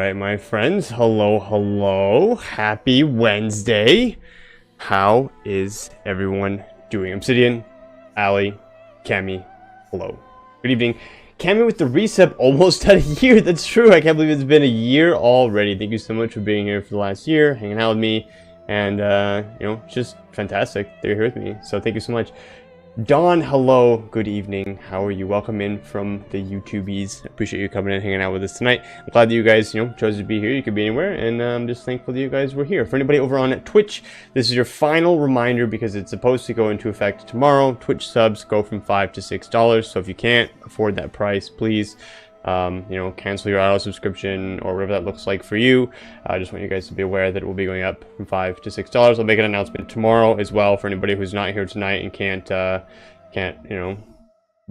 right, my friends. Hello, hello. Happy Wednesday. How is everyone doing? Obsidian, Ali, Cammy, hello. Good evening. Cammy with the reset almost at a year. That's true. I can't believe it's been a year already. Thank you so much for being here for the last year, hanging out with me, and it's just fantastic that you're here with me. So thank you so much. Dawn, hello, good evening. How are you? Welcome in from the YouTubies. Appreciate you coming in, hanging out with us tonight. I'm glad that you guys, chose to be here. You could be anywhere, and I'm just thankful that you guys were here. For anybody over on Twitch, this is your final reminder because it's supposed to go into effect tomorrow. Twitch subs go from $5 to $6, so if you can't afford that price, please, cancel your auto subscription or whatever that looks like for you. I just want you guys to be aware that it will be going up from $5 to $6. I'll make an announcement tomorrow as well for anybody who's not here tonight and can't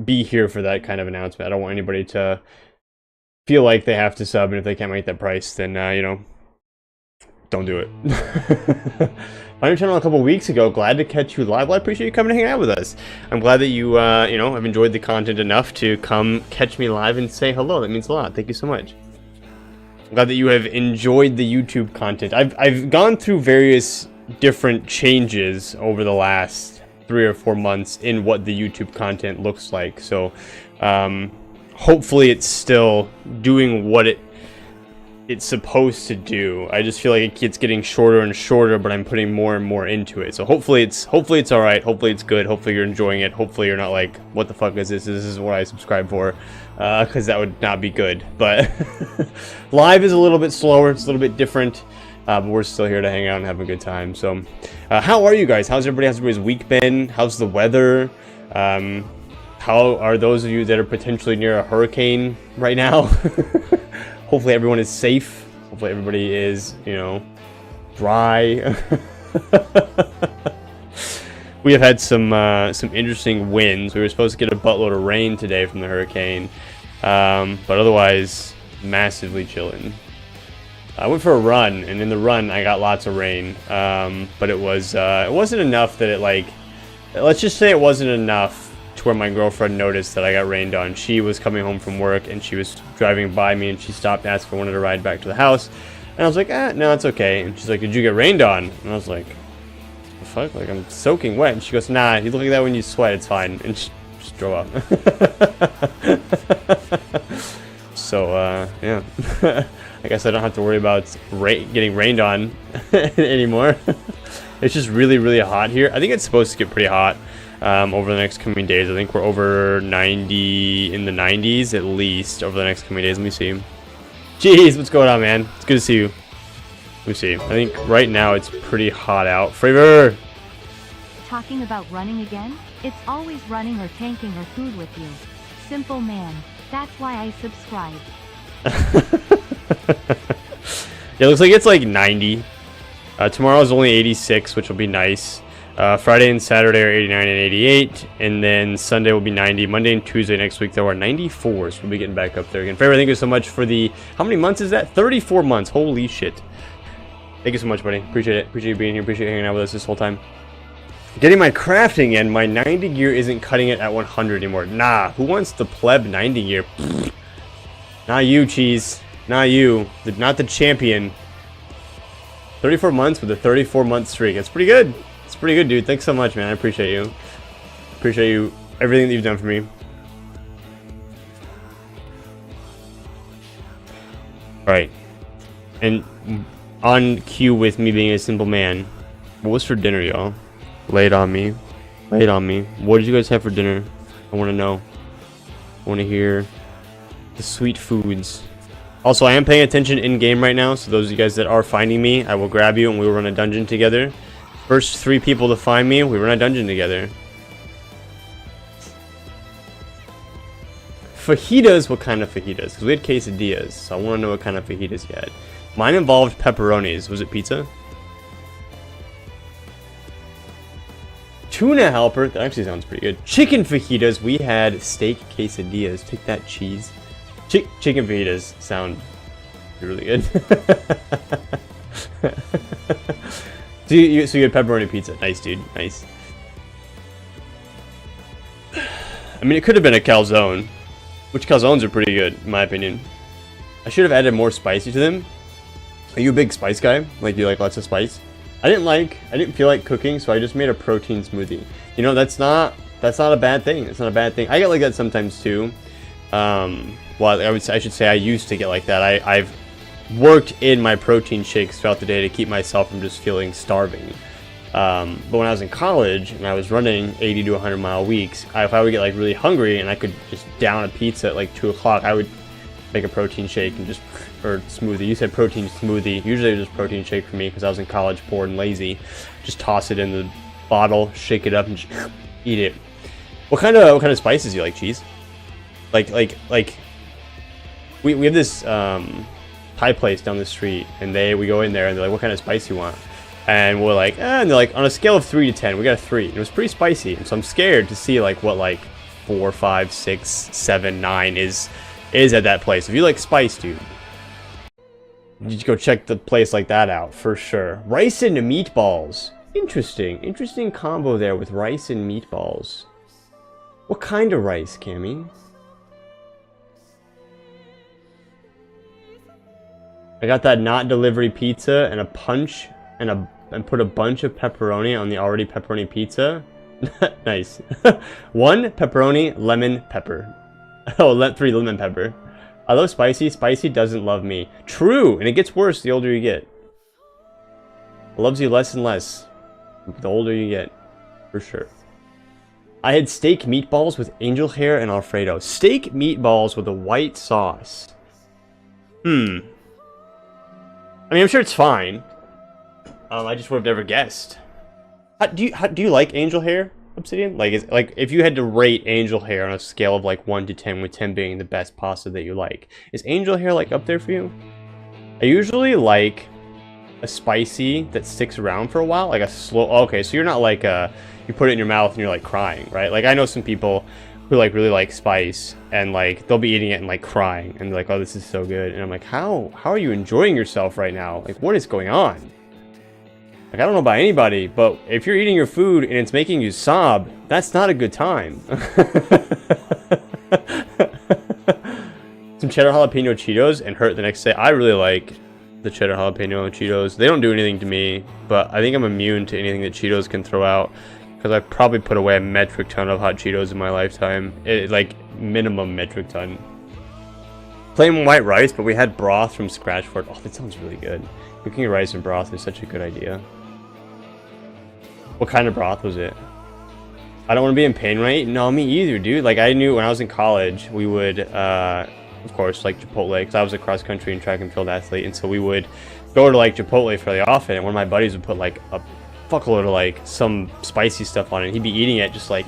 be here for that kind of announcement. I don't want anybody to feel like they have to sub, and if they can't make that price, then don't do it. On your channel a couple weeks ago. Glad to catch you live. Well, I appreciate you coming and hanging out with us. I'm glad that you have enjoyed the content enough to come catch me live and say hello. That means a lot. Thank you so much. I'm glad that you have enjoyed the YouTube content. I've gone through various different changes over the last 3 or 4 months in what the YouTube content looks like. So hopefully it's still doing what it's supposed to do. I just feel like it's getting shorter and shorter, but I'm putting more and more into it. So hopefully it's all right. Hopefully it's good. Hopefully you're enjoying it. Hopefully you're not like, what the fuck is this? This is what I subscribe for, because that would not be good. But live is a little bit slower. It's a little bit different, but we're still here to hang out and have a good time. So how are you guys? How's everybody's week been? How's the weather? How are those of you that are potentially near a hurricane right now? Hopefully everyone is safe. Hopefully everybody is, dry. We have had some interesting winds. We were supposed to get a buttload of rain today from the hurricane, but otherwise massively chilling. I went for a run, and in the run I got lots of rain, but it wasn't enough that let's just say it wasn't enough to where my girlfriend noticed that I got rained on. She was coming home from work and she was driving by me and she stopped and asked if I wanted to ride back to the house, and I was like, no, it's okay. And she's like, did you get rained on? And I was like, the fuck, like I'm soaking wet. And she goes, nah, you look like that when you sweat, it's fine. And she just drove up. So yeah. I guess I don't have to worry about getting rained on anymore. It's just really, really hot here. I think it's supposed to get pretty hot over the next coming days. I think we're over 90, in the 90s at least over the next coming days. Let me see. Jeez, what's going on, man? It's good to see you. Let me see. I think right now it's pretty hot out. Fravor! Talking about running again? It's always running or tanking or food with you. Simple man. That's why I subscribe. Yeah, it looks like it's like 90. Tomorrow's only 86, which will be nice. Friday and Saturday are 89 and 88, and then Sunday will be 90. Monday and Tuesday next week, though, are 94, so we'll be getting back up there again. Favor, thank you so much for the... How many months is that? 34 months. Holy shit. Thank you so much, buddy. Appreciate it. Appreciate you being here. Appreciate you hanging out with us this whole time. Getting my crafting in. My 90 gear isn't cutting it at 100 anymore. Nah, who wants the pleb 90 gear? Pfft. Not you, Cheese. Not you. Not the champion. 34 months with a 34-month streak. That's pretty good. It's pretty good, dude. Thanks so much, man. I appreciate you. Appreciate you, everything that you've done for me. Alright. And on cue with me being a simple man, what was for dinner, y'all? Lay it on me. Lay it on me. What did you guys have for dinner? I want to know. I want to hear the sweet foods. Also, I am paying attention in-game right now, so those of you guys that are finding me, I will grab you and we will run a dungeon together. First 3 people to find me, we run a dungeon together. Fajitas? What kind of fajitas? Because we had quesadillas, so I want to know what kind of fajitas you had. Mine involved pepperonis. Was it pizza? Tuna helper. That actually sounds pretty good. Chicken fajitas. We had steak quesadillas. Take that, cheese. Chicken fajitas sound really good. So you had pepperoni pizza. Nice, dude. Nice. I mean, it could have been a calzone. Which calzones are pretty good, in my opinion. I should have added more spicy to them. Are you a big spice guy? Like, do you like lots of spice? I didn't feel like cooking, so I just made a protein smoothie. You know, that's not a bad thing. It's not a bad thing. I get like that sometimes too. Well, I should say I used to get like that. I've worked in my protein shakes throughout the day to keep myself from just feeling starving. But when I was in college and I was running 80 to 100 mile weeks, if I would get like really hungry and I could just down a pizza at like 2 o'clock, I would make a protein shake and just, or smoothie. You said protein smoothie. Usually it was just protein shake for me because I was in college, bored and lazy. Just toss it in the bottle, shake it up, and just eat it. What kind of spices do you like, Cheese? Like we have this Thai place down the street, and we go in there and they're like, what kind of spice you want? And we're like, and they're like, on a scale of 3 to 10, we got a 3. And it was pretty spicy, and so I'm scared to see like what like 4, 5, 6, 7, 9 is at that place. If you like spice, dude, you just go check the place like that out for sure. Rice and meatballs. Interesting combo there with rice and meatballs. What kind of rice, Cammy? I got that not delivery pizza and a punch and put a bunch of pepperoni on the already pepperoni pizza. Nice. 1 pepperoni, lemon, pepper. Oh, 3 lemon pepper. I love spicy. Spicy doesn't love me. True, and it gets worse the older you get. It loves you less and less the older you get, for sure. I had steak meatballs with angel hair and Alfredo. Steak meatballs with a white sauce. I mean, I'm sure it's fine. I just would have never guessed. Do you like angel hair, Obsidian? Like if you had to rate angel hair on a scale of like 1 to 10, with 10 being the best pasta that you like, is angel hair like up there for you? I usually like a spicy that sticks around for a while, like a slow. Okay, so you're not like you put it in your mouth and you're like crying, right? Like I know some people who like really like spice and like they'll be eating it and like crying and they're like, oh, this is so good. And I'm like, how are you enjoying yourself right now? Like, what is going on? Like, I don't know about anybody, but if you're eating your food and it's making you sob, that's not a good time. Some cheddar jalapeno Cheetos and hurt the next day. I really like the cheddar jalapeno Cheetos. They don't do anything to me, but I think I'm immune to anything that Cheetos can throw out because I probably put away a metric ton of hot Cheetos in my lifetime. Like minimum metric ton. Plain white rice, but we had broth from scratch for it. Oh, that sounds really good. Cooking rice and broth is such a good idea. What kind of broth was it? I don't want to be in pain, right? No, me either, dude. Like, I knew when I was in college, we would, of course, like Chipotle, because I was a cross-country and track and field athlete, and so we would go to, like, Chipotle fairly often, and one of my buddies would put, like, a fuckload of, like, some spicy stuff on it, and he'd be eating it just, like...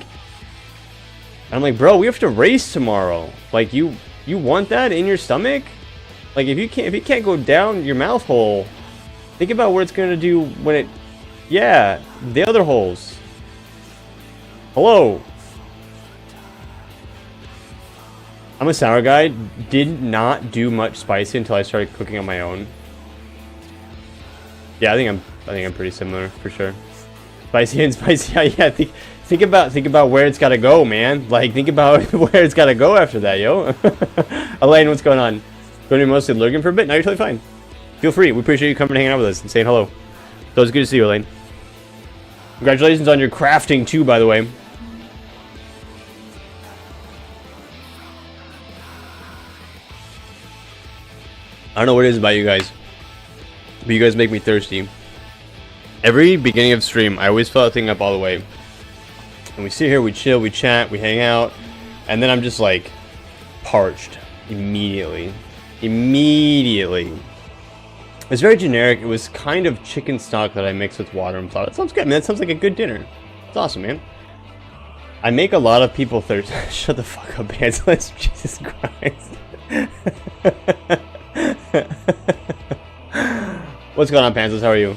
And I'm like, bro, we have to race tomorrow. Like, you want that in your stomach? Like, if you can't go down your mouth hole, think about what it's gonna do when it... Yeah, the other holes. Hello. I'm a sour guy. Did not do much spicy until I started cooking on my own. Yeah, I think I'm pretty similar for sure. Spicy and spicy. Yeah, think about where it's gotta go, man. Like, think about where it's gotta go after that, yo. Elaine, what's going on? Going to be mostly lurking for a bit? No, you're totally fine. Feel free. We appreciate you coming and hanging out with us and saying hello. So it's good to see you, Elaine. Congratulations on your crafting too, by the way. I don't know what it is about you guys, but you guys make me thirsty. Every beginning of stream, I always fill that thing up all the way. And we sit here, we chill, we chat, we hang out, and then I'm just like parched immediately. It's very generic. It was kind of chicken stock that I mixed with water and flour. That sounds good, man. That sounds like a good dinner. It's awesome, man. I make a lot of people thirsty. Shut the fuck up, Pantsless. Jesus Christ. What's going on, Pantsless? How are you?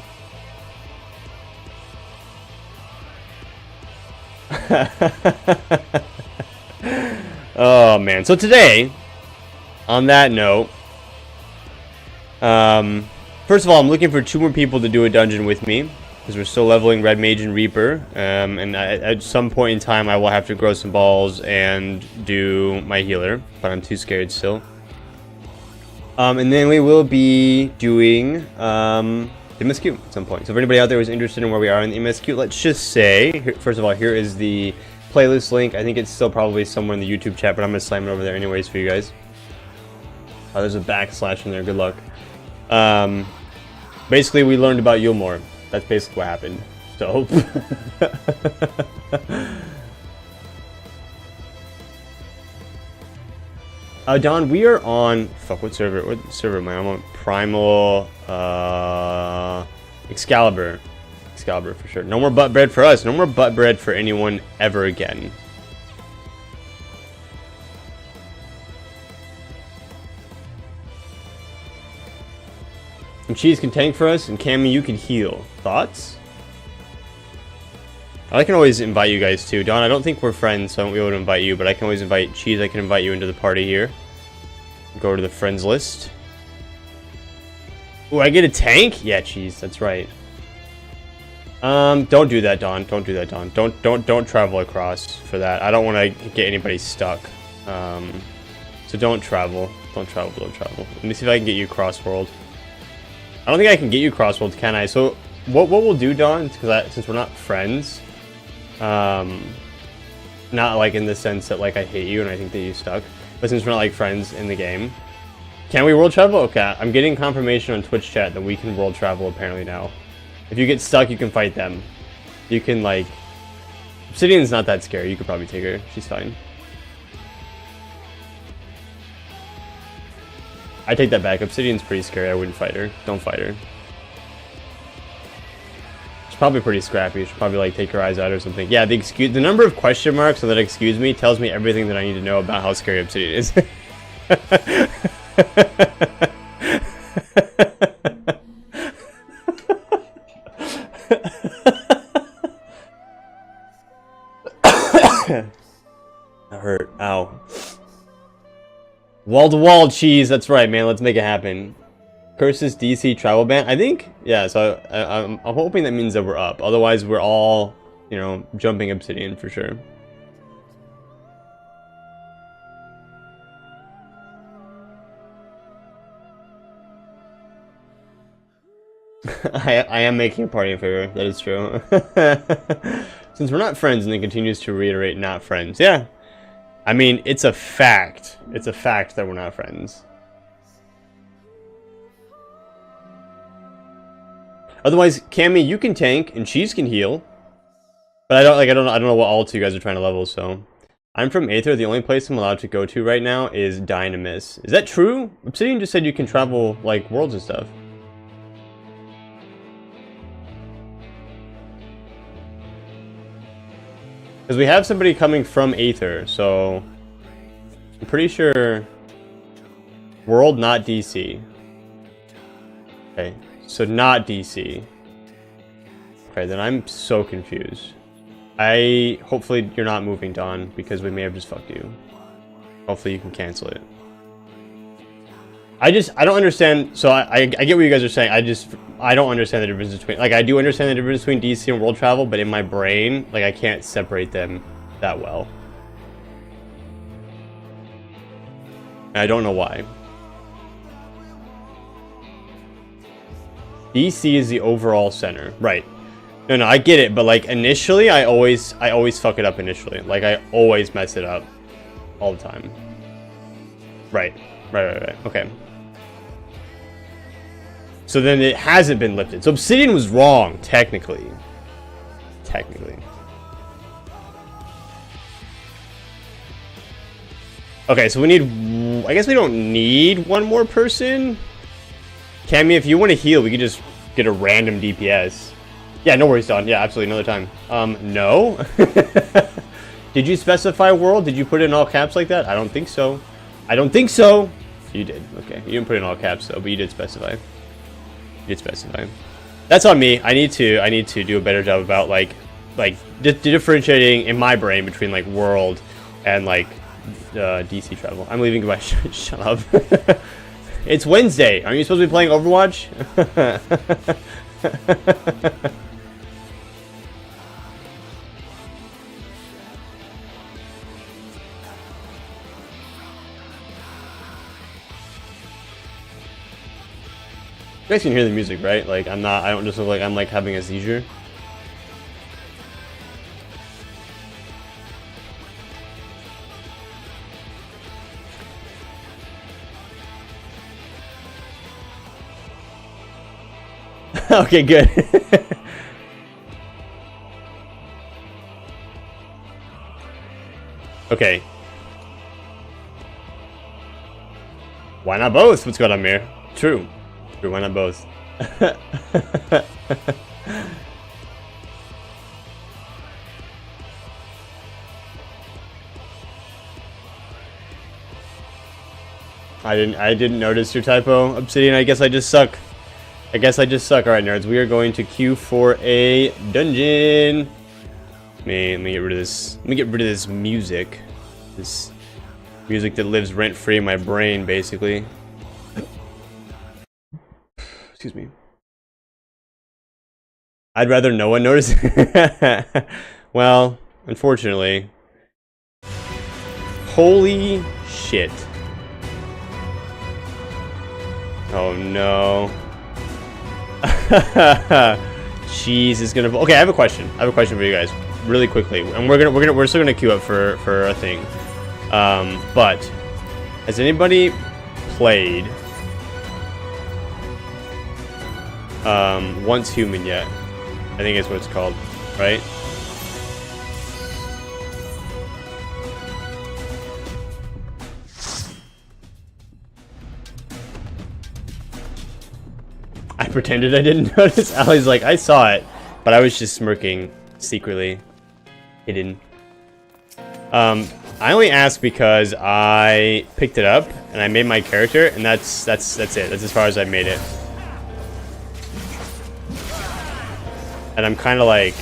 Oh, man. So today, on that note, first of all, I'm looking for 2 more people to do a dungeon with me, because we're still leveling Red Mage and Reaper, and at some point in time I will have to grow some balls and do my healer, but I'm too scared still. And then we will be doing the MSQ at some point. So if anybody out there is interested in where we are in the MSQ, let's just say, first of all, here is the playlist link. I think it's still probably somewhere in the YouTube chat, but I'm going to slam it over there anyways for you guys. Oh, there's a backslash in there. Good luck. Basically, we learned about Yulmore. That's basically what happened. So... Don, we are on... Fuck, what server? What server am I on? I'm on Primal... Excalibur. Excalibur, for sure. No more butt bread for us. No more butt bread for anyone ever again. And Cheese can tank for us, and Cammy, you can heal. Thoughts? I can always invite you guys too. Don, I don't think we're friends, so I won't be able to invite you, but I can always invite Cheese. I can invite you into the party here. Go to the friends list. Ooh, I get a tank? Yeah, Cheese, that's right. Don't do that, Don. Don't do that, Don. Don't travel across for that. I don't want to get anybody stuck. So don't travel. Don't travel, don't travel. Let me see if I can get you cross-world. I don't think I can get you cross-world, can I? So what we'll do, Don, because since we're not friends, not like in the sense that like I hate you and I think that you stuck, but since we're not like friends in the game, can we world travel? Okay, I'm getting confirmation on Twitch chat that we can world travel apparently now. If you get stuck, you can fight them. You can like... Obsidian's not that scary. You could probably take her. She's fine. I take that back. Obsidian's pretty scary. I wouldn't fight her. Don't fight her. She's probably pretty scrappy. You should probably like take her eyes out or something. Yeah, the number of question marks on that excuse me tells me everything that I need to know about how scary Obsidian is. That hurt. Ow. Wall to wall, Cheese. That's right, man. Let's make it happen. Curses DC travel ban. I think, yeah. So I'm hoping that means that we're up. Otherwise, we're all, you know, jumping Obsidian for sure. I am making a party in favor. That is true. Since we're not friends, and it continues to reiterate not friends. Yeah. I mean, it's a fact. It's a fact that we're not friends. Otherwise, Cammy, you can tank and Cheese can heal. But I don't know what all two guys are trying to level, so. I'm from Aether. The only place I'm allowed to go to right now is Dynamis. Is that true? Obsidian just said you can travel like worlds and stuff. Because we have somebody coming from Aether, so I'm pretty sure world, not DC. Okay, so not DC. Okay, then I'm so confused. Hopefully you're not moving, Don, because we may have just fucked you. Hopefully you can cancel it. I don't understand. So I get what you guys are saying. I don't understand the difference between, like, I do understand the difference between DC and world travel, but in my brain, like, I can't separate them that well. And I don't know why. DC is the overall center, right? No, I get it, but like initially, I always fuck it up initially. Like I always mess it up, all the time. Right. Okay. So then it hasn't been lifted. So Obsidian was wrong, technically. Okay, so we need... I guess we don't need one more person. Cammy, if you want to heal, we could just get a random DPS. Yeah, no worries, Don. Yeah, absolutely, another time. No? Did you specify world? Did you put it in all caps like that? I don't think so. I don't think so. You did. Okay, you didn't put it in all caps, though, but you did specify. That's on me. I need to do a better job about like differentiating in my brain between like world and like DC travel. I'm leaving. Goodbye. Shut up. It's Wednesday. Aren't you supposed to be playing Overwatch? guys can hear the music, right? Like, I don't just look like I'm like having a seizure. Okay, good. Okay. Why not both? What's going on here? True. True, why not both? I didn't notice your typo, Obsidian. I guess I just suck. Alright, nerds. We are going to queue for a dungeon. Let me get rid of this. Let me get rid of this music. This music that lives rent-free in my brain, basically. Excuse me. I'd rather no one notice. Well, unfortunately. Holy shit. Oh no. Cheese is gonna. Okay, I have a question. For you guys, really quickly, and we're still gonna queue up for a thing. But has anybody played Once Human yet? I think it's what it's called, right? I pretended I didn't notice. Allie's like, I saw it, but I was just smirking secretly, hidden. I only asked because I picked it up and I made my character, and that's it. That's as far as I made it. And I'm kind of like,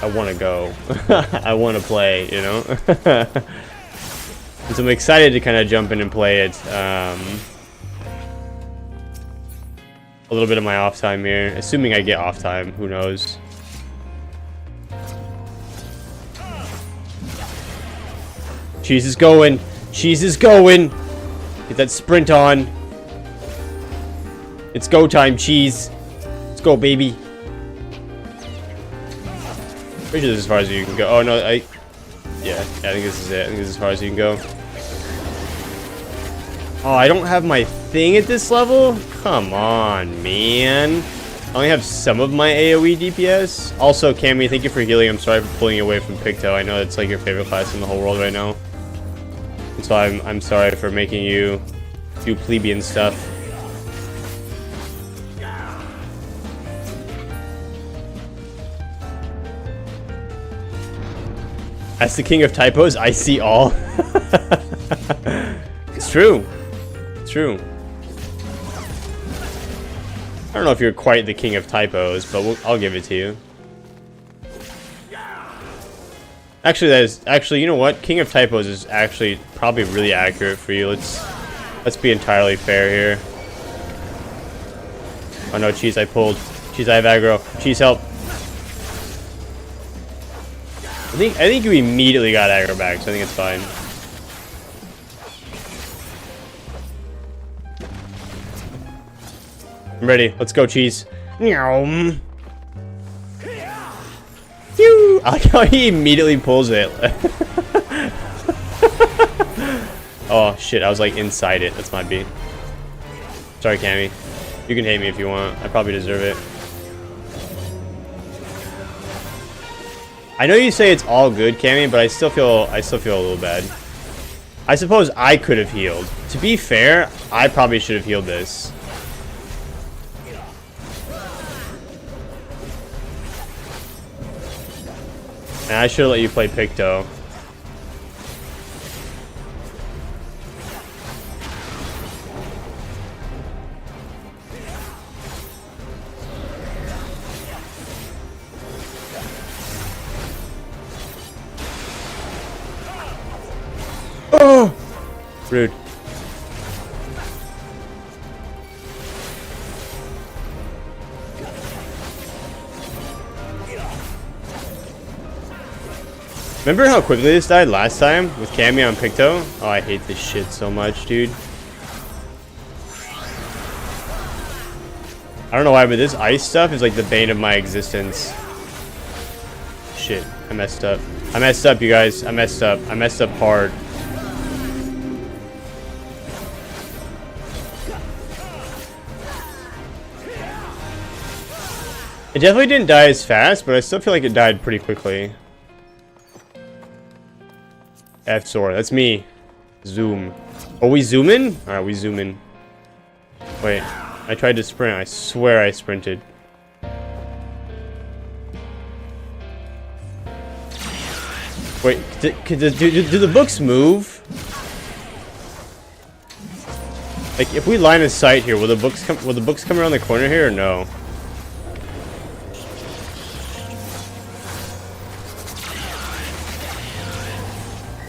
I want to go. I want to play, you know? And so I'm excited to kind of jump in and play it. A little bit of my off time here. Assuming I get off time, who knows? Cheese is going. Cheese is going. Get that sprint on. It's go time, Cheese. Let's go, baby. Pretty sure this is as far as you can go. Oh no, yeah, I think this is it. I think this is as far as you can go. Oh, I don't have my thing at this level? Come on, man. I only have some of my AoE DPS. Also, Cammy, thank you for healing. I'm sorry for pulling you away from Picto. I know it's like your favorite class in the whole world right now. And so I'm sorry for making you do plebeian stuff. As the king of typos, I see all. It's true. It's true. I don't know if you're quite the king of typos, but I'll give it to you. Actually, you know what? King of typos is actually probably really accurate for you. Let's be entirely fair here. Oh no, Cheese, I pulled. Cheese, I have aggro. Cheese, help. I think you immediately got aggro back, so I think it's fine. I'm ready. Let's go, Cheese. Meow. Phew. I like how he immediately pulls it. Oh shit! I was like inside it. That's my beat. Sorry, Cammy. You can hate me if you want. I probably deserve it. I know you say it's all good, Cammy, but I still feel a little bad. I suppose I could have healed. To be fair, I probably should have healed this. And I should have let you play Picto. Oh! Rude. Remember how quickly this died last time with Cammy on Picto? Oh, I hate this shit so much, dude. I don't know why, but this ice stuff is like the bane of my existence. Shit, I messed up. I messed up, you guys. I messed up. I messed up hard. It definitely didn't die as fast, but I still feel like it died pretty quickly. F-Sor, that's me. Zoom. Oh, we zoom in? Alright, we zoom in. Wait, I tried to sprint. I swear I sprinted. Wait, do the books move? Like, if we line of sight here, will the books come around the corner here or no?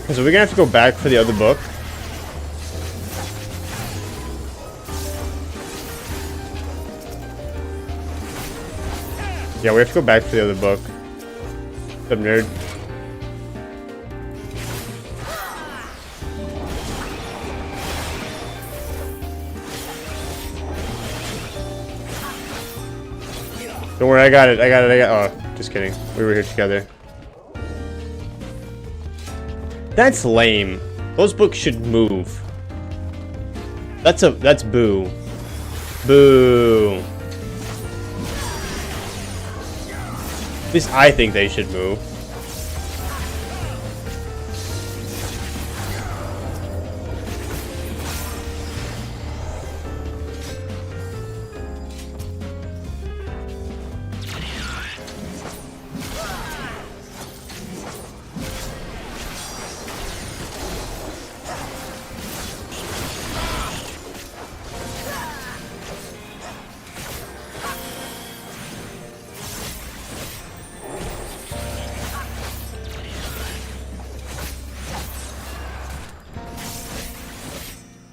So we're gonna have to go back for the other book. Yeah, we have to go back for the other book. What's up, nerd? Don't worry, I got it. Oh, just kidding. We were here together. That's lame. Those books should move. That's boo. Boo. At least I think they should move.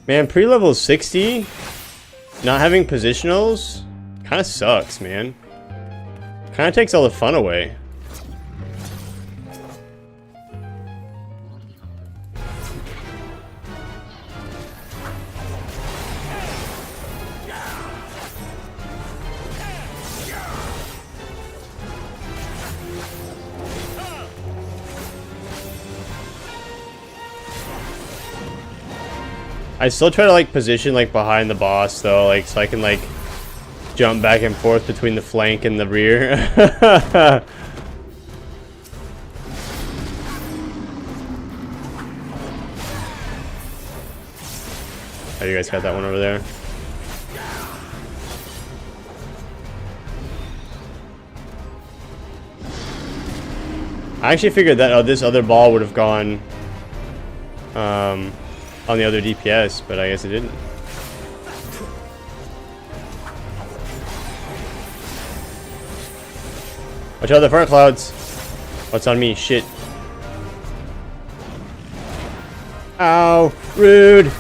Man, pre-level 60, not having positionals, kind of sucks, man. Kind of takes all the fun away. I still try to like position like behind the boss though, like so I can like jump back and forth between the flank and the rear. Oh, you guys got that one over there. I actually figured that this other ball would have gone on the other DPS, but I guess it didn't. Watch out the front clouds. What's on me? Shit. Ow! Rude!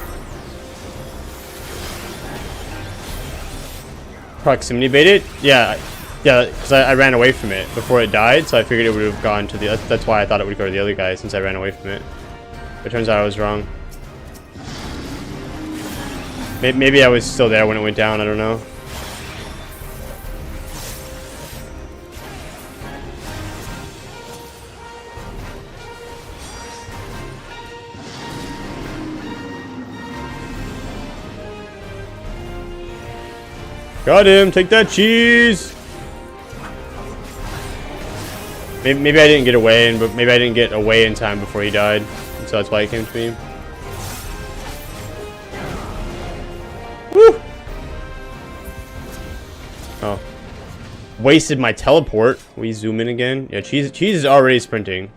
Proximity baited? Yeah, because I ran away from it before it died, so I figured it would have gone to the... That's why I thought it would go to the other guy, since I ran away from it. It turns out I was wrong. Maybe I was still there when it went down, I don't know. Got him! Take that cheese! Maybe I didn't get away, but maybe I didn't get away in time before he died. And so that's why he came to me. Woo! Oh. Wasted my teleport. We zoom in again. Yeah, cheese is already sprinting.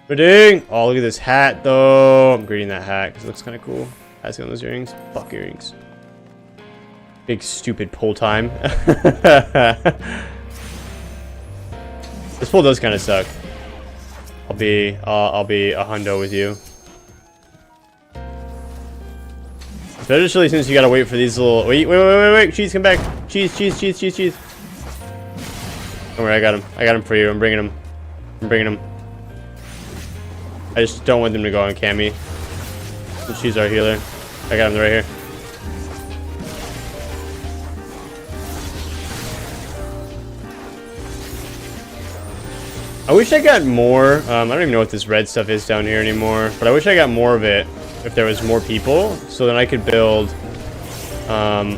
Sprinting! Oh, look at this hat, though. I'm greeting that hat because it looks kind of cool. Has on those earrings. Fuck earrings. Big stupid pull time. This pull does kind of suck. I'll be a hundo with you. Especially since you gotta wait for these little... Wait. Cheese, come back. Cheese. Don't worry, I got him. I got him for you. I'm bringing him. I just don't want them to go on Cammy. She's our healer. I got him right here. I wish I got more. I don't even know what this red stuff is down here anymore, but I wish I got more of it if there was more people, so then I could build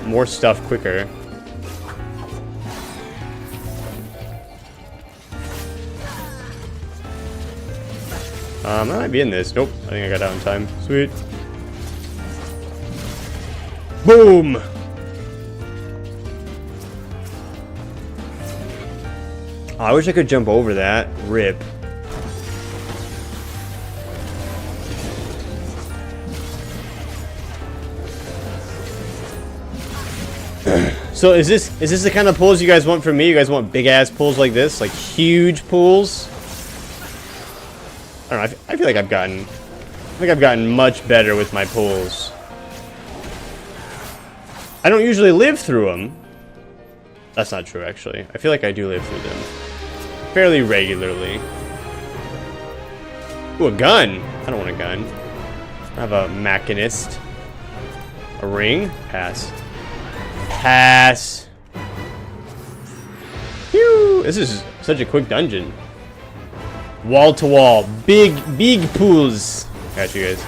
more stuff quicker. I might be in this. Nope, I think I got out in time. Sweet. Boom! Oh, I wish I could jump over that. Rip. So is this the kind of pools you guys want from me? You guys want big ass pools like this? Like huge pools? I don't know, I feel like I've gotten much better with my pools. I don't usually live through them. That's not true, actually. I feel like I do live through them fairly regularly. Ooh, a gun. I don't want a gun. I have a machinist. A ring. Pass. Pass. Phew. This is such a quick dungeon. Wall to wall. Big pools. Got you guys.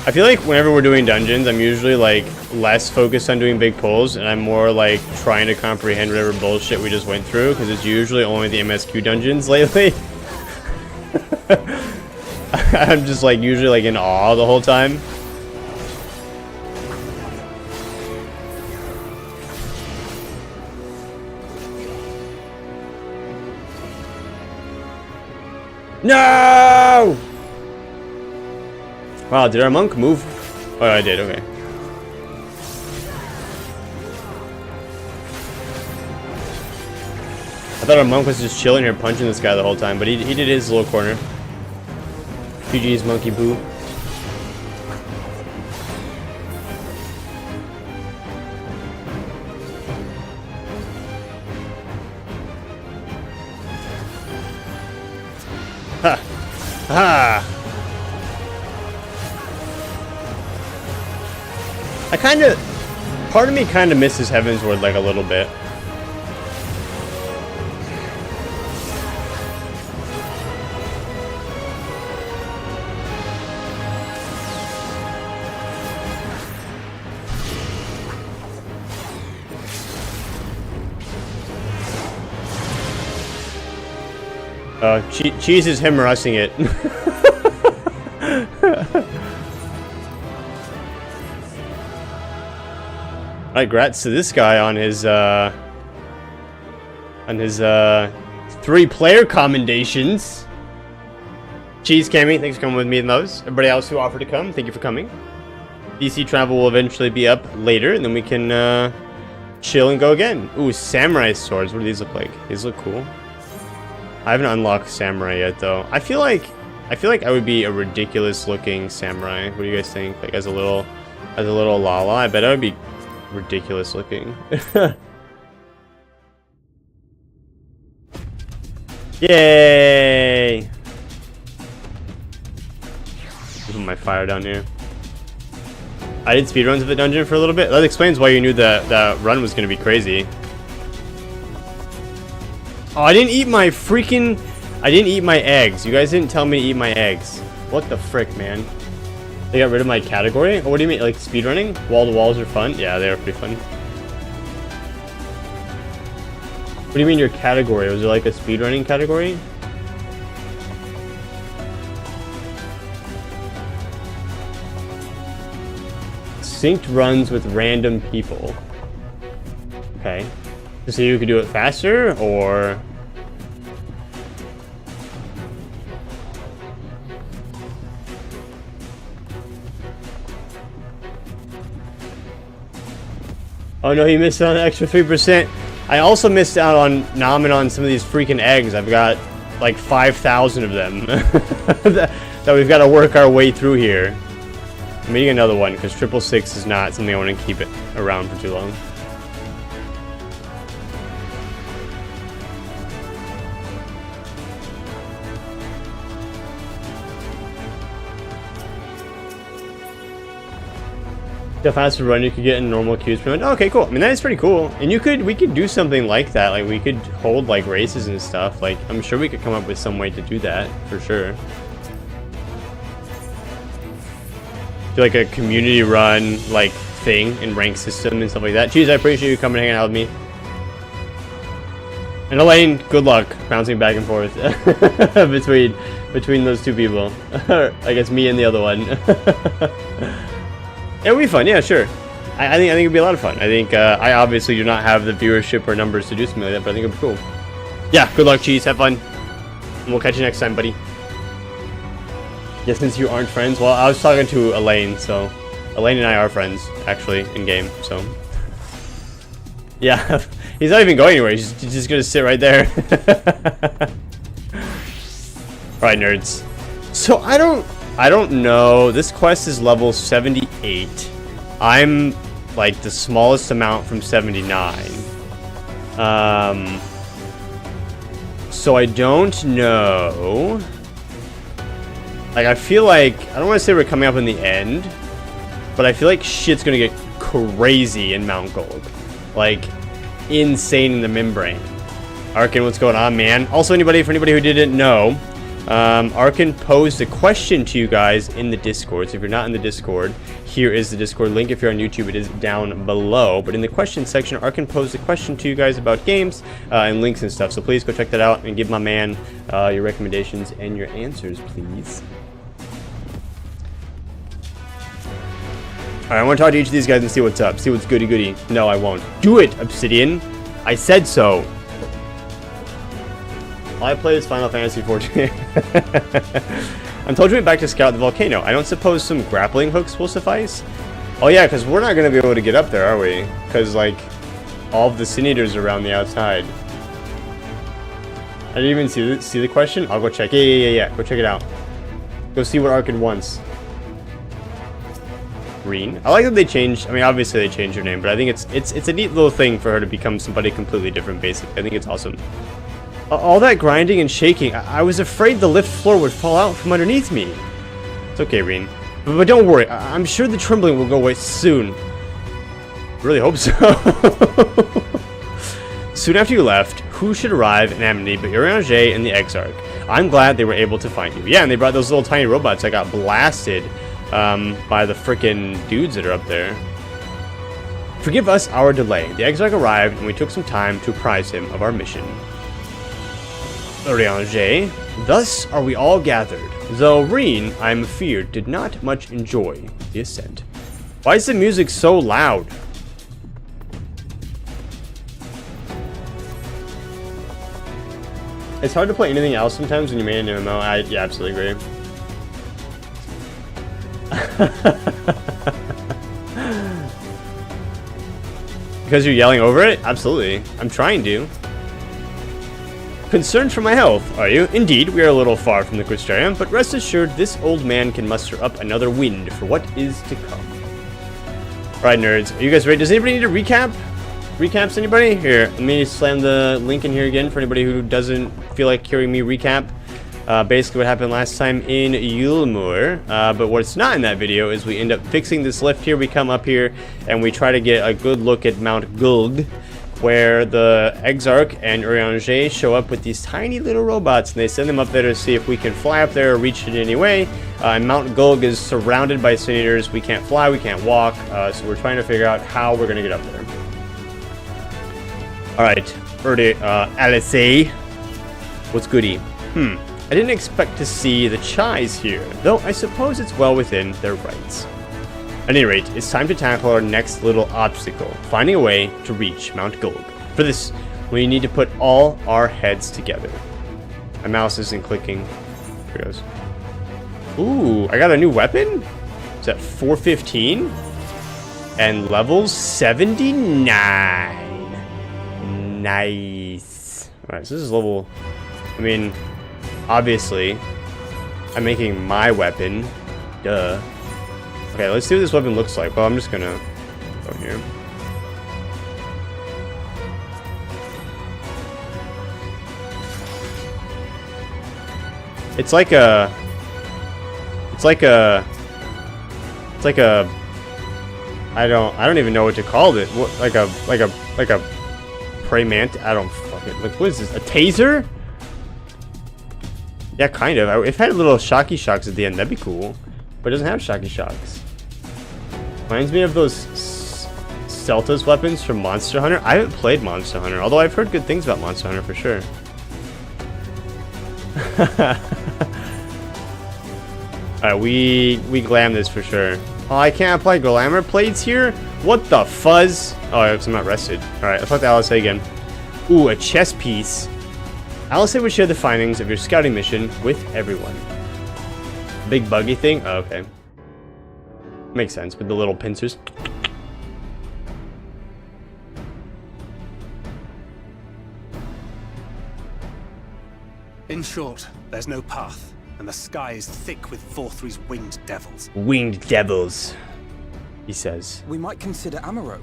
I feel like whenever we're doing dungeons, I'm usually like less focused on doing big pulls, and I'm more like trying to comprehend whatever bullshit we just went through, because it's usually only the MSQ dungeons lately. I'm just like usually like in awe the whole time. No! Wow, did our monk move? Oh, I did, okay. I thought our monk was just chilling here punching this guy the whole time, but he did his little corner. GG's monkey boo. Ha! Ha! Part of me kind of misses Heavensward like a little bit. Cheese is him rushing it. Alright, grats to this guy on his 3-player commendations. Cheese Cammy, thanks for coming with me and those. Everybody else who offered to come, thank you for coming. DC travel will eventually be up later, and then we can chill and go again. Ooh, samurai swords. What do these look like? These look cool. I haven't unlocked samurai yet, though. I feel like I would be a ridiculous looking samurai. What do you guys think? Like as a little Lala, I bet I would be ridiculous looking. Yay! Put my fire down here. I did speedruns of the dungeon for a little bit. That explains why you knew that run was gonna be crazy. Oh, I didn't eat my eggs. You guys didn't tell me to eat my eggs. What the frick, man? They got rid of my category? Oh, what do you mean? Like speedrunning? Wall to walls are fun? Yeah, they are pretty fun. What do you mean your category? Was it like a speedrunning category? Synced runs with random people. Okay. So you could do it faster, or... Oh no, he missed out on an extra 3%. I also missed out on nomming on some of these freaking eggs. I've got like 5,000 of them that we've got to work our way through here. I'm eating another one because 666 is not something I want to keep it around for too long. The faster run you could get in normal queues. Okay, cool. I mean, that is pretty cool. And we could do something like that. Like, we could hold, like, races and stuff. Like, I'm sure we could come up with some way to do that, for sure. Do, like, a community run, like, thing and rank system and stuff like that. Jeez, I appreciate you coming and hanging out with me. And Elaine, good luck bouncing back and forth between those two people. I guess me and the other one. It would be fun, yeah, sure. I think it'd be a lot of fun. I think I obviously do not have the viewership or numbers to do something like that, but I think it'd be cool. Yeah, good luck, Cheese. Have fun. And we'll catch you next time, buddy. Yeah, since you aren't friends, well, I was talking to Elaine, so Elaine and I are friends, actually, in game, so. Yeah, he's not even going anywhere. He's just gonna sit right there. Alright, nerds. So I don't know. This quest is level 78. I'm like the smallest amount from 79. So I don't know. Like, I feel like, I don't want to say we're coming up in the end, but I feel like shit's gonna get crazy in Mount Gulg. Like, insane in the membrane. Arkin, what's going on, man? Also, for anybody who didn't know, Arkin posed a question to you guys in the Discord. So if you're not in the Discord, here is the Discord link. If you're on YouTube, it is down below. But in the question section, Arkin posed a question to you guys about games and links and stuff. So please go check that out and give my man your recommendations and your answers, please. Alright, I want to talk to each of these guys and see what's up. See what's goody goody. No, I won't. Do it, Obsidian. I said so. I play this Final Fantasy XIV. I'm told you went back to scout the volcano. I don't suppose some grappling hooks will suffice? Oh yeah, because we're not going to be able to get up there, are we? Because, like, all of the Sin Eaters are around the outside. I didn't even see the question. I'll go check. Yeah. Go check it out. Go see what Arkin wants. Green. I like that they changed. I mean, obviously they changed her name, but I think it's a neat little thing for her to become somebody completely different. Basically, I think it's awesome. All that grinding and shaking. I was afraid the lift floor would fall out from underneath me. It's okay, Reen. But don't worry. I'm sure the trembling will go away soon. Really hope so. Soon after you left, who should arrive in Amity but Urianger and the Exarch? I'm glad they were able to find you. Yeah, and they brought those little tiny robots that got blasted by the frickin' dudes that are up there. Forgive us our delay. The Exarch arrived, and we took some time to apprise him of our mission. Urianger, thus are we all gathered, though Reen, I am feared, did not much enjoy the ascent. Why is the music so loud? It's hard to play anything else sometimes when you made an MMO. Yeah, absolutely agree. Because you're yelling over it? Absolutely. I'm trying to. Concerned for my health, are you? Indeed, we are a little far from the Crystarium, but rest assured this old man can muster up another wind for what is to come. Alright, nerds. Are you guys ready? Does anybody need a recap? Recaps, anybody? Here, let me slam the link in here again for anybody who doesn't feel like hearing me recap. Basically what happened last time in Yulmur, but what's not in that video is we end up fixing this lift here. We come up here and we try to get a good look at Mount Gulg, where the Exarch and Urianger show up with these tiny little robots, and they send them up there to see if we can fly up there or reach it in any way. And Mount Gulg is surrounded by Sin Eaters. We can't fly, we can't walk, so we're trying to figure out how we're going to get up there. Alright, Alice, what's goody? I didn't expect to see the Chais here, though I suppose it's well within their rights. At any rate, it's time to tackle our next little obstacle, finding a way to reach Mount Gulg. For this, we need to put all our heads together. My mouse isn't clicking. Here it goes. Ooh, I got a new weapon? Is that 415? And level 79. Nice. Alright, so this is level... I mean... Obviously, I'm making my weapon. Duh. Okay, let's see what this weapon looks like. Well, I'm just gonna go here. It's like a I don't even know what to call it. What, like a prey mantis? I don't fucking, like, what is this? A taser? Yeah, kind of. If it had little shocky shocks at the end, that'd be cool. But it doesn't have shocky shocks. Reminds me of those Celta's weapons from Monster Hunter. I haven't played Monster Hunter, although I've heard good things about Monster Hunter for sure. Alright, we glam this for sure. Oh, I can't apply glamour plates here? What the fuzz? Oh, I'm not rested. Alright, let's talk to Alice again. Ooh, a chess piece. Alice would share the findings of your scouting mission with everyone. Big buggy thing? Oh, okay. Makes sense with the little pincers. In short, there's no path, and the sky is thick with Forthry's winged devils. Winged devils, he says. We might consider Amaro,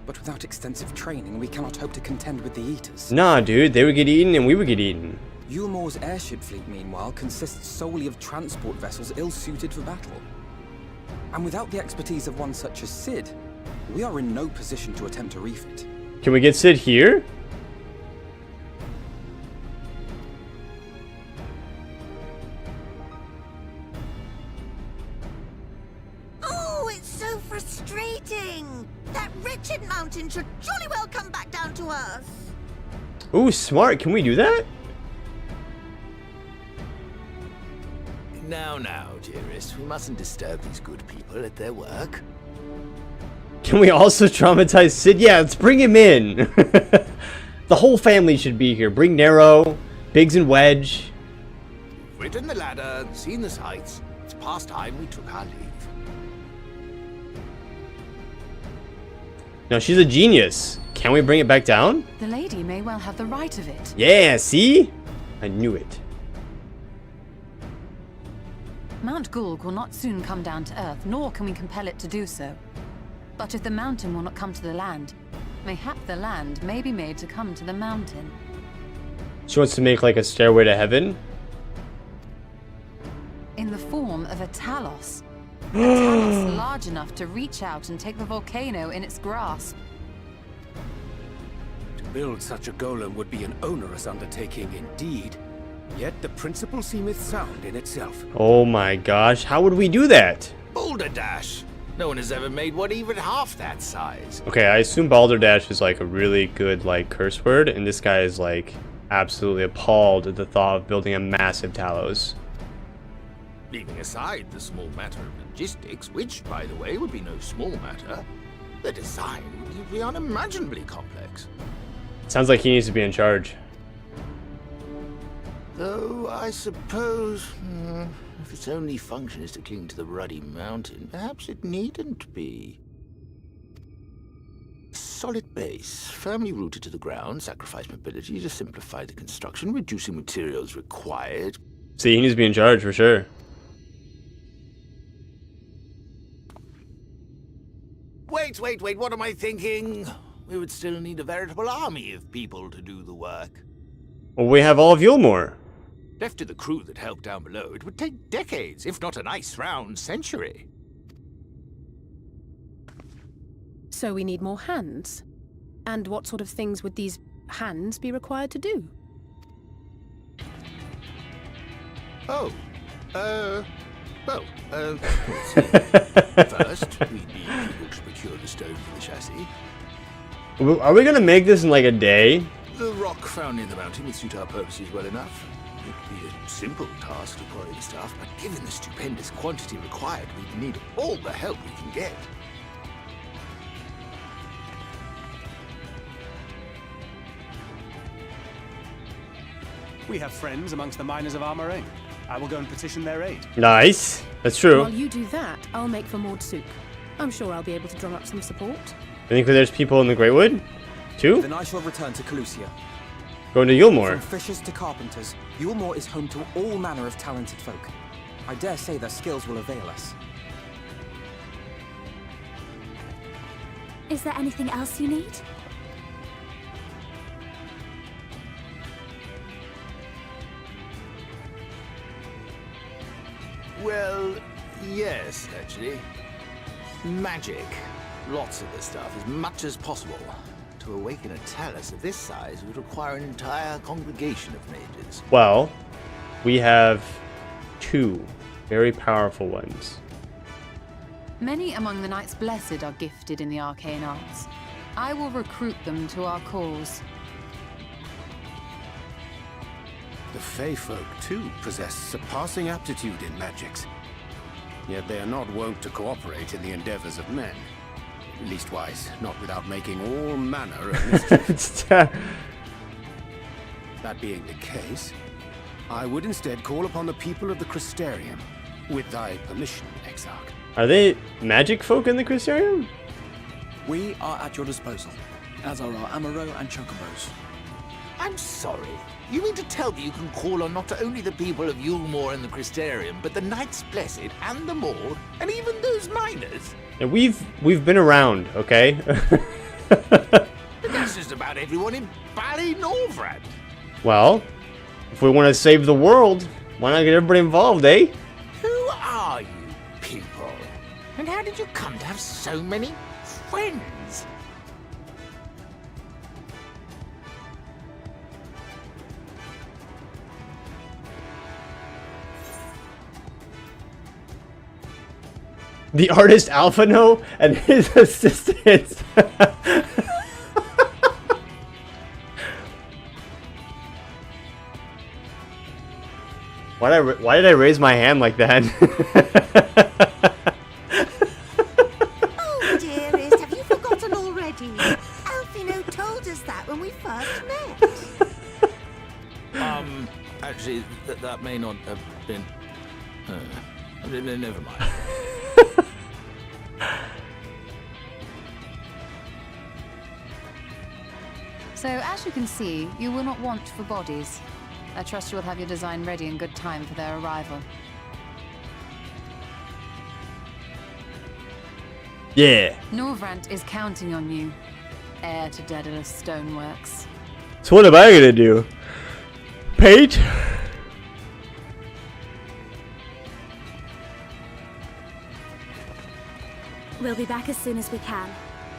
but without extensive training, we cannot hope to contend with the Eaters. Nah, dude, they would get eaten and we would get eaten. Yulmore's airship fleet, meanwhile, consists solely of transport vessels ill-suited for battle. And without the expertise of one such as Sid, we are in no position to attempt a refit. Can we get Sid here? Oh, it's so frustrating! That wretched mountain should jolly well come back down to us! Ooh, smart. Can we do that? Now, dearest, we mustn't disturb these good people at their work. Can we also traumatize Sid? Yeah, let's bring him in. The whole family should be here. Bring Nero, Biggs and Wedge. We've ridden the ladder, seen the sights. It's past time we took our leave. No, she's a genius. Can we bring it back down? The lady may well have the right of it. Yeah, see? I knew it. Mount Gulg will not soon come down to Earth, nor can we compel it to do so. But if the mountain will not come to the land, mayhap the land may be made to come to the mountain. She wants to make like a stairway to heaven? In the form of a Talos. A Talos large enough to reach out and take the volcano in its grasp. To build such a golem would be an onerous undertaking indeed. Yet the principle seemeth sound in itself. Oh my gosh, how would we do that? Boulder Dash! No one has ever made one even half that size. Okay, I assume Balderdash is like a really good like curse word, and this guy is like absolutely appalled at the thought of building a massive Talos. Leaving aside the small matter of logistics, which, by the way, would be no small matter, the design would be unimaginably complex. Sounds like he needs to be in charge. Though, I suppose, if its only function is to cling to the ruddy mountain, perhaps it needn't be. Solid base, firmly rooted to the ground, sacrifice mobility to simplify the construction, reducing materials required. See, he needs to be in charge for sure. Wait, what am I thinking? We would still need a veritable army of people to do the work. Well, we have all of Yulmore. Left to the crew that helped down below, it would take decades, if not a nice round century. So we need more hands. And what sort of things would these hands be required to do? First, we need people to procure the stone for the chassis. Are we gonna make this in like a day? The rock found in the mountain would suit our purposes well enough. It would be a simple task to quarry the stuff, but given the stupendous quantity required, we need all the help we can get. We have friends amongst the miners of Armoring. I will go and petition their aid. Nice. That's true. While you do that, I'll make for Maud Souk. I'm sure I'll be able to drum up some support. I think there's people in the Greatwood, too. Then I shall return to Calusia. Going to Yulmore. From fishers to carpenters, Yulmore is home to all manner of talented folk. I dare say their skills will avail us. Is there anything else you need? Well, yes, actually. Magic. Lots of the stuff, as much as possible. To awaken a talus of this size would require an entire congregation of mages. Well, we have 2 very powerful ones. Many among the Knights Blessed are gifted in the arcane arts. I will recruit them to our cause. The Fey folk, too, possess surpassing aptitude in magics. Yet they are not wont to cooperate in the endeavors of men. Leastwise, not without making all manner of mischief. That being the case, I would instead call upon the people of the Crystarium. With thy permission, Exarch. Are they magic folk in the Crystarium? We are at your disposal, as are our Amaro and Chocobos. I'm sorry. You mean to tell me you can call on not only the people of Yulmore and the Crystarium, but the Knights Blessed and the Maud, and even those miners? And we've been around, okay? But that's just about everyone in Ballynorvrand. Well, if we want to save the world, why not get everybody involved, eh? Who are you people? And how did you come to have so many friends? The artist Alphano and his assistants. Why did I raise my hand like that? Oh, dearest, have you forgotten already? Alfino told us that when we first met. Actually, that may not have been... never mind. So, as you can see, you will not want for bodies. I trust you will have your design ready in good time for their arrival. Yeah. Norvrant is counting on you, heir to Daedalus Stoneworks. So what am I gonna do? Paint? We'll be back as soon as we can,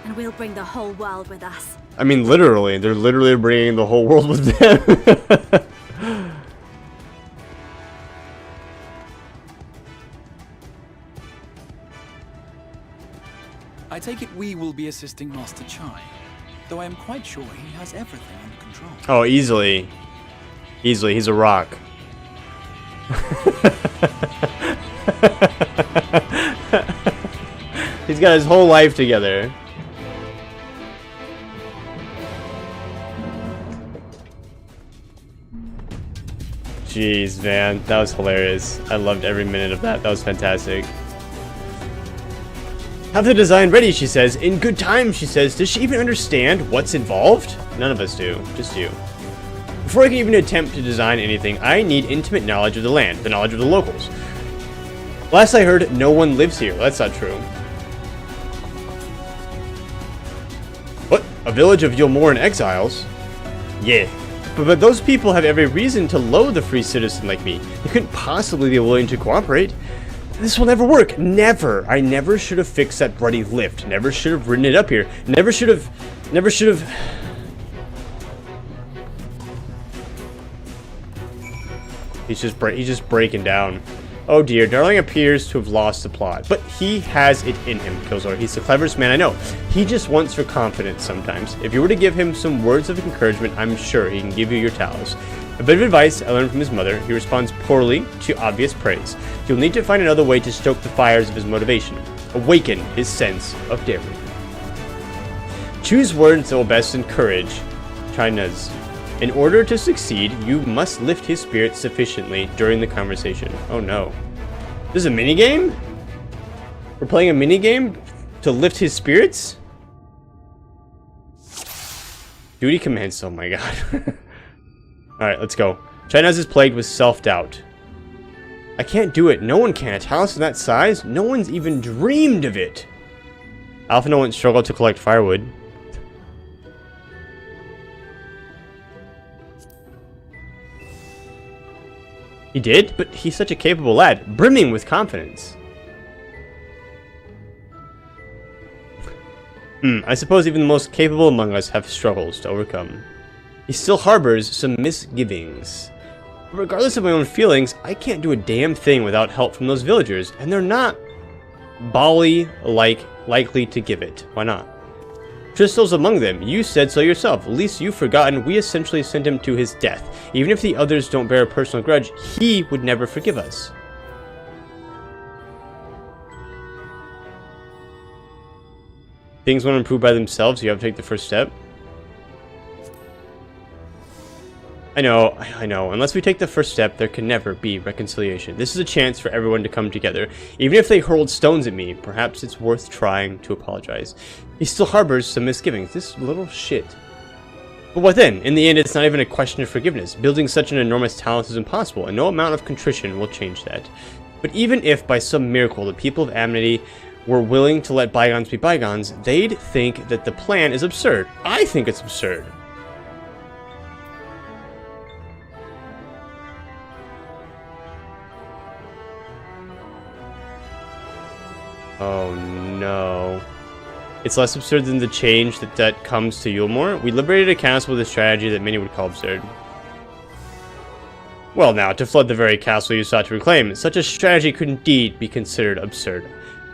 and we'll bring the whole world with us. I mean, literally. They're literally bringing the whole world with them. I take it we will be assisting Master Chai, though I am quite sure he has everything under control. Oh, easily. Easily. He's a rock. He's got his whole life together. Jeez, man. That was hilarious. I loved every minute of that. That was fantastic. Have the design ready, she says. In good time, she says. Does she even understand what's involved? None of us do. Just you. Before I can even attempt to design anything, I need intimate knowledge of the land, the knowledge of the locals. Last I heard, no one lives here. That's not true. What? A village of Yulmore exiles? Yeah. But those people have every reason to loathe a free citizen like me. They couldn't possibly be willing to cooperate. This will never work. Never. I never should have fixed that bloody lift. Never should have ridden it up here. Never should have... He's just breaking down. Oh dear, Darling appears to have lost the plot. But he has it in him, Killzor. He's the cleverest man I know. He just wants your confidence sometimes. If you were to give him some words of encouragement, I'm sure he can give you your talents. A bit of advice I learned from his mother. He responds poorly to obvious praise. You'll need to find another way to stoke the fires of his motivation. Awaken his sense of daring. Choose words that will best encourage China's. In order to succeed, you must lift his spirit sufficiently during the conversation. Oh no. This is a minigame? We're playing a minigame to lift his spirits? Duty commenced, oh my god. Alright, let's go. China's is plagued with self-doubt. I can't do it. No one can. A talent of that size? No one's even dreamed of it. Alphino won't struggle to collect firewood. He did? But he's such a capable lad, brimming with confidence. I suppose even the most capable among us have struggles to overcome. He still harbors some misgivings. But regardless of my own feelings, I can't do a damn thing without help from those villagers, and they're not likely to give it. Why not? Tristel's among them. You said so yourself. At least you've forgotten we essentially sent him to his death. Even if the others don't bear a personal grudge, he would never forgive us. Things won't improve by themselves, you have to take the first step. I know. Unless we take the first step, there can never be reconciliation. This is a chance for everyone to come together. Even if they hurled stones at me, perhaps it's worth trying to apologize. He still harbors some misgivings. This little shit. But what then? In the end, it's not even a question of forgiveness. Building such an enormous talent is impossible, and no amount of contrition will change that. But even if, by some miracle, the people of Amity were willing to let bygones be bygones, they'd think that the plan is absurd. I think it's absurd. Oh no. It's less absurd than the change that comes to Yulmore. We liberated a castle with a strategy that many would call absurd. Well now, to flood the very castle you sought to reclaim, such a strategy could indeed be considered absurd.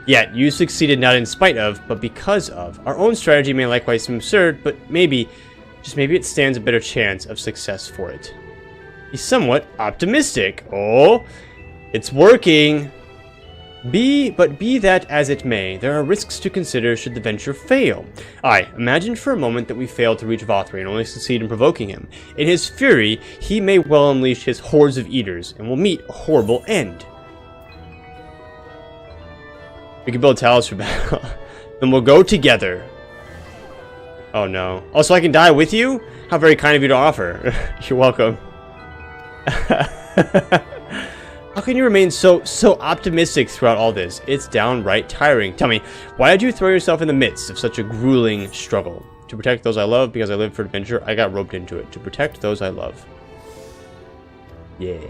Yet, you succeeded not in spite of, but because of. Our own strategy may likewise seem absurd, but maybe, just maybe it stands a better chance of success for it. He's somewhat optimistic. Oh, it's working. Be that as it may, there are risks to consider should the venture fail. Imagine for a moment that we fail to reach Vothri and only succeed in provoking him. In his fury, he may well unleash his hordes of eaters, and will meet a horrible end. We can build towers for battle. Then we'll go together. Oh no. Oh, so I can die with you? How very kind of you to offer. You're welcome. How can you remain so optimistic throughout all this? It's downright tiring. Tell me, why did you throw yourself in the midst of such a grueling struggle? To protect those I love, because I live for adventure, I got roped into it. To protect those I love. Yeah.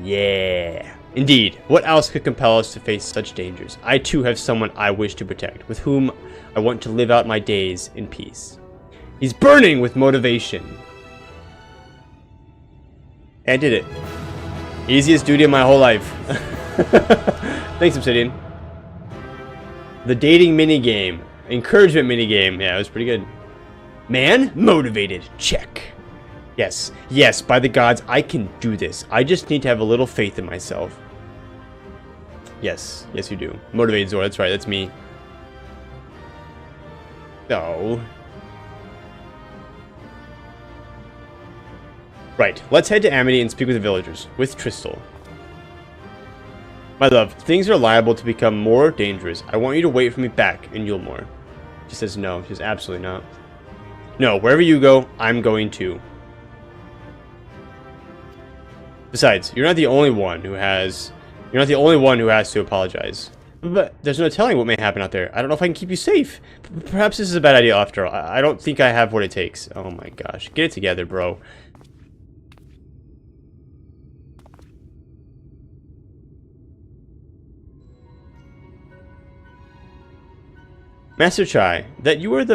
Yeah. Indeed, what else could compel us to face such dangers? I too have someone I wish to protect, with whom I want to live out my days in peace. He's burning with motivation. I did it. Easiest duty of my whole life. Thanks, Obsidian. The dating minigame. Encouragement minigame. Yeah, it was pretty good. Man, motivated. Check. Yes, yes, by the gods, I can do this. I just need to have a little faith in myself. Yes, yes you do. Motivated Zora, that's right, that's me. No. Right, let's head to Amity and speak with the villagers, with Tristel. My love, things are liable to become more dangerous. I want you to wait for me back in Yulmore. She says no, she says absolutely not. No, wherever you go, I'm going too. Besides, you're not the only one who has to apologize. But there's no telling what may happen out there. I don't know if I can keep you safe. Perhaps this is a bad idea after all. I don't think I have what it takes. Oh my gosh. Get it together, bro. Master Chai, that you are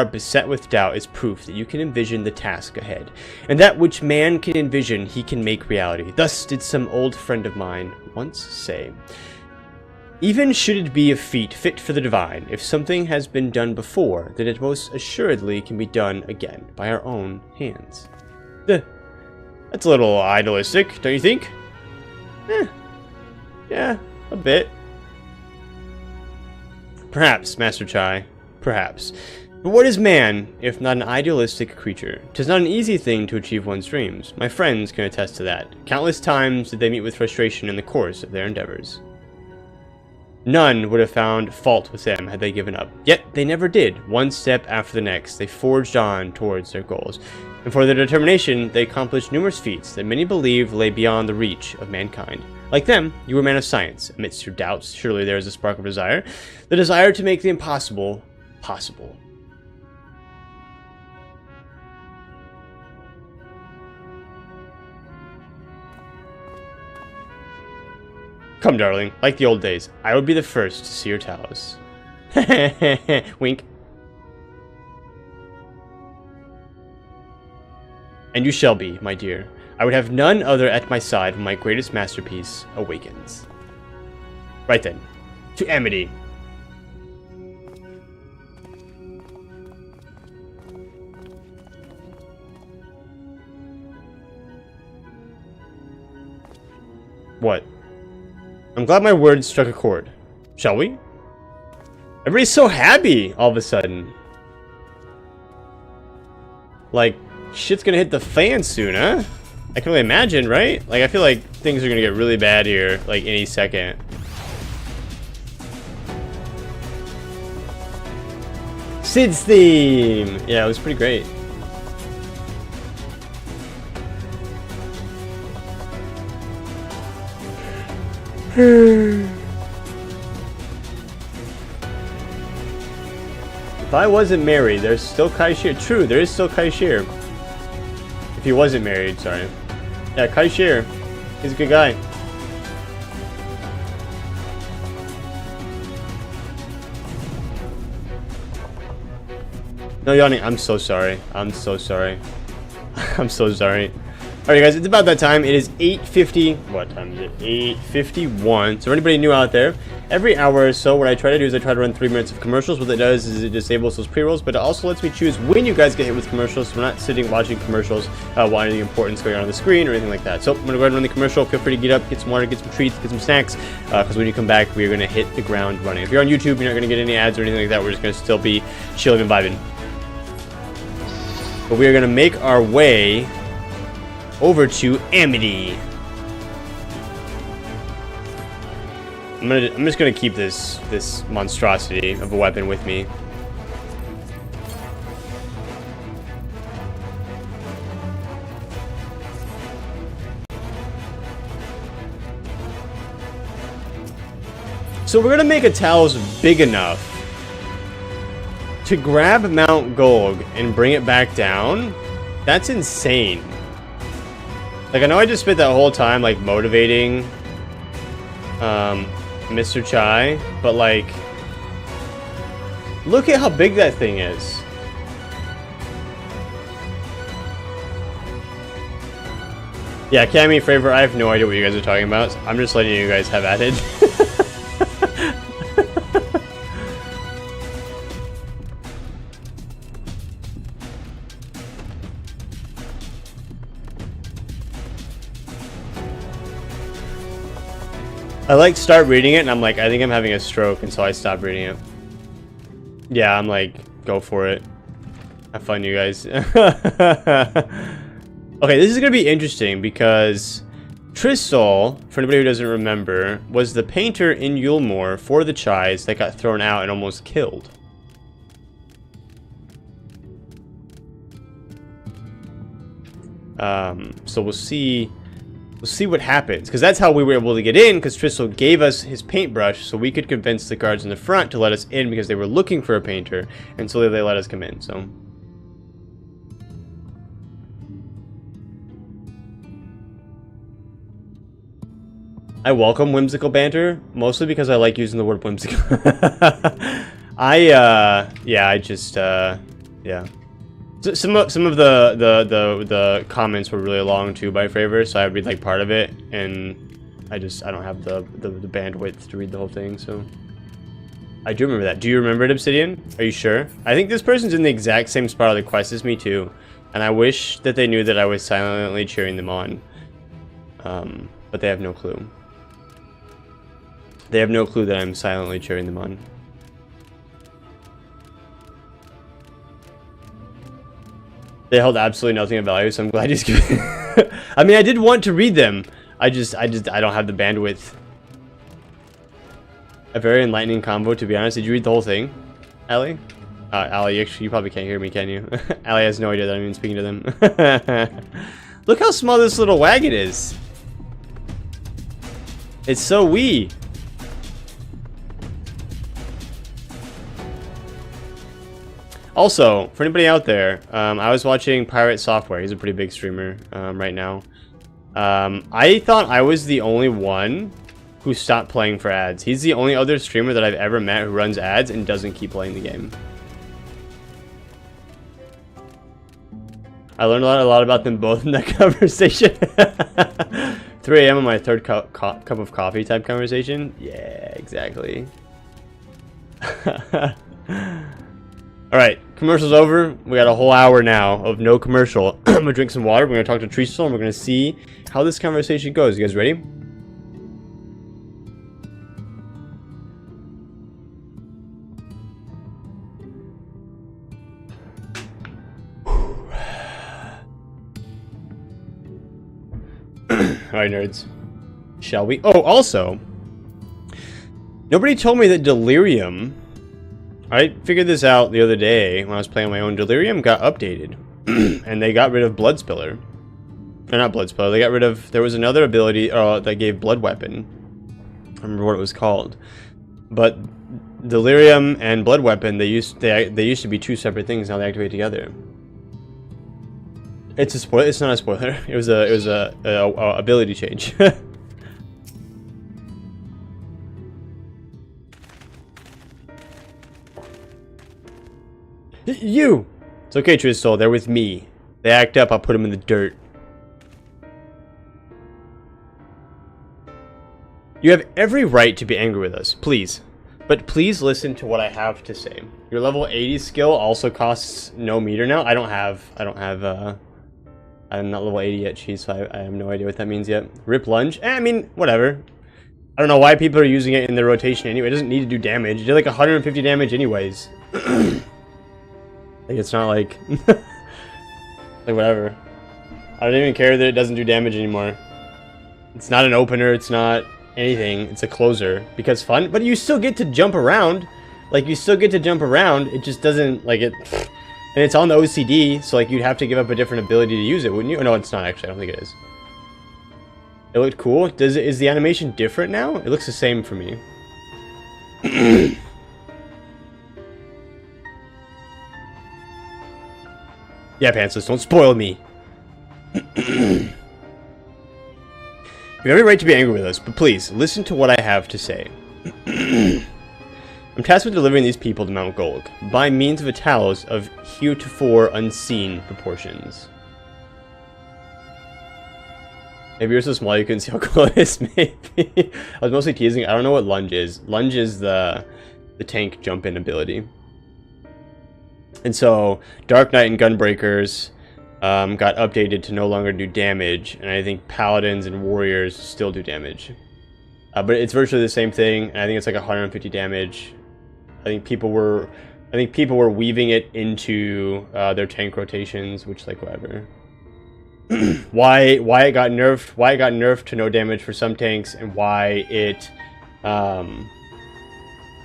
beset with doubt is proof that you can envision the task ahead, and that which man can envision he can make reality. Thus did some old friend of mine once say. Even should it be a feat fit for the divine, if something has been done before, then it most assuredly can be done again by our own hands. That's a little idealistic, don't you think? Yeah, a bit. Perhaps, Master Chai, perhaps. But what is man, if not an idealistic creature? 'Tis not an easy thing to achieve one's dreams. My friends can attest to that. Countless times did they meet with frustration in the course of their endeavors. None would have found fault with them had they given up. Yet they never did. One step after the next, they forged on towards their goals. And for their determination, they accomplished numerous feats that many believed lay beyond the reach of mankind. Like them, you were a man of science. Amidst your doubts, surely there is a spark of desire. The desire to make the impossible possible. Come, darling, like the old days, I would be the first to see your talus. Wink. And you shall be, my dear. I would have none other at my side when my greatest masterpiece awakens. Right then. To Amity. What? I'm glad my words struck a chord. Shall we? Everybody's so happy all of a sudden. Like, shit's gonna hit the fan soon, huh? I can only imagine, right? Like, I feel like things are gonna get really bad here, like, any second. Sid's theme! Yeah, it was pretty great. If I wasn't married, there's still Kaishir. True, there is still Kaishir. If he wasn't married, sorry. Yeah, Kaishir. He's a good guy. No yawning. I'm so sorry. I'm so sorry. I'm so sorry. Alright guys, it's about that time. It is 8:50. What time is it? 8:51. So for anybody new out there, every hour or so what I try to do is I try to run 3 minutes of commercials. What it does is it disables those pre-rolls, but it also lets me choose when you guys get hit with commercials, so we're not sitting watching commercials while anything important's going on the screen or anything like that. So I'm going to go ahead and run the commercial. Feel free to get up, get some water, get some treats, get some snacks, because when you come back, we're going to hit the ground running. If you're on YouTube, you're not going to get any ads or anything like that. We're just going to still be chilling and vibing. But we are going to make our way over to Amity. I'm just gonna keep this monstrosity of a weapon with me. So we're gonna make a Talos big enough to grab Mount Gulg and bring it back down. That's insane. Like, I know I just spent that whole time, like, motivating, Mr. Chai, but, like, look at how big that thing is. Yeah, Cammy, Fravor, I have no idea what you guys are talking about. I'm just letting you guys have at it. I like start reading it and I'm like, I think I'm having a stroke, and so I stop reading it. Yeah, I'm like, go for it. Have fun, you guys. Okay, this is gonna be interesting because Tristol, for anybody who doesn't remember, was the painter in Yulmore for the Chais that got thrown out and almost killed. So we'll see what happens, because that's how we were able to get in, because Tristol gave us his paintbrush so we could convince the guards in the front to let us in because they were looking for a painter, and so they let us come in. So I welcome whimsical banter, mostly because I like using the word whimsical. Yeah. Some of the comments were really long too by Fravor, so I would read like part of it, and I don't have the bandwidth to read the whole thing. So I do remember that. Do you remember it, Obsidian? Are you sure? I think this person's in the exact same spot of the quest as me too, and I wish that they knew that I was silently cheering them on. But they have no clue. They have no clue that I'm silently cheering them on. They held absolutely nothing of value, so I'm glad he's giving. I mean, I did want to read them. I don't have the bandwidth. A very enlightening convo, to be honest. Did you read the whole thing, Allie? Allie, actually, you probably can't hear me, can you? Allie has no idea that I'm even speaking to them. Look how small this little wagon is. It's so wee. Also, for anybody out there, I was watching Pirate Software. He's a pretty big streamer right now. I thought I was the only one who stopped playing for ads. He's the only other streamer that I've ever met who runs ads and doesn't keep playing the game. I learned a lot about them both in that conversation. 3 a.m. on my third cup of coffee type conversation. Yeah, exactly. Alright, commercial's over. We got a whole hour now of no commercial. I'm gonna drink some water. We're gonna talk to Treasel, and we're gonna see how this conversation goes. You guys ready? Alright, nerds. Shall we? Oh, also, nobody told me that Delirium... I figured this out the other day when I was playing my own. Delirium got updated. And they got rid of Bloodspiller. Or not Bloodspiller, they got rid of... There was another ability that gave Blood Weapon. I don't remember what it was called. But Delirium and Blood Weapon, they used to be two separate things, now they activate together. It's a spoiler. It's not a spoiler. It was a ability change. You! It's okay, Tristal. They're with me. They act up, I'll put them in the dirt. You have every right to be angry with us, please. But please listen to what I have to say. Your level 80 skill also costs no meter now. I'm not level 80 yet, cheese, so I have no idea what that means yet. Rip lunge? I mean, whatever. I don't know why people are using it in their rotation anyway. It doesn't need to do damage. It did like 150 damage anyways. Like, it's not like... like, whatever. I don't even care that it doesn't do damage anymore. It's not an opener, it's not anything. It's a closer. Because fun, but you still get to jump around. Like, you still get to jump around. It just doesn't, like, it... And it's on the OCD, so, like, you'd have to give up a different ability to use it, wouldn't you? Oh, no, it's not, actually. I don't think it is. It looked cool. Is the animation different now? It looks the same for me. Yeah, Pantsless, don't spoil me. You have every right to be angry with us, but please, listen to what I have to say. I'm tasked with delivering these people to Mount Gulg, by means of a talos of heretofore unseen proportions. Maybe you're so small you couldn't see how cool it is, maybe. I was mostly teasing. I don't know what lunge is. Lunge is the tank jump-in ability. And so, Dark Knight and Gunbreakers got updated to no longer do damage, and I think Paladins and Warriors still do damage. But it's virtually the same thing, and I think it's like 150 damage. I think people were weaving it into their tank rotations, which, like, whatever. why it got nerfed to no damage for some tanks, and why it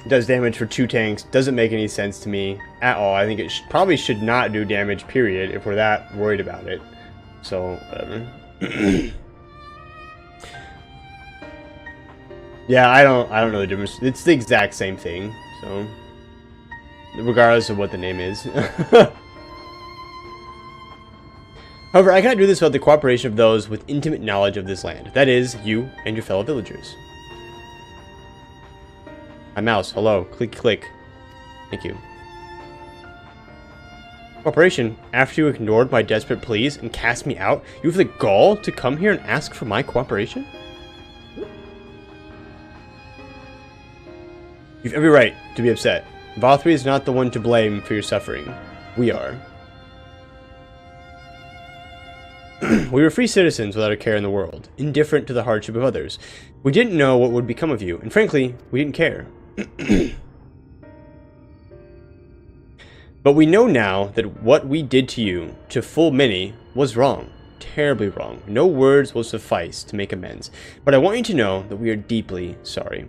does damage for 2 tanks doesn't make any sense to me at all. I think it probably should not do damage, period, if we're that worried about it. So, whatever. Yeah, I don't know the difference. It's the exact same thing, so regardless of what the name is. However, I cannot do this without the cooperation of those with intimate knowledge of this land. That is, you and your fellow villagers. My mouse, hello. Click, click. Thank you. Cooperation, after you ignored my desperate pleas and cast me out, you have the gall to come here and ask for my cooperation? You've every right to be upset. Valkyrie is not the one to blame for your suffering. We are. We were free citizens without a care in the world, indifferent to the hardship of others. We didn't know what would become of you, and frankly, we didn't care. But we know now that what we did to you, to full many, was wrong. Terribly wrong. No words will suffice to make amends. But I want you to know that we are deeply sorry.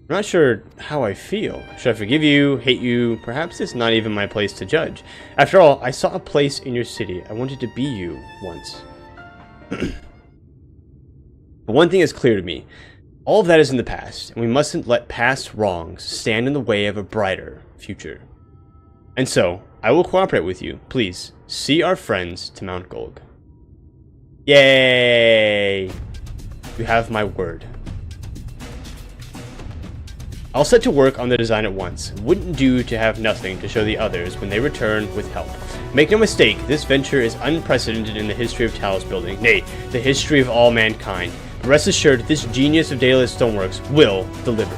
I'm not sure how I feel. Should I forgive you, hate you? Perhaps it's not even my place to judge. After all, I saw a place in your city. I wanted to be you once. But one thing is clear to me. All of that is in the past, and we mustn't let past wrongs stand in the way of a brighter future. And so, I will cooperate with you. Please, see our friends to Mount Gulg. Yay! You have my word. I'll set to work on the design at once. Wouldn't do to have nothing to show the others when they return with help. Make no mistake, this venture is unprecedented in the history of Talos building, nay, the history of all mankind. But rest assured, this genius of Daedalus Stoneworks will deliver.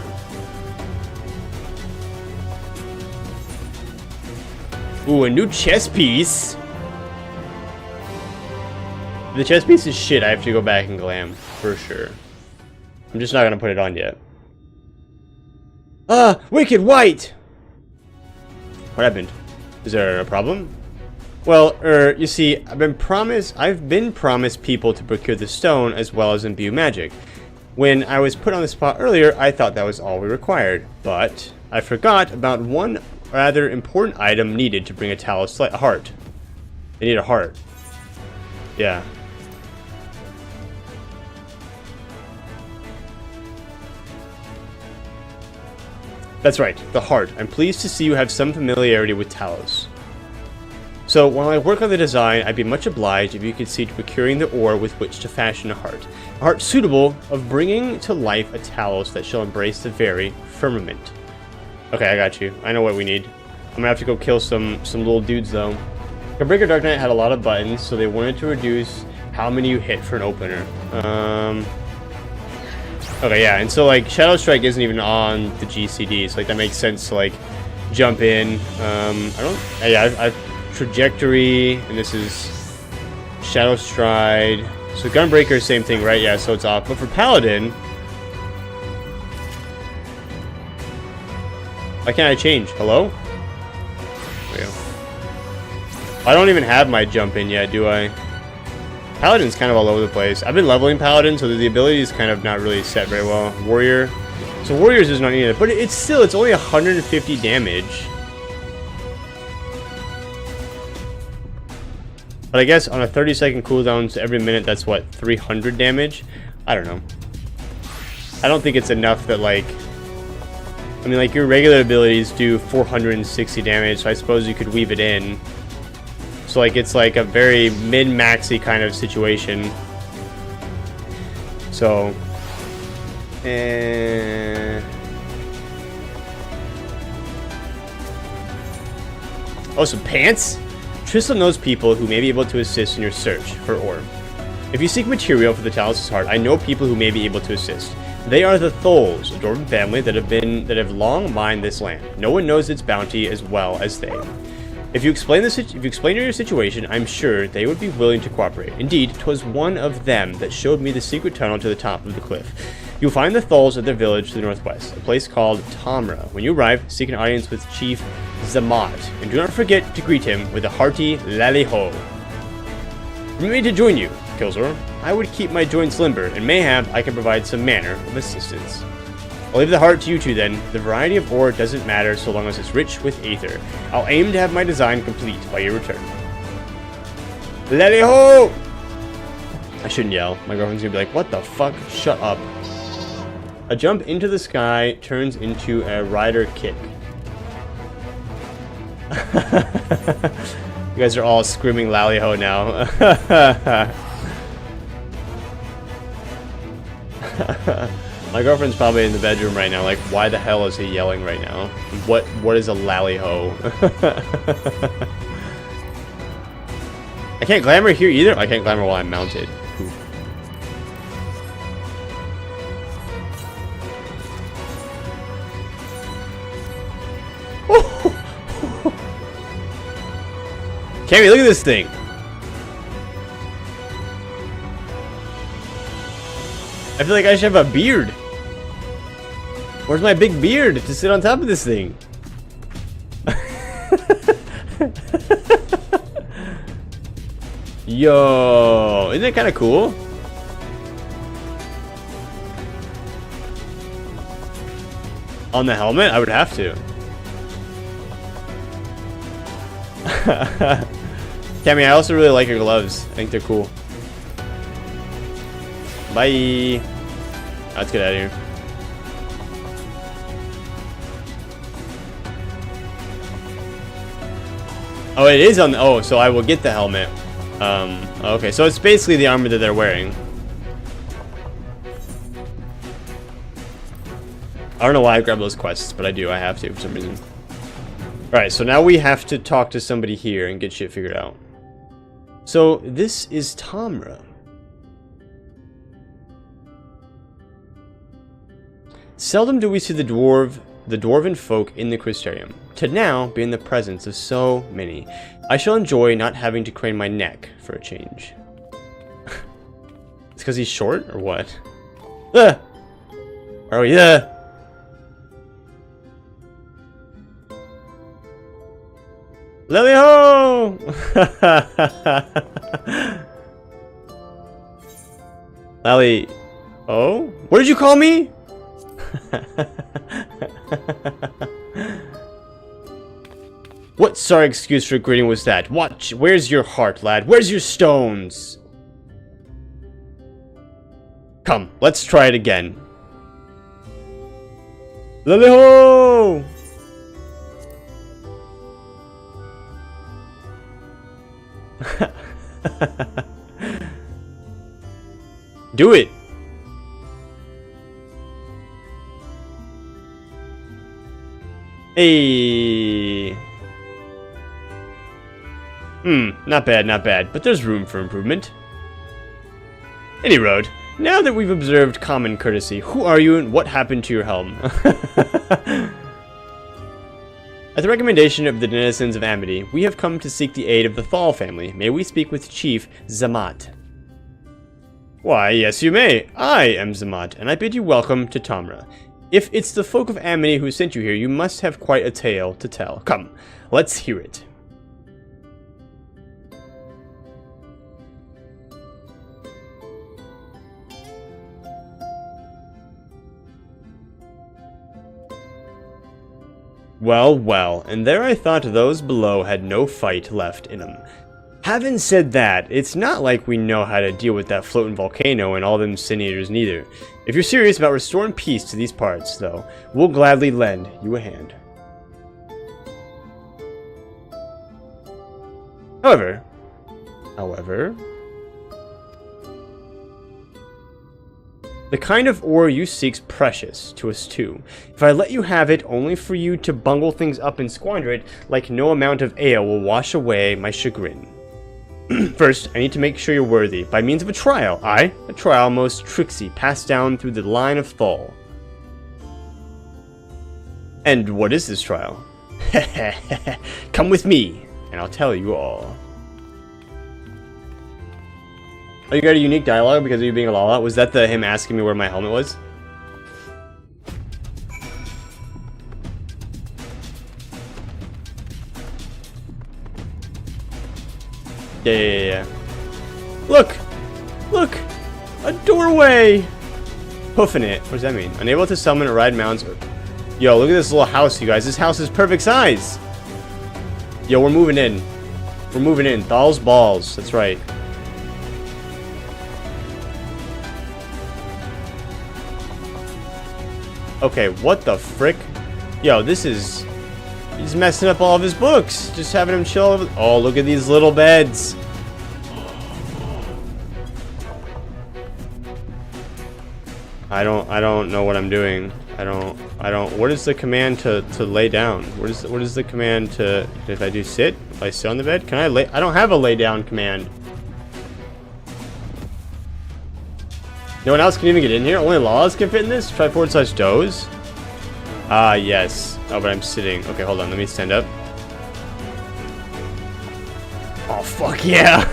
Ooh, a new chess piece. The chess piece is shit. I have to go back and glam for sure. I'm just not gonna put it on yet. Wicked White! What happened? Is there a problem? Well, you see, I've been promised people to procure the stone as well as imbue magic. When I was put on the spot earlier, I thought that was all we required, but I forgot about one rather important item needed to bring a Talos a heart. They need a heart. Yeah. That's right, the heart. I'm pleased to see you have some familiarity with Talos. So, while I work on the design, I'd be much obliged if you could see to procuring the ore with which to fashion a heart. A heart suitable of bringing to life a Talos that shall embrace the very firmament. Okay, I got you. I know what we need. I'm gonna have to go kill some little dudes, though. Gunbreaker Dark Knight had a lot of buttons, so they wanted to reduce how many you hit for an opener. Okay, yeah, and so, like, Shadow Strike isn't even on the GCD, so, like, that makes sense to, like, jump in. I've Trajectory, and this is Shadow Stride. So Gunbreaker, same thing, right? Yeah, so it's off. But for Paladin, why can't I change? Hello? There we go. I don't even have my jump in yet, do I? Paladin's kind of all over the place. I've been leveling Paladin, so the ability is kind of not really set very well. Warrior. So Warriors is not needed, but it's only 150 damage. But I guess on a 30-second cooldown, so every minute, that's what, 300 damage? I don't know. I don't think it's enough that, like... I mean, like, your regular abilities do 460 damage, so I suppose you could weave it in. So, like, it's like a very min-maxy kind of situation. So... Oh, some pants? Tristan knows people who may be able to assist in your search for ore. If you seek material for the Talos' heart, I know people who may be able to assist. They are the Tholes, a dwarven family that have long mined this land. No one knows its bounty as well as they. If you explain your situation, I'm sure they would be willing to cooperate. Indeed, 'twas one of them that showed me the secret tunnel to the top of the cliff. You'll find the Tholes at their village to the northwest, a place called Tamra. When you arrive, seek an audience with Chief Zamat, and do not forget to greet him with a hearty lally-ho. Permit me to join you, Killzor. I would keep my joints limber, and mayhap I can provide some manner of assistance. I'll leave the heart to you two then. The variety of ore doesn't matter so long as it's rich with aether. I'll aim to have my design complete by your return. Lally-ho! I shouldn't yell. My girlfriend's gonna be like, what the fuck? Shut up. A jump into the sky turns into a rider kick. You guys are all screaming lally-ho now. My girlfriend's probably in the bedroom right now, like, why the hell is he yelling right now? What is a lally-ho? I can't glamour here either? I can't glamour while I'm mounted. Ooh. Cammy, look at this thing. I feel like I should have a beard. Where's my big beard to sit on top of this thing? Yo, isn't that kind of cool? On the helmet? I would have to. Cammy, I also really like your gloves. I think they're cool. Bye. Let's get out of here. Oh, it is on the... Oh, so I will get the helmet. Okay, so it's basically the armor that they're wearing. I don't know why I grabbed those quests, but I do. I have to for some reason. Alright, so now we have to talk to somebody here and get shit figured out. So, this is Tamra. Seldom do we see the dwarven folk in the Crystarium. To now be in the presence of so many. I shall enjoy not having to crane my neck for a change. It's because he's short, or what? Ah! Oh, yeah! Lily ho! Lally. Oh? What did you call me? What sorry excuse for greeting was that? Watch, where's your heart, lad? Where's your stones? Come, let's try it again. Lily ho! Do it. Hey. Not bad, not bad, but there's room for improvement. Any road. Now that we've observed common courtesy, who are you and what happened to your helm? At the recommendation of the denizens of Amity, we have come to seek the aid of the Thal family. May we speak with Chief Zamat? Why, yes you may. I am Zamat, and I bid you welcome to Tamra. If it's the folk of Amity who sent you here, you must have quite a tale to tell. Come, let's hear it. Well, well, and there I thought those below had no fight left in them. Having said that, it's not like we know how to deal with that floating volcano and all them Sin-Eaters neither. If you're serious about restoring peace to these parts, though, we'll gladly lend you a hand. However, the kind of ore you seek's precious to us too. If I let you have it only for you to bungle things up and squander it, like no amount of ale will wash away my chagrin. First, I need to make sure you're worthy, by means of a trial. Aye, a trial most tricksy, passed down through the line of Thal. And what is this trial? Come with me, and I'll tell you all. Oh, you got a unique dialogue because of you being a Lala? Was that him asking me where my helmet was? Yeah. Look! Look! A doorway! Hoofing it. What does that mean? Unable to summon or ride mounts. Yo, look at this little house, you guys. This house is perfect size! Yo, we're moving in. We're moving in. Thal's balls. That's right. Okay, what the frick? Yo, this is... He's messing up all of his books. Just having him chill over... Oh, look at these little beds. I don't know what I'm doing. I don't... What is the command to lay down? What is the command to... If I do sit? If I sit on the bed? Can I lay... I don't have a lay down command. No one else can even get in here? Only Laws can fit in this? Try forward slash doze? Ah, yes. Oh, but I'm sitting. Okay, hold on. Let me stand up. Oh, fuck yeah!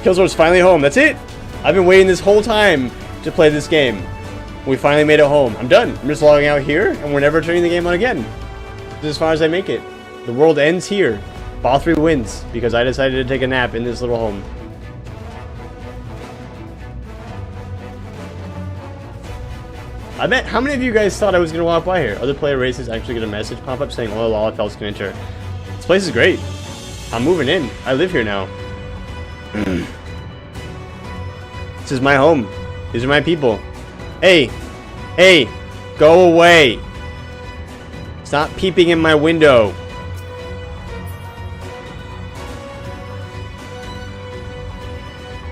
Killzone's finally home. That's it! I've been waiting this whole time to play this game. We finally made it home. I'm done. I'm just logging out here, and we're never turning the game on again. This is as far as I make it. The world ends here. Ball3 wins, because I decided to take a nap in this little home. I bet, how many of you guys thought I was going to walk by here? Other player races actually get a message pop up saying, oh, Lalafells can enter. This place is great. I'm moving in. I live here now. This is my home. These are my people. Hey. Hey. Go away. Stop peeping in my window.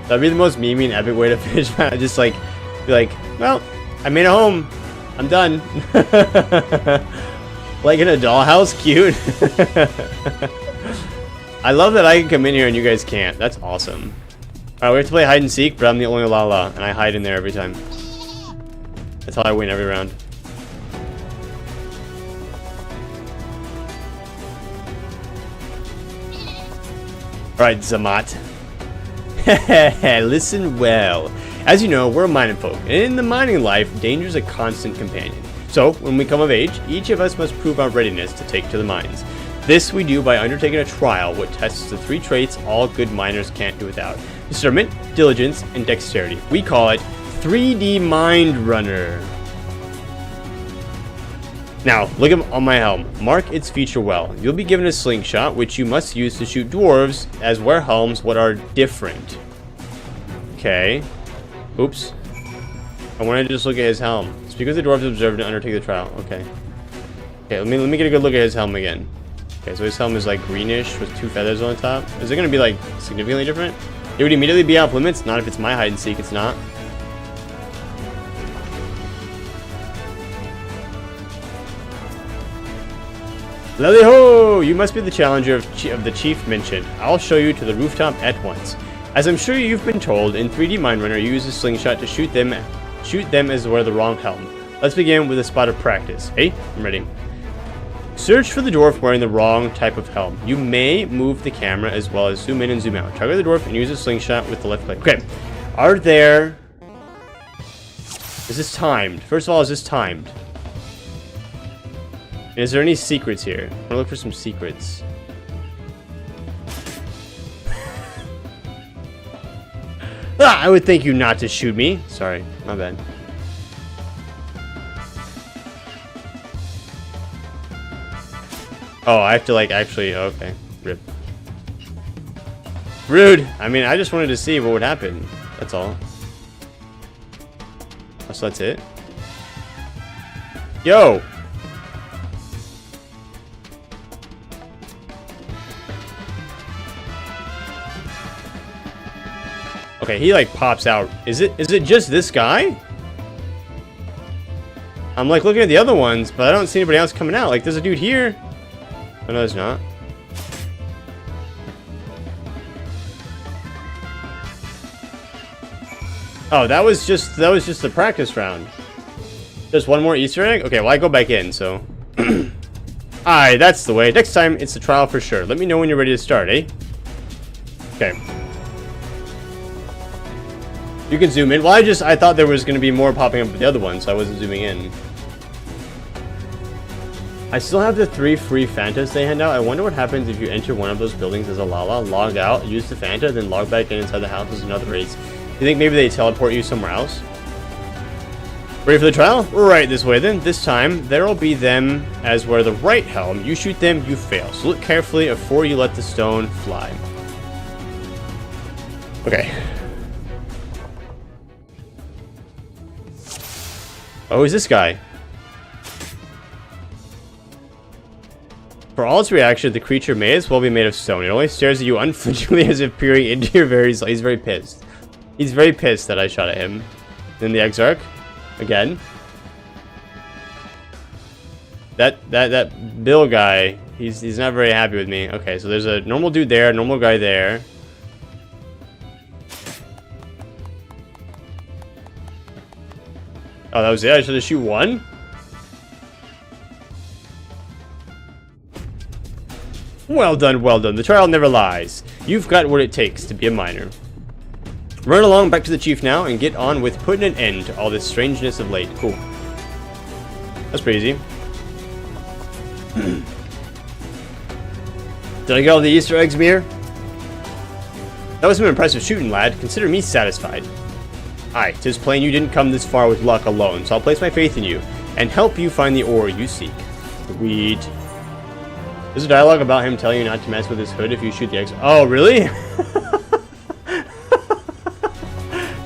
That'd be the most memey and epic way to finish. Just like, be like, well, I made a home. I'm done. Like in a dollhouse, cute. I love that I can come in here and you guys can't. That's awesome. Alright, we have to play hide and seek, but I'm the only la and I hide in there every time. That's how I win every round. Alright, Zamat. Listen well. As you know, we're a mining folk, and in the mining life, danger is a constant companion. So, when we come of age, each of us must prove our readiness to take to the mines. This we do by undertaking a trial which tests the 3 traits all good miners can't do without: discernment, diligence, and dexterity. We call it 3D Mind Runner. Now, look on my helm. Mark its feature well. You'll be given a slingshot, which you must use to shoot dwarves, as wear helms what are different. Okay. Oops. I wanted to just look at his helm. Speak with the dwarves observed and undertake the trial. Okay. Okay, let me get a good look at his helm again. Okay, so his helm is like greenish with 2 feathers on the top. Is it going to be like significantly different? It would immediately be off limits. Not if it's my hide and seek, it's not. Lally ho! You must be the challenger of the chief mentioned. I'll show you to the rooftop at once. As I'm sure you've been told, in 3D Mind Runner, you use a slingshot to shoot them as wear the wrong helm. Let's begin with a spot of practice. Hey, I'm ready. Search for the dwarf wearing the wrong type of helm. You may move the camera as well as zoom in and zoom out. Target the dwarf and use a slingshot with the left click. Okay. Are there... Is this timed? First of all, is this timed? Is there any secrets here? I'm gonna look for some secrets. I would thank you not to shoot me. Sorry, my bad. Oh, I have to like actually, okay. Rip. Rude! I mean, I just wanted to see what would happen. That's all. Oh, so that's it? Yo! Okay, he like pops out. Is it just this guy? I'm like looking at the other ones, but I don't see anybody else coming out. Like there's a dude here. Oh no, there's not. Oh, that was just the practice round. There's one more Easter egg? Okay, well I go back in, so. Alright, that's the way. Next time it's the trial for sure. Let me know when you're ready to start, eh? Okay. You can zoom in. Well, I thought there was going to be more popping up with the other one, so I wasn't zooming in. I still have the 3 free Fantas they hand out. I wonder what happens if you enter one of those buildings as a Lala, log out, use the Fanta, then log back in inside the house as another race. You think maybe they teleport you somewhere else? Ready for the trial? Right this way then. This time, there'll be them as wear the right helm. You shoot them, you fail. So look carefully before you let the stone fly. Okay. Oh, who's this guy? For all its reaction, the creature may as well be made of stone. It only stares at you unflinchingly as if peering into your very soul. He's very pissed. He's very pissed that I shot at him. Then the Exarch. Again. That Bill guy, he's not very happy with me. Okay, so there's a normal dude there, a normal guy there. Oh, that was it? I should have shoot one? Well done, well done. The trial never lies. You've got what it takes to be a miner. Run along back to the chief now and get on with putting an end to all this strangeness of late. Cool. That's pretty easy. Did I get all the Easter eggs, Mir? That was some impressive shooting, lad. Consider me satisfied. Aye, 'tis plain you didn't come this far with luck alone, so I'll place my faith in you, and help you find the ore you seek. Sweet. There's a dialogue about him telling you not to mess with his hood if you shoot the X. Oh, really?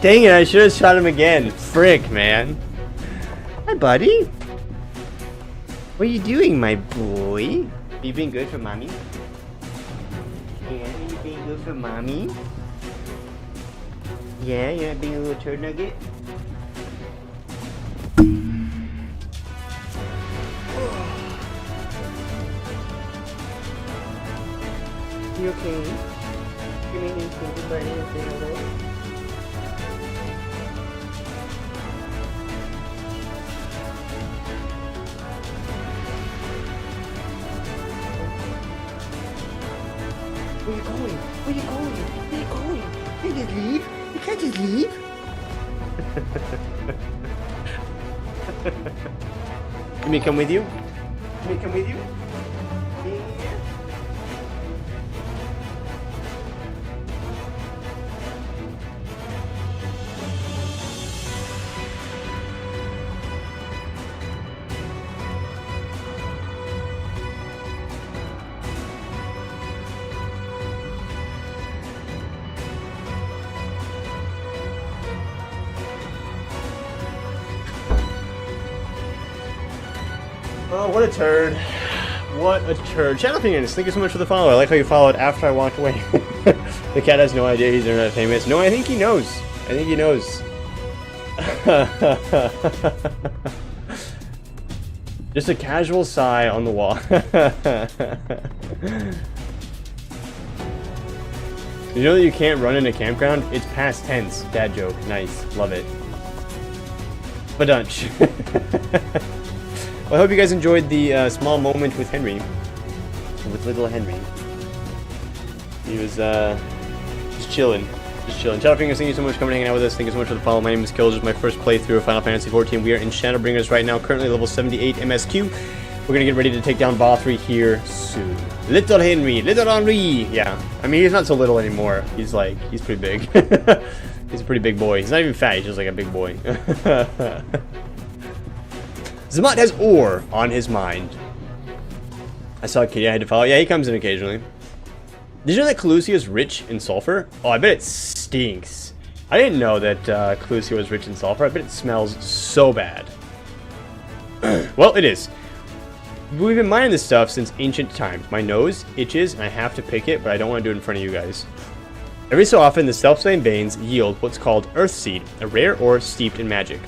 Dang it, I should have shot him again. Frick, man. Hi, buddy. What are you doing, my boy? Are you being good for mommy? Yeah, are you being good for mommy? Yeah, you're not being a little turd nugget? You okay? Give me a little buddy and say hello. Where you going? Where you going? Where you going? You can't just leave. You can't just leave. Let me come with you. Let me come with you. Yeah. Oh, what a turd. What a turd. Channel opinions, thank you so much for the follow. I like how you followed after I walked away. The cat has no idea he's internet famous. No, I think he knows. I think he knows. Just a casual sigh on the wall. You know that you can't run in a campground? It's past tense. Dad joke. Nice. Love it. Badunch. Well, I hope you guys enjoyed the small moment with Henry. With little Henry. He was just chilling. Just chilling. Shadowbringers, thank you so much for coming and hanging out with us. Thank you so much for the follow. My name is Kill. This is my first playthrough of Final Fantasy XIV. We are in Shadowbringers right now, currently level 78 MSQ. We're gonna get ready to take down Bothri here soon. Little Henry, little Henri. Yeah, I mean he's not so little anymore. He's pretty big. He's a pretty big boy. He's not even fat. He's just like a big boy. Zamat has ore on his mind. I saw a kitty I had to follow. Yeah, he comes in occasionally. Did you know that Calusia is rich in sulfur? Oh, I bet it stinks. I didn't know that Calusia was rich in sulfur. I bet it smells so bad. Well, it is. We've been mining this stuff since ancient times. My nose itches and I have to pick it, but I don't want to do it in front of you guys. Every so often, the self-same veins yield what's called Earthseed, a rare ore steeped in magic.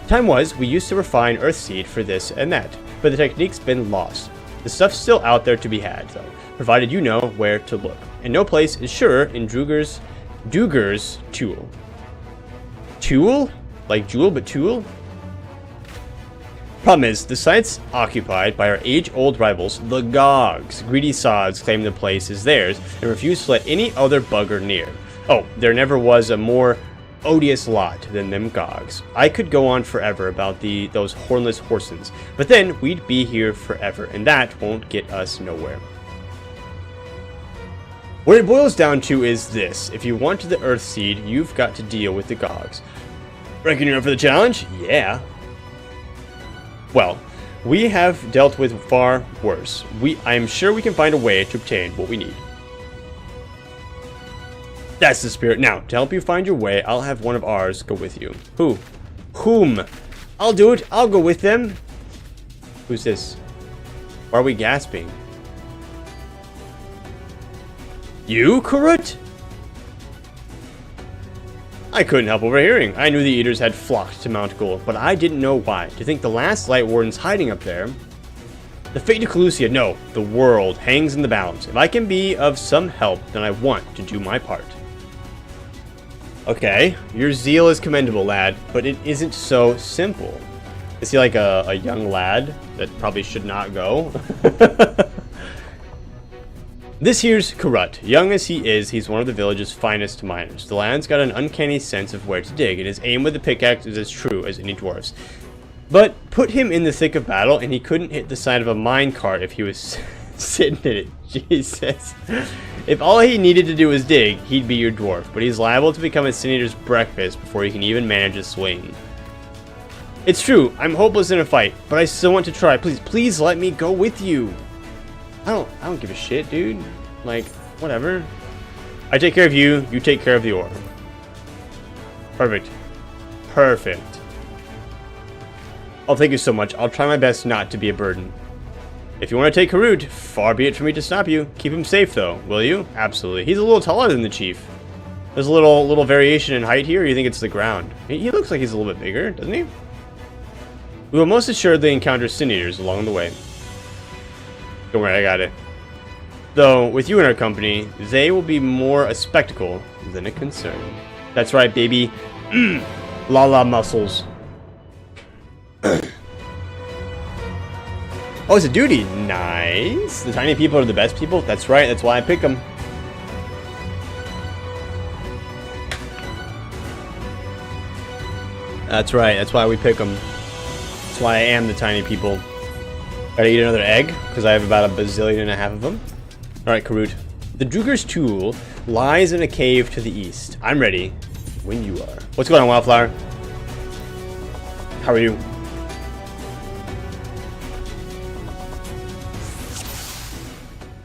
Time was, we used to refine Earthseed for this and that, but the technique's been lost. The stuff's still out there to be had, though, provided you know where to look. And no place is surer in Duger's Tool. Tool? Like Jewel, but Tool? Problem is, the site's occupied by our age-old rivals, the Gogs. Greedy sods claim the place is theirs and refuse to let any other bugger near. Oh, there never was a more odious lot than them Gogs. I could go on forever about those hornless horsens, but then we'd be here forever, and that won't get us nowhere. What it boils down to is this: if you want the Earthseed, you've got to deal with the Gogs. Reckon you're up for the challenge? Yeah. Well, we have dealt with far worse. I'm sure we can find a way to obtain what we need. That's the spirit. Now, to help you find your way, I'll have one of ours go with you. Who? Whom? I'll do it. I'll go with them. Who's this? Why are we gasping? You, Kurut? I couldn't help overhearing. I knew the Eaters had flocked to Mount Gulg, but I didn't know why. To think the last Light Warden's hiding up there. The fate of Calusia, no, the world hangs in the balance. If I can be of some help, then I want to do my part. Okay, your zeal is commendable, lad, but it isn't so simple. Is he like a young lad that probably should not go? This here's Kurut. Young as he is, he's one of the village's finest miners. The lad's got an uncanny sense of where to dig, and his aim with the pickaxe is as true as any dwarf's. But put him in the thick of battle, and he couldn't hit the side of a minecart if he was sitting in it. Jesus. If all he needed to do was dig, he'd be your dwarf, but he's liable to become a Sin Eater's breakfast before he can even manage a swing. It's true, I'm hopeless in a fight, but I still want to try. Please let me go with you. I don't give a shit, dude. Like, whatever. I take care of you, you take care of the ore. Perfect. Perfect. Oh, thank you so much. I'll try my best not to be a burden. If you want to take Karut, far be it for me to stop you. Keep him safe, though, will you? Absolutely. He's a little taller than the chief. There's a little variation in height here, or you think it's the ground? He looks like he's a little bit bigger, doesn't he? We will most assuredly encounter sin eaters along the way. Don't worry, I got it. Though, with you in our company, they will be more a spectacle than a concern. That's right, baby. La muscles. Oh, it's a duty. Nice. The tiny people are the best people. That's right. That's why I pick them. That's right. That's why we pick them. That's why I am the tiny people. Gotta eat another egg, because I have about 1.5 bazillion of them. Alright, Karut. The Druger's tool lies in a cave to the east. I'm ready when you are. What's going on, Wildflower? How are you?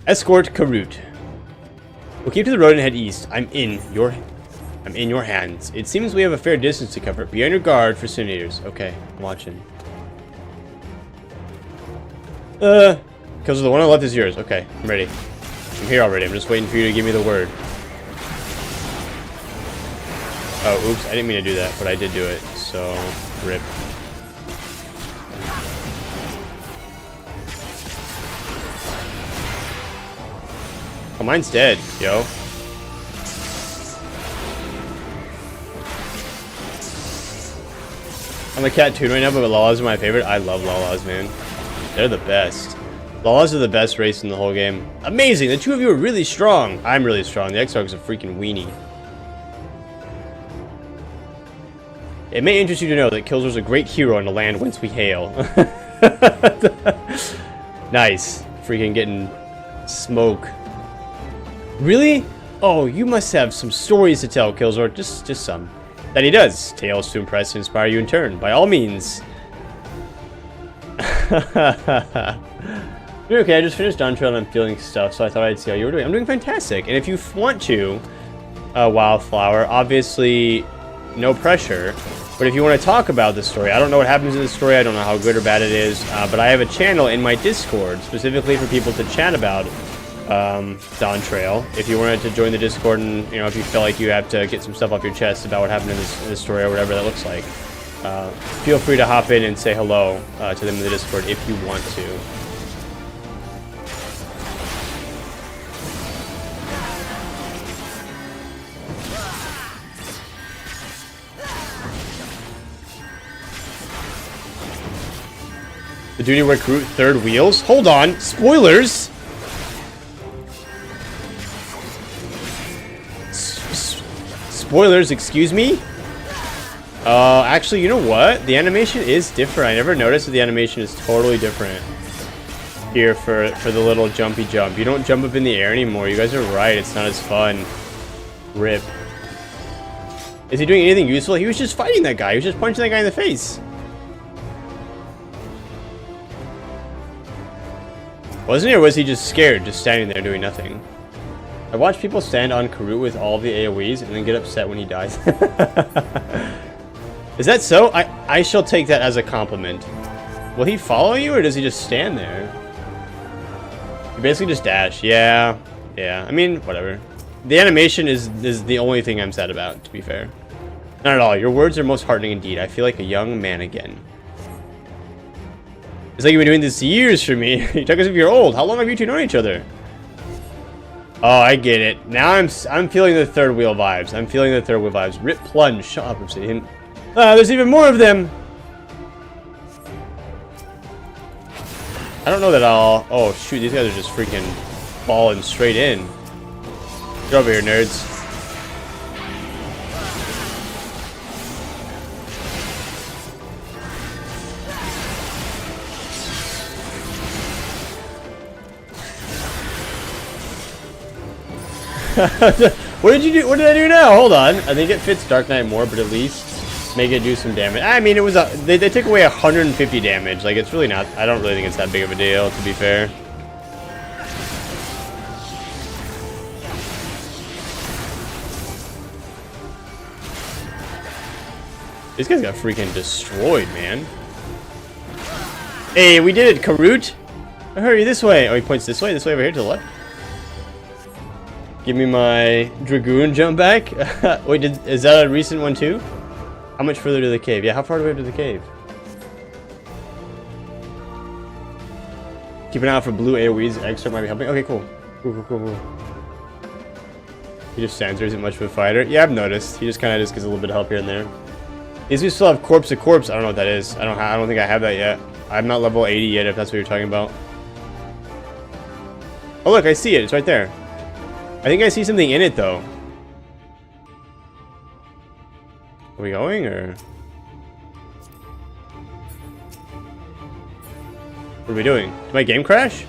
Escort Karut. We'll keep to the road and head east. I'm in your hands. It seems we have a fair distance to cover. Be on your guard for Sinators. Okay, I'm watching. Because the one on the left is yours. Okay, I'm ready. I'm here already. I'm just waiting for you to give me the word. Oh, oops. I didn't mean to do that, but I did do it. So, rip. Oh, mine's dead, yo. I'm a cat tune right now, but Lalas are my favorite. I love Lalas, man. They're the best. Lalas are the best race in the whole game. Amazing! The two of you are really strong. I'm really strong. The Exarch's a freaking weenie. It may interest you to know that Killzor's a great hero on the land whence we hail. Nice. Freaking getting smoke. Really? Oh, you must have some stories to tell, Killzor. Just some. That he does. Tales to impress and inspire you in turn. By all means. You're okay, I just finished Dawn Trail and I'm feeling stuff, so I thought I'd see how you were doing. I'm doing fantastic. And if you want to, Wildflower, obviously no pressure. But if you want to talk about the story, I don't know what happens in the story, I don't know how good or bad it is, but I have a channel in my Discord specifically for people to chat about Dawn Trail. If you wanted to join the Discord and, you know, if you feel like you have to get some stuff off your chest about what happened in this story or whatever that looks like, feel free to hop in and say hello to them in the Discord if you want to. The duty to recruit third wheels? Hold on! Spoilers! Spoilers, excuse me? Actually, you know what? The animation is different. I never noticed that the animation is totally different here for the little jumpy jump. You don't jump up in the air anymore. You guys are right. It's not as fun. Rip. Is he doing anything useful? He was just fighting that guy. He was just punching that guy in the face. Wasn't he, or was he just scared, just standing there doing nothing? I watch people stand on Karut with all the AoEs and then get upset when he dies. Is that so? I shall take that as a compliment. Will he follow you, or does he just stand there? You basically just dash. Yeah. I mean, whatever. The animation is the only thing I'm sad about, to be fair. Not at all. Your words are most heartening indeed. I feel like a young man again. It's like you've been doing this years for me. You talk as if you're old. How long have you two known each other? Oh, I get it. Now I'm feeling the third wheel vibes. I'm feeling the third wheel vibes. Rip plunge. Shut up, Obsidian. There's even more of them. I don't know that I'll... Oh, shoot. These guys are just freaking falling straight in. Get over here, nerds. What did you do? What did I do now? Hold on. I think it fits Dark Knight more, but at least make it do some damage. I mean, it was they took away 150 damage. Like, it's really not. I don't really think it's that big of a deal, to be fair. These guys got freaking destroyed, man. Hey, we did it, Karut. Hurry, this way! Oh, he points this way over here to the left. Give me my Dragoon jump back. Wait, is that a recent one too? How much further to the cave? Yeah, how far do we have to the cave? Keep an eye out for blue AoEs. Extra might be helping. Okay, cool. Cool. He just stands there. Isn't much of a fighter. Yeah, I've noticed. He just kind of gets a little bit of help here and there. These we still have corpse to corpse. I don't know what that is. I don't think I have that yet. I'm not level 80 yet, if that's what you're talking about. Oh look, I see it. It's right there. I think I see something in it though. Are we going or? What are we doing? Did my game crash?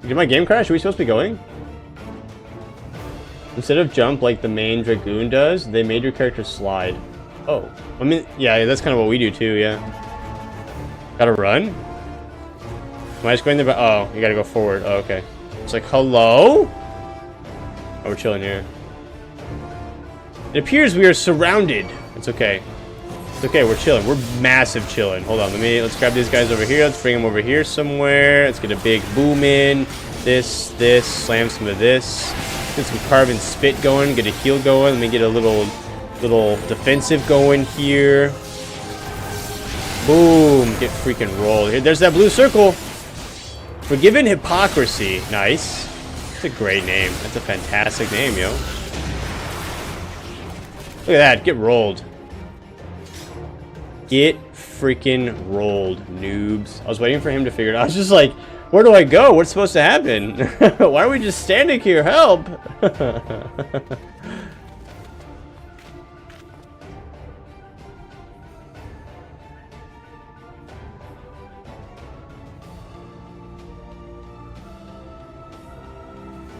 Did my game crash? Are we supposed to be going? Instead of jump like the main Dragoon does, they made your character slide. Oh. I mean, yeah, that's kind of what we do too, yeah. Gotta run? Am I just going there? Oh, you gotta go forward. Oh, okay. It's like, hello? Oh, we're chilling here. It appears we are surrounded. It's okay. It's okay, we're chilling. We're massive chilling. Hold on, let's grab these guys over here. Let's bring them over here somewhere. Let's get a big boom in. This, slam some of this. Get some carbon spit going. Get a heal going. Let me get a little defensive going here. Boom. Get freaking rolled. Here, there's that blue circle. Forgiven Hypocrisy. Nice. That's a great name. That's a fantastic name, yo. Look at that. Get rolled. Get freaking rolled, noobs. I was waiting for him to figure it out. I was just like, where do I go? What's supposed to happen? Why are we just standing here? Help!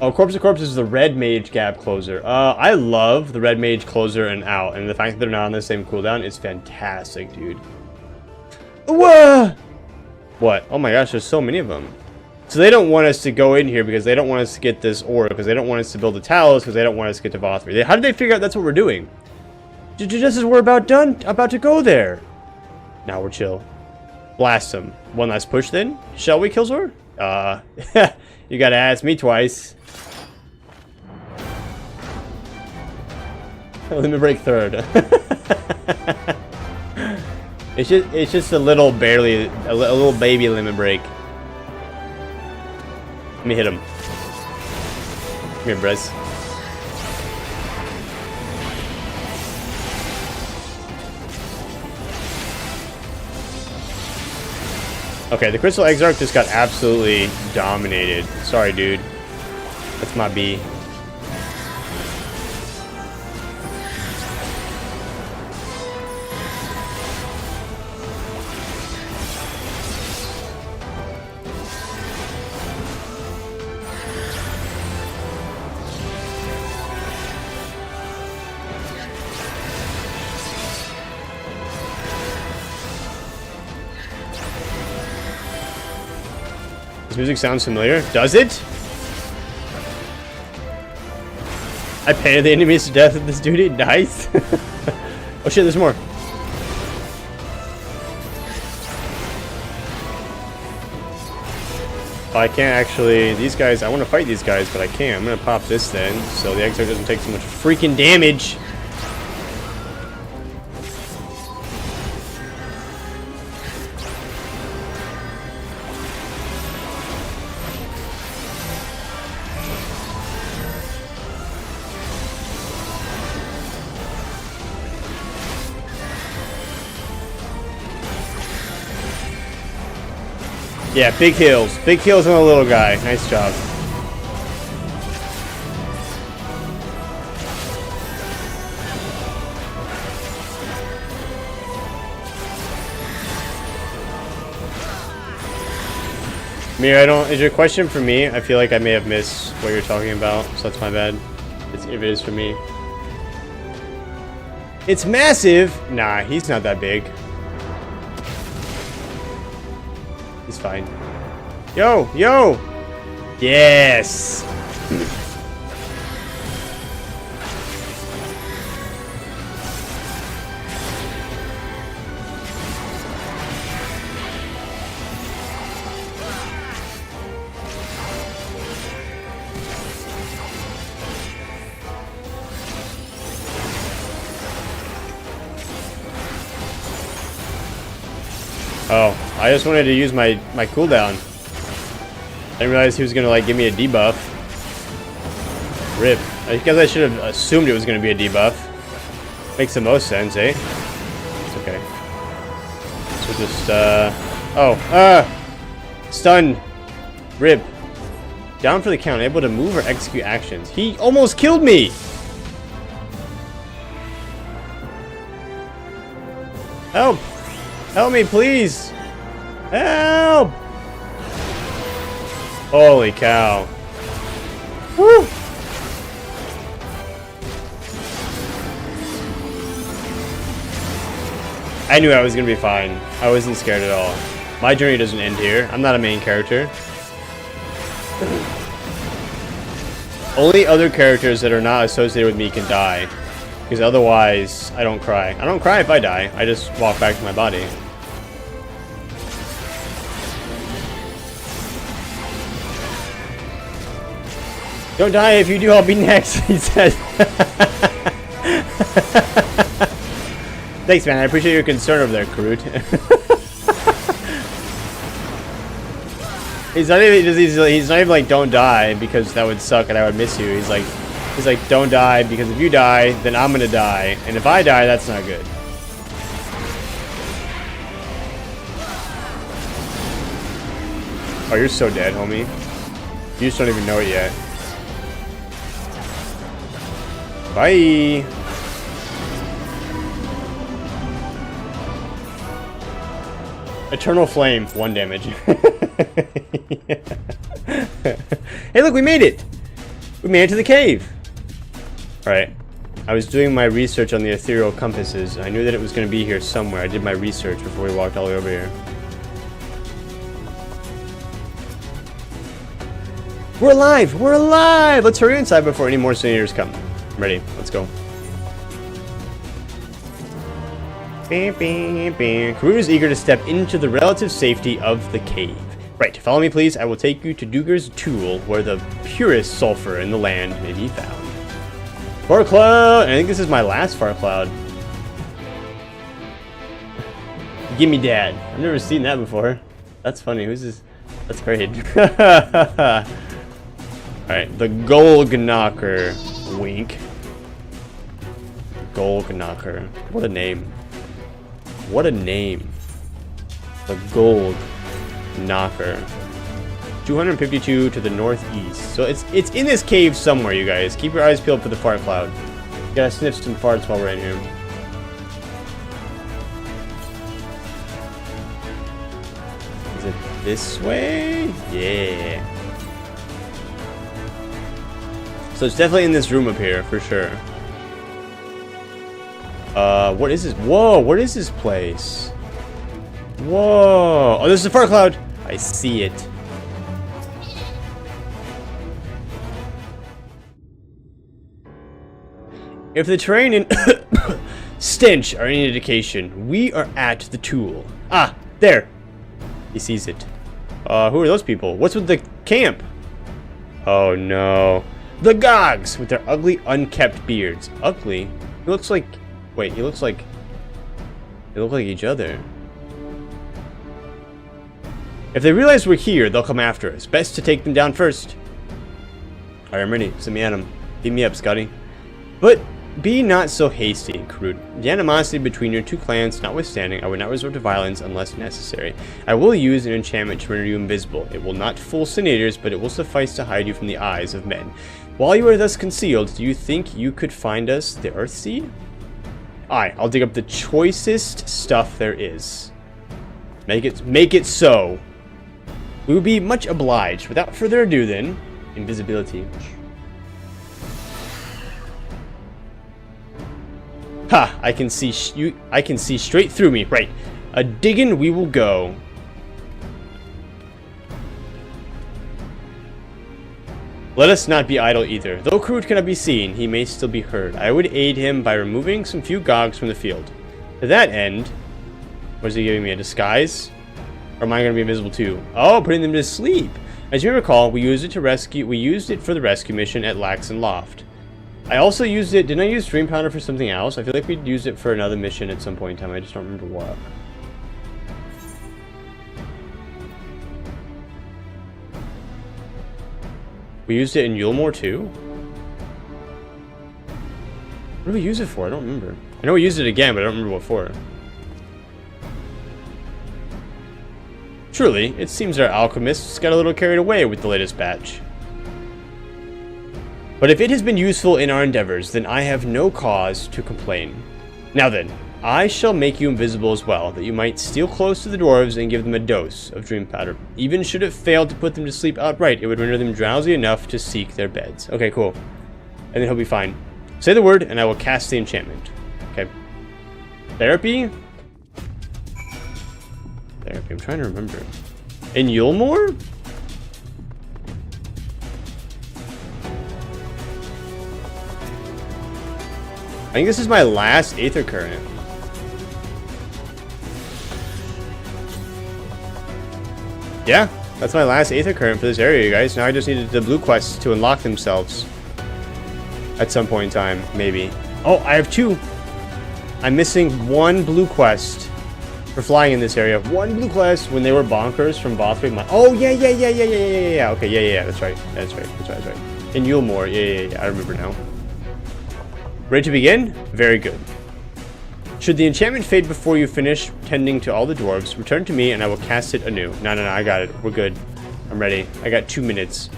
Oh, Corpse to Corpse is the red mage gap closer. I love the red mage closer and out, and the fact that they're not on the same cooldown is fantastic, dude. Whoa! What? Oh my gosh, there's so many of them. So they don't want us to go in here because they don't want us to get this ore, because they don't want us to build the Talos, because they don't want us to get to Vothri. How did they figure out that's what we're doing? Just as we're about to go there. Now we're chill. Blast them. One last push then. Shall we, Killzor? You gotta ask me twice. Let me break third. it's just a little baby limit break. Let me hit him. Come here, Brez. Okay, the Crystal Exarch just got absolutely dominated. Sorry, dude. That's my B. This music sounds familiar. Does it? I pay the enemies to death with this duty. Nice. Oh shit, there's more. Oh, I can't actually... These guys... I want to fight these guys, but I can't. I'm going to pop this then, so the Exarch doesn't take so much freaking damage. Yeah, big heals. Big heals on the little guy. Nice job. Mir, is your question for me? I feel like I may have missed what you're talking about, so that's my bad. If it is for me. It's massive! Nah, he's not that big. He's fine. Yo! Yo! Yes! Oh, I just wanted to use my cooldown. I didn't realize he was gonna like give me a debuff. Rip. I guess I should have assumed it was gonna be a debuff. Makes the most sense, eh? It's okay. So just stun. Rip. Down for the count, able to move or execute actions. He almost killed me! Help! Help me, please! Help! Holy cow. Woo! I knew I was gonna be fine. I wasn't scared at all. My journey doesn't end here. I'm not a main character. Only other characters that are not associated with me can die. Because otherwise, I don't cry. I don't cry if I die. I just walk back to my body. Don't die. If you do, I'll be next, he said. Thanks, man. I appreciate your concern over there, Karut. He's not even like, don't die, because that would suck and I would miss you. He's like, don't die, because if you die, then I'm gonna die. And if I die, that's not good. Oh, you're so dead, homie. You just don't even know it yet. Bye! Eternal Flame, 1 damage. Hey, look, we made it! We made it to the cave! Alright. I was doing my research on the ethereal compasses. I knew that it was going to be here somewhere. I did my research before we walked all the way over here. We're alive! We're alive! Let's hurry inside before any more senators come. I'm ready. Let's go. Karut is eager to step into the relative safety of the cave. Right, follow me please. I will take you to Duger's Tool, where the purest sulfur in the land may be found. Far Cloud! I think this is my last Far Cloud. Gimme Dad. I've never seen that before. That's funny. Who's this? That's great. Alright, the Gulg Knocker. Wink. Gulg Knocker. What a name. What a name. The Gulg Knocker. 252 to the northeast. So it's in this cave somewhere, you guys. Keep your eyes peeled for the fart cloud. You gotta sniff some farts while we're in here. Is it this way? Yeah. So it's definitely in this room up here, for sure. What is this? Whoa, what is this place? Whoa. Oh, this is a fart cloud. I see it. If the terrain and stench are any indication, we are at the tool. Ah, there. He sees it. Who are those people? What's with the camp? Oh no. The Gogs with their ugly, unkept beards. Ugly? He looks like... Wait, he looks like... They look like each other. If they realize we're here, they'll come after us. Best to take them down first. Alright, I'm ready. Send me at him. Beat me up, Scotty. But be not so hasty, Karut. The animosity between your two clans notwithstanding, I would not resort to violence unless necessary. I will use an enchantment to render you invisible. It will not fool senators, but it will suffice to hide you from the eyes of men. While you are thus concealed, do you think you could find us the Earthseed? Aye, I'll dig up the choicest stuff there is. Make it so. We would be much obliged. Without further ado then, invisibility. Ha! I can see straight through me. Right. A diggin' we will go. Let us not be idle either. Though Karut cannot be seen, he may still be heard. I would aid him by removing some few Gogs from the field. To that end, what is he giving me? A disguise? Or am I going to be invisible too? Oh, putting them to sleep. As you recall, we used it for the rescue mission at Laxon Loft. I also used it. Didn't I use Dream Pounder for something else? I feel like we'd used it for another mission at some point in time. I just don't remember what. We used it in Yulmore too? What did we use it for? I don't remember. I know we used it again, but I don't remember what for. Truly, it seems our alchemists got a little carried away with the latest batch. But if it has been useful in our endeavors, then I have no cause to complain. Now then, I shall make you invisible as well, that you might steal close to the dwarves and give them a dose of dream powder. Even should it fail to put them to sleep outright, it would render them drowsy enough to seek their beds. Okay, cool. And then he'll be fine. Say the word, and I will cast the enchantment. Okay. Therapy? Therapy, I'm trying to remember. In Yulmore? I think this is my last Aether Current. Yeah, that's my last Aether Current for this area, you guys. Now I just needed the blue quests to unlock themselves. At some point in time, maybe. Oh, I have 2. I'm missing 1 blue quest for flying in this area. 1 blue quest when they were bonkers from Bothwick. Oh, yeah. Okay, yeah. That's right. In Yulmore, yeah. I remember now. Ready to begin? Very good. Should the enchantment fade before you finish tending to all the dwarves, return to me and I will cast it anew. No, I got it. We're good. I'm ready. I got 2 minutes.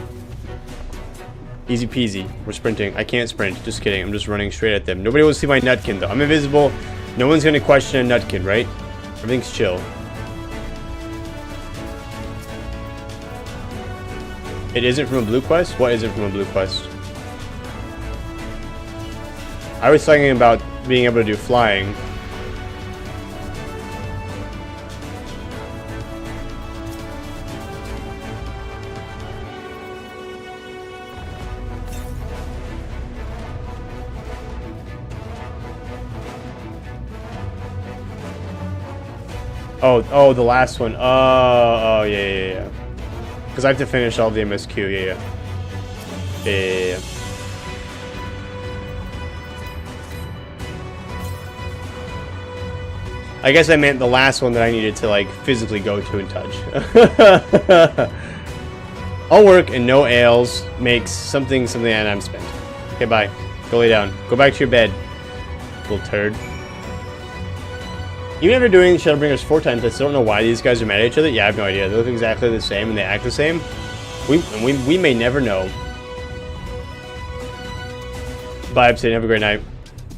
Easy peasy. We're sprinting. I can't sprint. Just kidding. I'm just running straight at them. Nobody will see my nutkin, though. I'm invisible. No one's going to question a nutkin, right? Everything's chill. It isn't from a blue quest? What isn't from a blue quest? I was thinking about being able to do flying. Oh, the last one. Oh, yeah. Because I have to finish all the MSQ, yeah. I guess I meant the last one that I needed to, like, physically go to and touch. All work and no ales makes something and I'm spent. Okay, bye. Go lay down. Go back to your bed, little turd. Even after doing Shadowbringers 4 times, I still don't know why these guys are mad at each other. Yeah, I have no idea. They look exactly the same and they act the same. We may never know. Bye, Obsidian. Have a great night.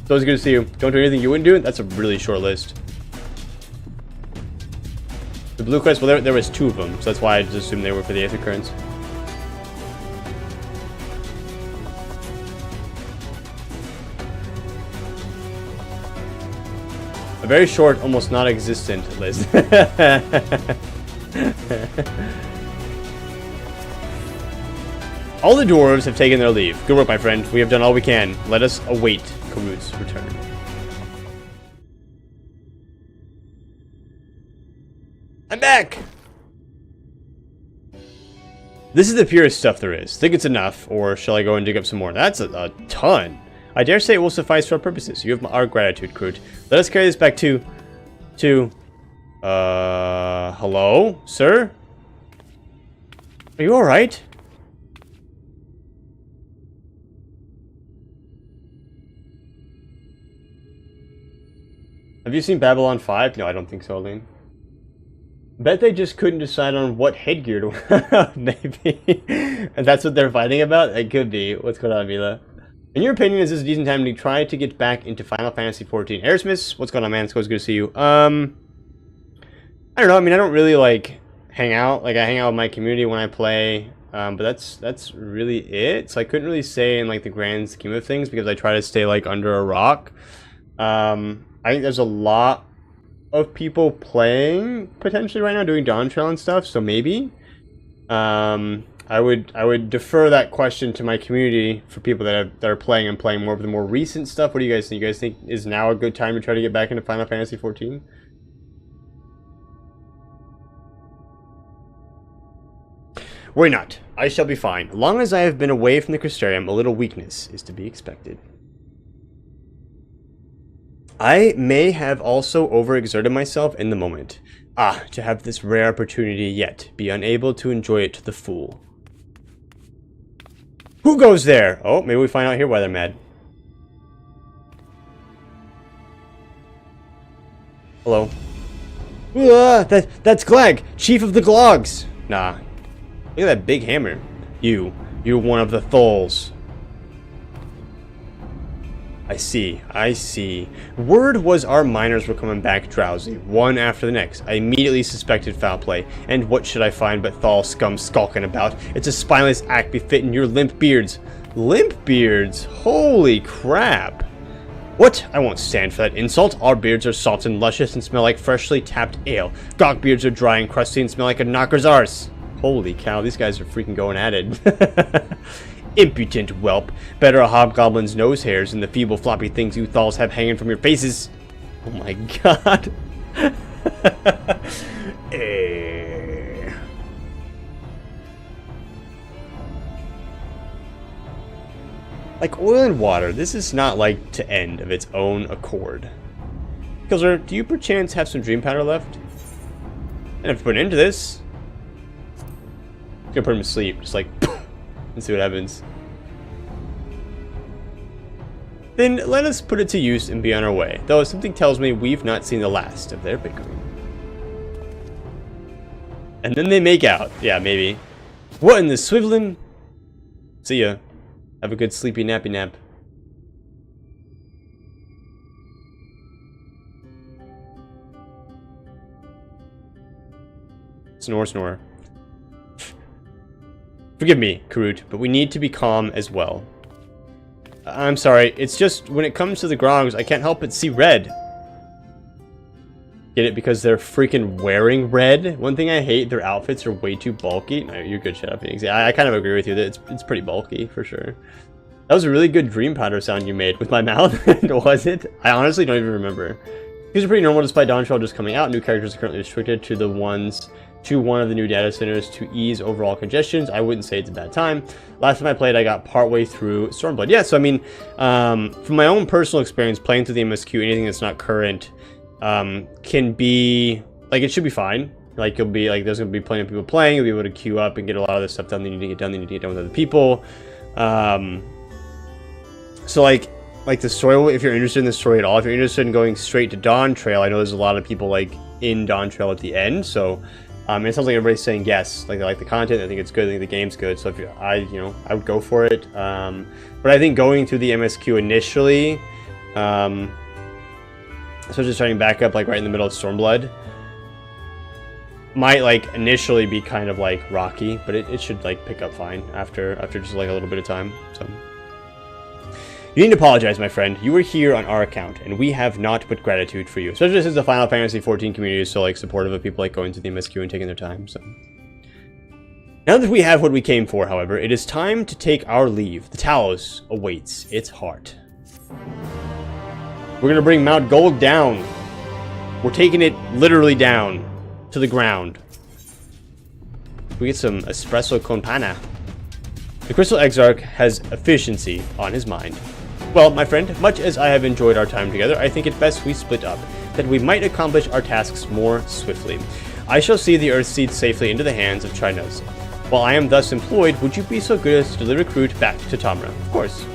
So it's good to see you. Don't do anything you wouldn't do? That's a really short list. The blue quest, well, there was 2 of them, so that's why I just assumed they were for the Aether Currents. A very short, almost non-existent list. All the dwarves have taken their leave. Good work, my friend. We have done all we can. Let us await Karut's return. I'm back! This is the purest stuff there is. Think it's enough, or shall I go and dig up some more? That's a ton. I dare say it will suffice for our purposes. You have our gratitude, Karut. Let us carry this back to... hello? Sir? Are you alright? Have you seen Babylon 5? No, I don't think so, Aline. Bet they just couldn't decide on what headgear to wear. Maybe. And that's what they're fighting about? It could be. What's going on, Mila? In your opinion, is this a decent time to try to get back into Final Fantasy XIV? Aerosmith, what's going on, man? It's good to see you. I don't know. I mean, I don't really, like, hang out. Like, I hang out with my community when I play. But that's really it. So I couldn't really say in, like, the grand scheme of things because I try to stay, like, under a rock. I think there's a lot of people playing potentially right now, doing Dawn Trail and stuff, so maybe. I would defer that question to my community for people that are playing and playing more of the more recent stuff. What do you guys think? You guys think is now a good time to try to get back into Final Fantasy XIV? Worry not. I shall be fine. As long as I have been away from the Crystarium, a little weakness is to be expected. I may have also overexerted myself in the moment. Ah, to have this rare opportunity yet be unable to enjoy it to the full. Who goes there? Oh, maybe we find out here why they're mad. Hello. That's Glag, chief of the Glogs. Nah. Look at that big hammer. You're one of the Tholes. I see. Word was our miners were coming back drowsy, one after the next. I immediately suspected foul play, and what should I find but Thal scum skulking about? It's a spineless act befitting your limp beards. Limp beards? Holy crap. What? I won't stand for that insult. Our beards are soft and luscious and smell like freshly tapped ale. Gog beards are dry and crusty and smell like a knocker's arse. Holy cow, these guys are freaking going at it. Impudent whelp. Better a hobgoblin's nose hairs than the feeble floppy things you Thals have hanging from your faces. Oh my god. Like oil and water, this is not like to end of its own accord. Killzer, do you perchance have some dream powder left? And if I put an end to this, I'm gonna put him to sleep, just like and see what happens. Then let us put it to use and be on our way. Though something tells me we've not seen the last of their bickering. And then they make out. Yeah, maybe. What in the swiveling? See ya. Have a good sleepy nappy nap. Snore, snore. Forgive me, Karut, but we need to be calm as well. I'm sorry, it's just when it comes to the Grogs, I can't help but see red. Get it? Because they're freaking wearing red? One thing I hate, their outfits are way too bulky. No, you're good, shut up, Phoenix. I kind of agree with you that it's pretty bulky, for sure. That was a really good dream powder sound you made with my mouth, was it? I honestly don't even remember. These are pretty normal despite Dawntrail just coming out. New characters are currently restricted to one of the new data centers to ease overall congestions. I wouldn't say it's a bad time. Last time I played, I got partway through Stormblood. Yeah, so I mean, from my own personal experience, playing through the MSQ, anything that's not current can be, like, it should be fine. Like, you'll be, like, there's going to be plenty of people playing. You'll be able to queue up and get a lot of this stuff done that you need to get done. You need to get done with other people. So, like the story, if you're interested in the story at all, if you're interested in going straight to Dawntrail, I know there's a lot of people, like, in Dawntrail at the end, so... it sounds like everybody's saying yes, like they like the content. I think it's good. I think the game's good. So if I would go for it. But I think going through the MSQ initially, so just starting back up like right in the middle of Stormblood, might like initially be kind of like rocky, but it should like pick up fine after just like a little bit of time. So you need to apologize, my friend. You were here on our account, and we have naught but gratitude for you. Especially since the Final Fantasy XIV community is so like supportive of people like going to the MSQ and taking their time. So now that we have what we came for, however, it is time to take our leave. The Talos awaits its heart. We're gonna bring Mount Gulg down. We're taking it literally down to the ground. We get some espresso con pana. The Crystal Exarch has efficiency on his mind. Well, my friend, much as I have enjoyed our time together, I think it best we split up, that we might accomplish our tasks more swiftly. I shall see the Earthseed safely into the hands of Chinos. While I am thus employed, would you be so good as to deliver Karut back to Tamra? Of course.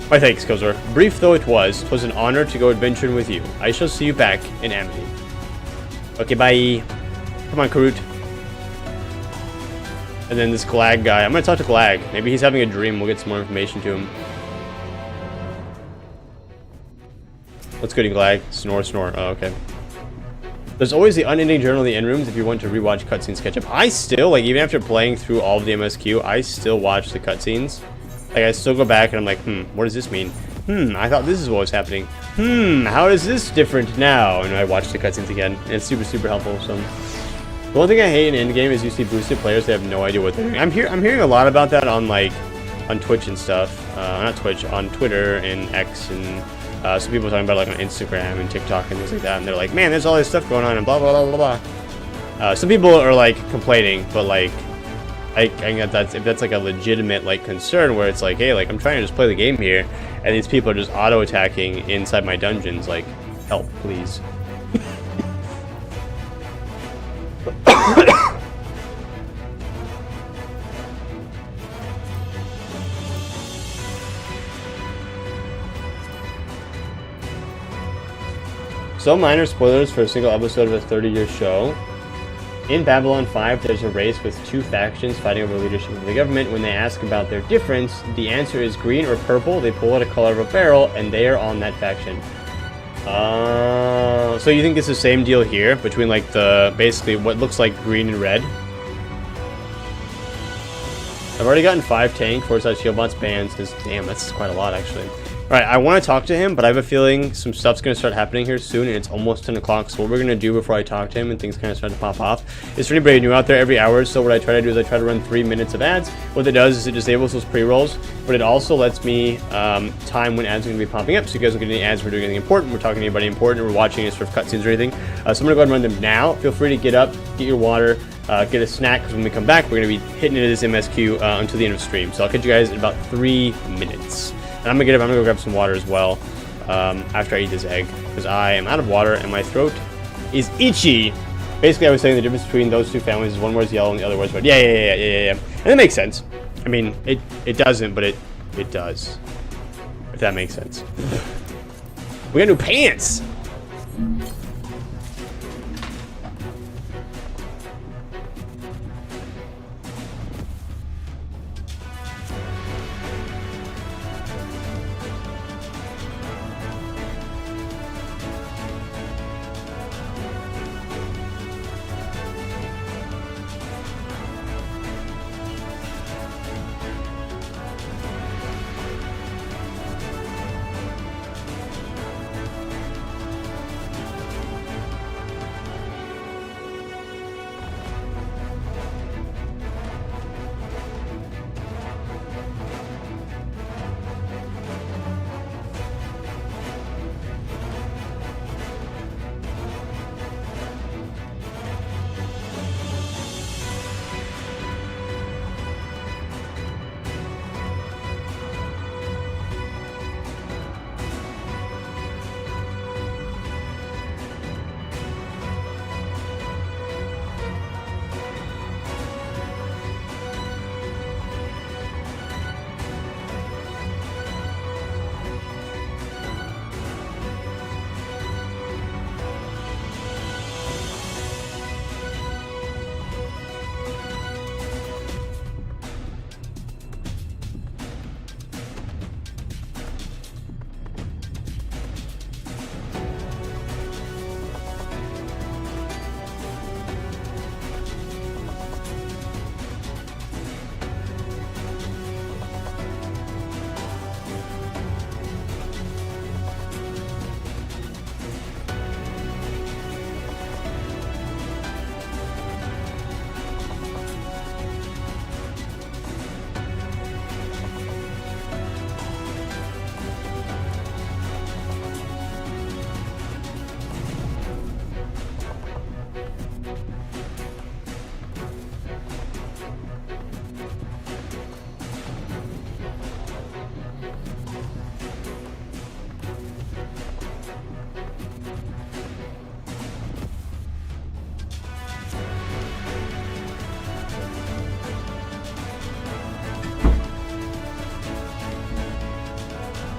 My thanks, Kozor. Brief though it was, 'twas an honor to go adventuring with you. I shall see you back in Amity. Okay, bye. Come on, Karut. And then this Glag guy. I'm gonna talk to Glag. Maybe he's having a dream. We'll get some more information to him. What's good, Glag? Snore, snore. Oh, okay. There's always the unending journal in the end rooms if you want to rewatch cutscenes catch up. I still, like, even after playing through all of the MSQ, I still watch the cutscenes. Like, I still go back and I'm like, what does this mean? I thought this is what was happening. How is this different now? And I watch the cutscenes again. And it's super, super helpful, so... The one thing I hate in endgame is you see boosted players that have no idea what they're doing. I'm hearing a lot about that on like on Twitch and stuff. Not Twitch, on Twitter and X, and some people talking about it like on Instagram and TikTok and things like that. And they're like, man, there's all this stuff going on and blah blah blah blah blah. Some people are like complaining, but like I get if that's like a legitimate like concern where it's like, hey, like I'm trying to just play the game here, and these people are just auto attacking inside my dungeons. Like, help, please. So minor spoilers for a single episode of a 30-year show. In Babylon 5, there's a race with two factions fighting over leadership of the government. When they ask about their difference, the answer is green or purple. They pull out a color of a barrel, and they are on that faction. So you think it's the same deal here between like the basically what looks like green and red? I've already gotten 5 tank, 4-side shield bots bans. Damn, that's quite a lot actually. Alright, I want to talk to him, but I have a feeling some stuff's going to start happening here soon, and it's almost 10 o'clock, so what we're going to do before I talk to him and things kind of start to pop off is for anybody new out there, every hour or so what I try to do is I try to run 3 minutes of ads. What it does is it disables those pre-rolls, but it also lets me time when ads are going to be popping up, so you guys don't get any ads if we're doing anything important, we're talking to anybody important, or we're watching any sort of cutscenes or anything. So I'm going to go ahead and run them now. Feel free to get up, get your water, get a snack, because when we come back, we're going to be hitting into this MSQ until the end of the stream. So I'll catch you guys in about 3 minutes. And I'm gonna go grab some water as well after I eat this egg, because I am out of water and my throat is itchy. Basically, I was saying the difference between those two families is one was yellow and the other was red. Yeah. And it makes sense. I mean, it doesn't, but it does. If that makes sense. We got new pants.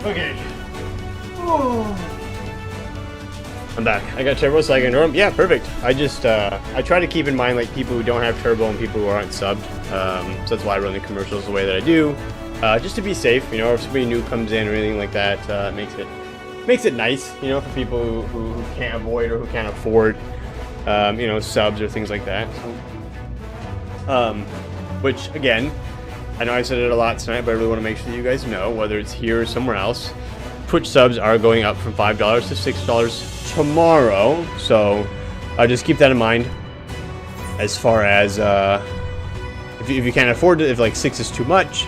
Okay. I'm back. I got turbo so I can ignore them. Yeah, perfect. I just, I try to keep in mind like people who don't have turbo and people who aren't subbed. So that's why I run the commercials the way that I do. Just to be safe, you know, if somebody new comes in or anything like that, makes it nice, you know, for people who can't avoid or who can't afford, you know, subs or things like that. So, which again, I know I said it a lot tonight, but I really want to make sure that you guys know, whether it's here or somewhere else, Twitch subs are going up from $5 to $6 tomorrow. So just keep that in mind. As far as if you can't afford it, if like 6 is too much,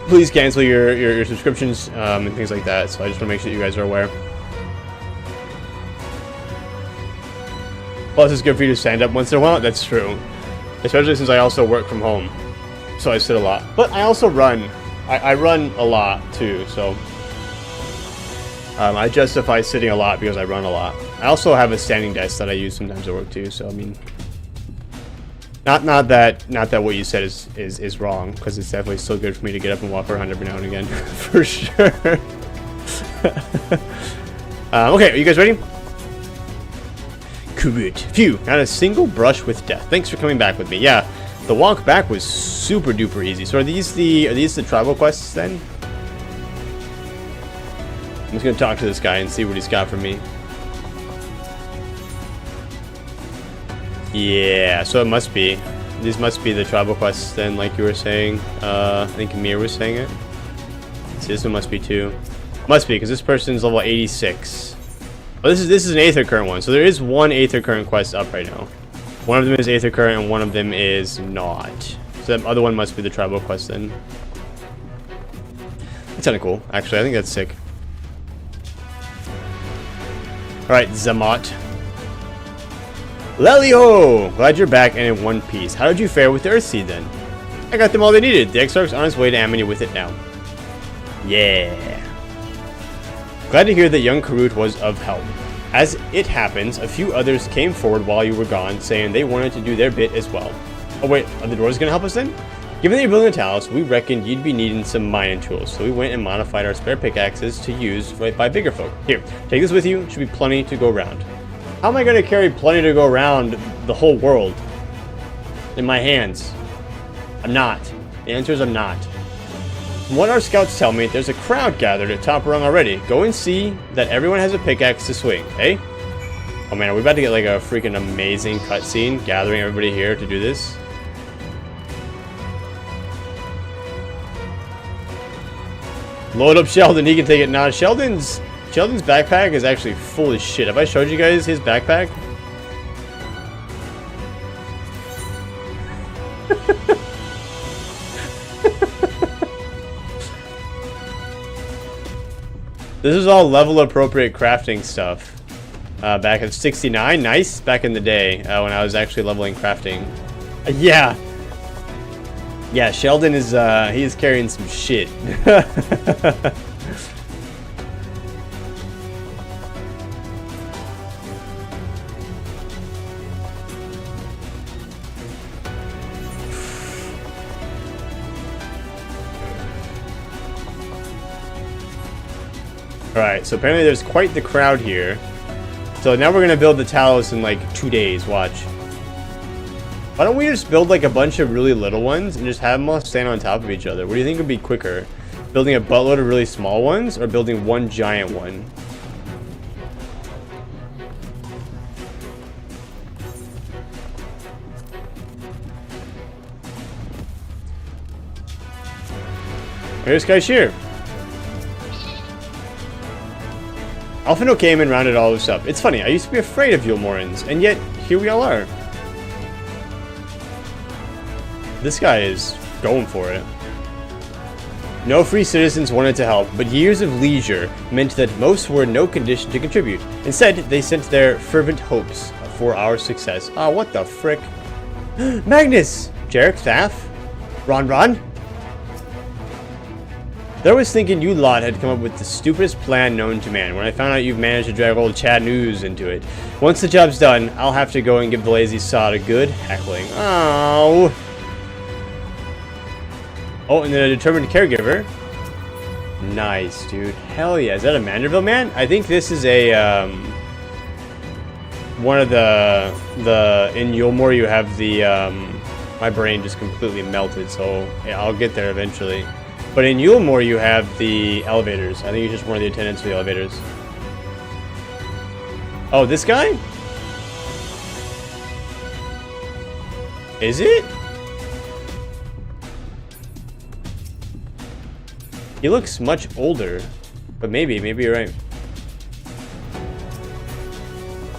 please cancel your subscriptions and things like that. So I just want to make sure that you guys are aware. Plus, it's good for you to stand up once in a while. That's true, especially since I also work from home. So I sit a lot, but I also run. I run a lot too, so I justify sitting a lot because I run a lot. I also have a standing desk that I use sometimes at work too. So I mean, not that what you said is wrong, because it's definitely still good for me to get up and walk around every now and again, for sure. Okay, are you guys ready? Karut. Phew, not a single brush with death. Thanks for coming back with me. Yeah, the walk back was super duper easy. So are these the tribal quests then? I'm just gonna talk to this guy and see what he's got for me. Yeah, so it must be. These must be the tribal quests then, like you were saying. I think Amir was saying it. See, this one must be too. Must be, because this person's level 86. Oh, this is an Aether Current one. So there is one Aether Current quest up right now. One of them is Aether Current and one of them is not. So that other one must be the tribal quest then. That's kind of cool, actually. I think that's sick. Alright, Zamat. Lelio! Glad you're back and in one piece. How did you fare with the Earthseed then? I got them all they needed. The Exarch's on his way to Amity with it now. Yeah. Glad to hear that young Karut was of help. As it happens, a few others came forward while you were gone, saying they wanted to do their bit as well. Oh wait, are the doors gonna help us then? Given that you're building a talus, we reckoned you'd be needing some mining tools, so we went and modified our spare pickaxes to use by bigger folk. Here, take this with you, should be plenty to go around. How am I gonna carry plenty to go around the whole world? In my hands? I'm not. The answer is I'm not. From what our scouts tell me, there's a crowd gathered at Top Rung already. Go and see that everyone has a pickaxe to swing, eh? Oh man, are we about to get like a freaking amazing cutscene gathering everybody here to do this? Load up Sheldon, he can take it now. Sheldon's backpack is actually full as shit. Have I showed you guys his backpack? This is all level appropriate crafting stuff. Back at 69, nice. Back in the day when I was actually leveling crafting. Yeah. Yeah, Sheldon is he is carrying some shit. Alright, so apparently there's quite the crowd here. So now we're gonna build the talus in like 2 days, watch. Why don't we just build like a bunch of really little ones and just have them all stand on top of each other? What do you think would be quicker? Building a buttload of really small ones or building one giant one? Here's Kaishir. Alphino came and rounded all this up. It's funny, I used to be afraid of Yulmorans, and yet here we all are. This guy is going for it. No free citizens wanted to help, but years of leisure meant that most were in no condition to contribute. Instead, they sent their fervent hopes for our success. Ah, what the frick? Magnus! Jarek, Thaf? Ron? I was thinking you lot had come up with the stupidest plan known to man when I found out you've managed to drag old Chad News into it. Once the job's done, I'll have to go and give the lazy sod a good heckling. Oh. Oh, and then a determined caregiver. Nice, dude. Hell yeah. Is that a Manderville man? I think this is a, one of the in Yulmore you have the, my brain just completely melted, so yeah, I'll get there eventually. But in Yulmore, you have the elevators. I think he's just one of the attendants for the elevators. Oh, this guy? Is it? He looks much older. But maybe you're right.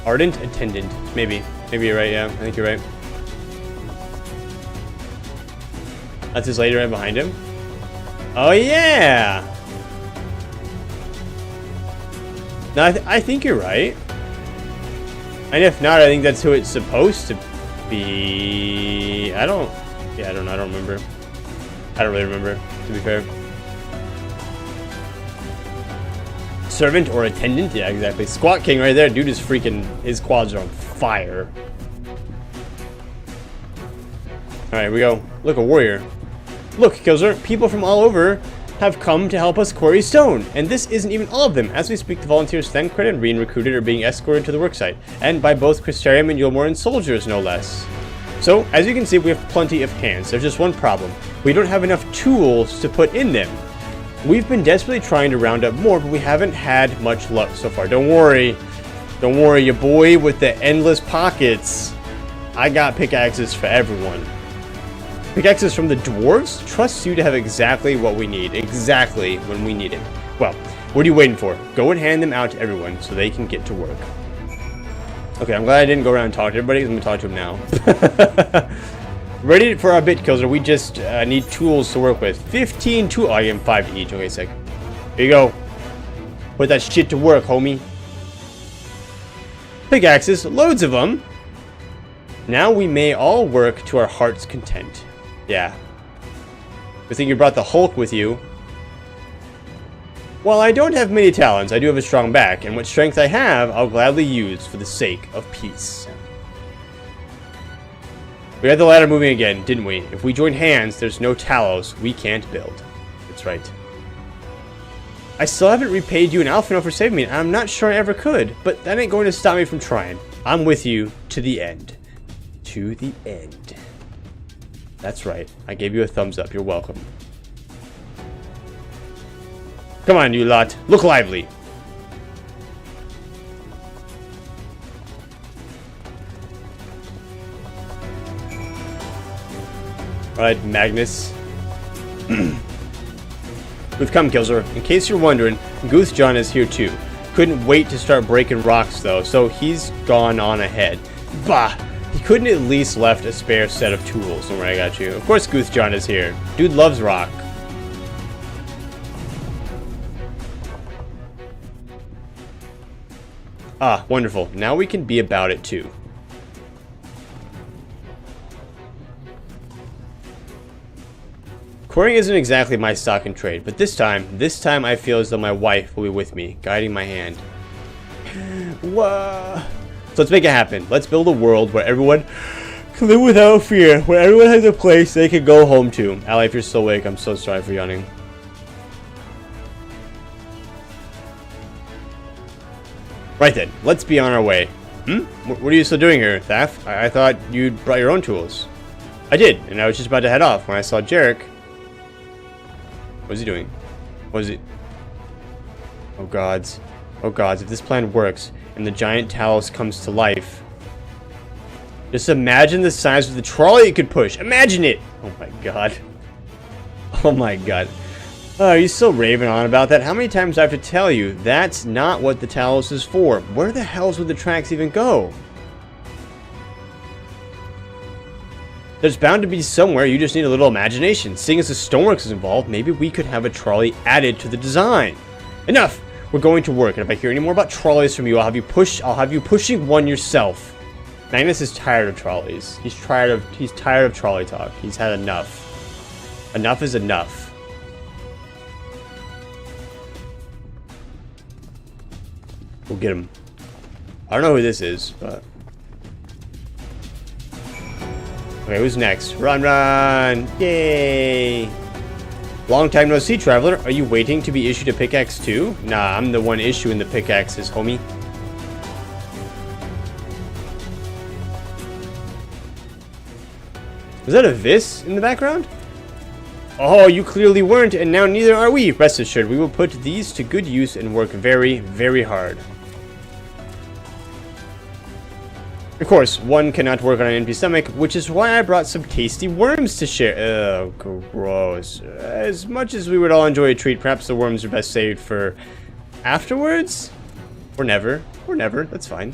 Ardent attendant. Maybe you're right, yeah. I think you're right. That's his lady right behind him. Oh yeah! No, I think you're right. And if not, I think that's who it's supposed to be. I don't remember. I don't really remember, to be fair. Servant or attendant? Yeah, exactly. Squat King right there. Dude is freaking, his quads are on fire. Alright, we go. Look, a warrior. Look, Killzer, people from all over have come to help us quarry stone, and this isn't even all of them. As we speak, the volunteers Thancred and Reen recruited are being escorted to the worksite, and by both Crystarium and Yulmoran soldiers, no less. So, as you can see, we have plenty of hands. There's just one problem. We don't have enough tools to put in them. We've been desperately trying to round up more, but we haven't had much luck so far. Don't worry, you boy with the endless pockets. I got pickaxes for everyone. Pickaxes from the dwarves? Trust you to have exactly what we need, exactly when we need it. Well, what are you waiting for? Go and hand them out to everyone so they can get to work. Okay, I'm glad I didn't go around and talk to everybody, because I'm going to talk to him now. Ready for our bit kills, or we just need tools to work with. 15 tools. Oh, I get 5 each. Okay, sick. Here you go. Put that shit to work, homie. Pickaxes, loads of them. Now we may all work to our heart's content. Yeah. Good thing you brought the Hulk with you. While I don't have many talents, I do have a strong back, and what strength I have, I'll gladly use for the sake of peace. We had the ladder moving again, didn't we? If we join hands, there's no Talos we can't build. That's right. I still haven't repaid you an Alphino for saving me, and I'm not sure I ever could, but that ain't going to stop me from trying. I'm with you to the end. To the end. That's right. I gave you a thumbs up. You're welcome. Come on, you lot. Look lively. Alright, Magnus. We've come, Killser. In case you're wondering, Goothjohn is here too. Couldn't wait to start breaking rocks though, so he's gone on ahead. Bah! He couldn't at least left a spare set of tools. Don't worry, I got you. Of course Goothjohn is here. Dude loves rock. Ah, wonderful. Now we can be about it too. Quarrying isn't exactly my stock in trade, but this time I feel as though my wife will be with me, guiding my hand. Whoa. So let's make it happen. Let's build a world where everyone can live without fear, where everyone has a place they can go home to. Allie, if you're still awake, I'm so sorry for yawning. Right then, let's be on our way. What are you still doing here, Thaf? I thought you'd brought your own tools. I did, and I was just about to head off when I saw Jarek. What is he doing? What is it? Oh gods. Oh gods, if this plan works and the giant Talos comes to life. Just imagine the size of the trolley it could push. Imagine it! Oh my god. Oh my god. Oh, are you still raving on about that? How many times do I have to tell you? That's not what the Talos is for. Where the hells would the tracks even go? There's bound to be somewhere, you just need a little imagination. Seeing as the stoneworks is involved, maybe we could have a trolley added to the design. Enough! We're going to work, and if I hear any more about trolleys from you, I'll have you pushing one yourself. Magnus is tired of trolleys. He's tired of trolley talk. He's had enough. Enough is enough. We'll get him. I don't know who this is, but... Okay, who's next? Run, run! Yay! Long time no see, traveler. Are you waiting to be issued a pickaxe too? Nah, I'm the one issuing the pickaxes, homie. Was that a Vis in the background? Oh, you clearly weren't, and now neither are we. Rest assured, we will put these to good use and work very, very hard. Of course, one cannot work on an empty stomach, which is why I brought some tasty worms to share. Oh, gross. As much as we would all enjoy a treat, perhaps the worms are best saved for afterwards? Or never. Or never. That's fine.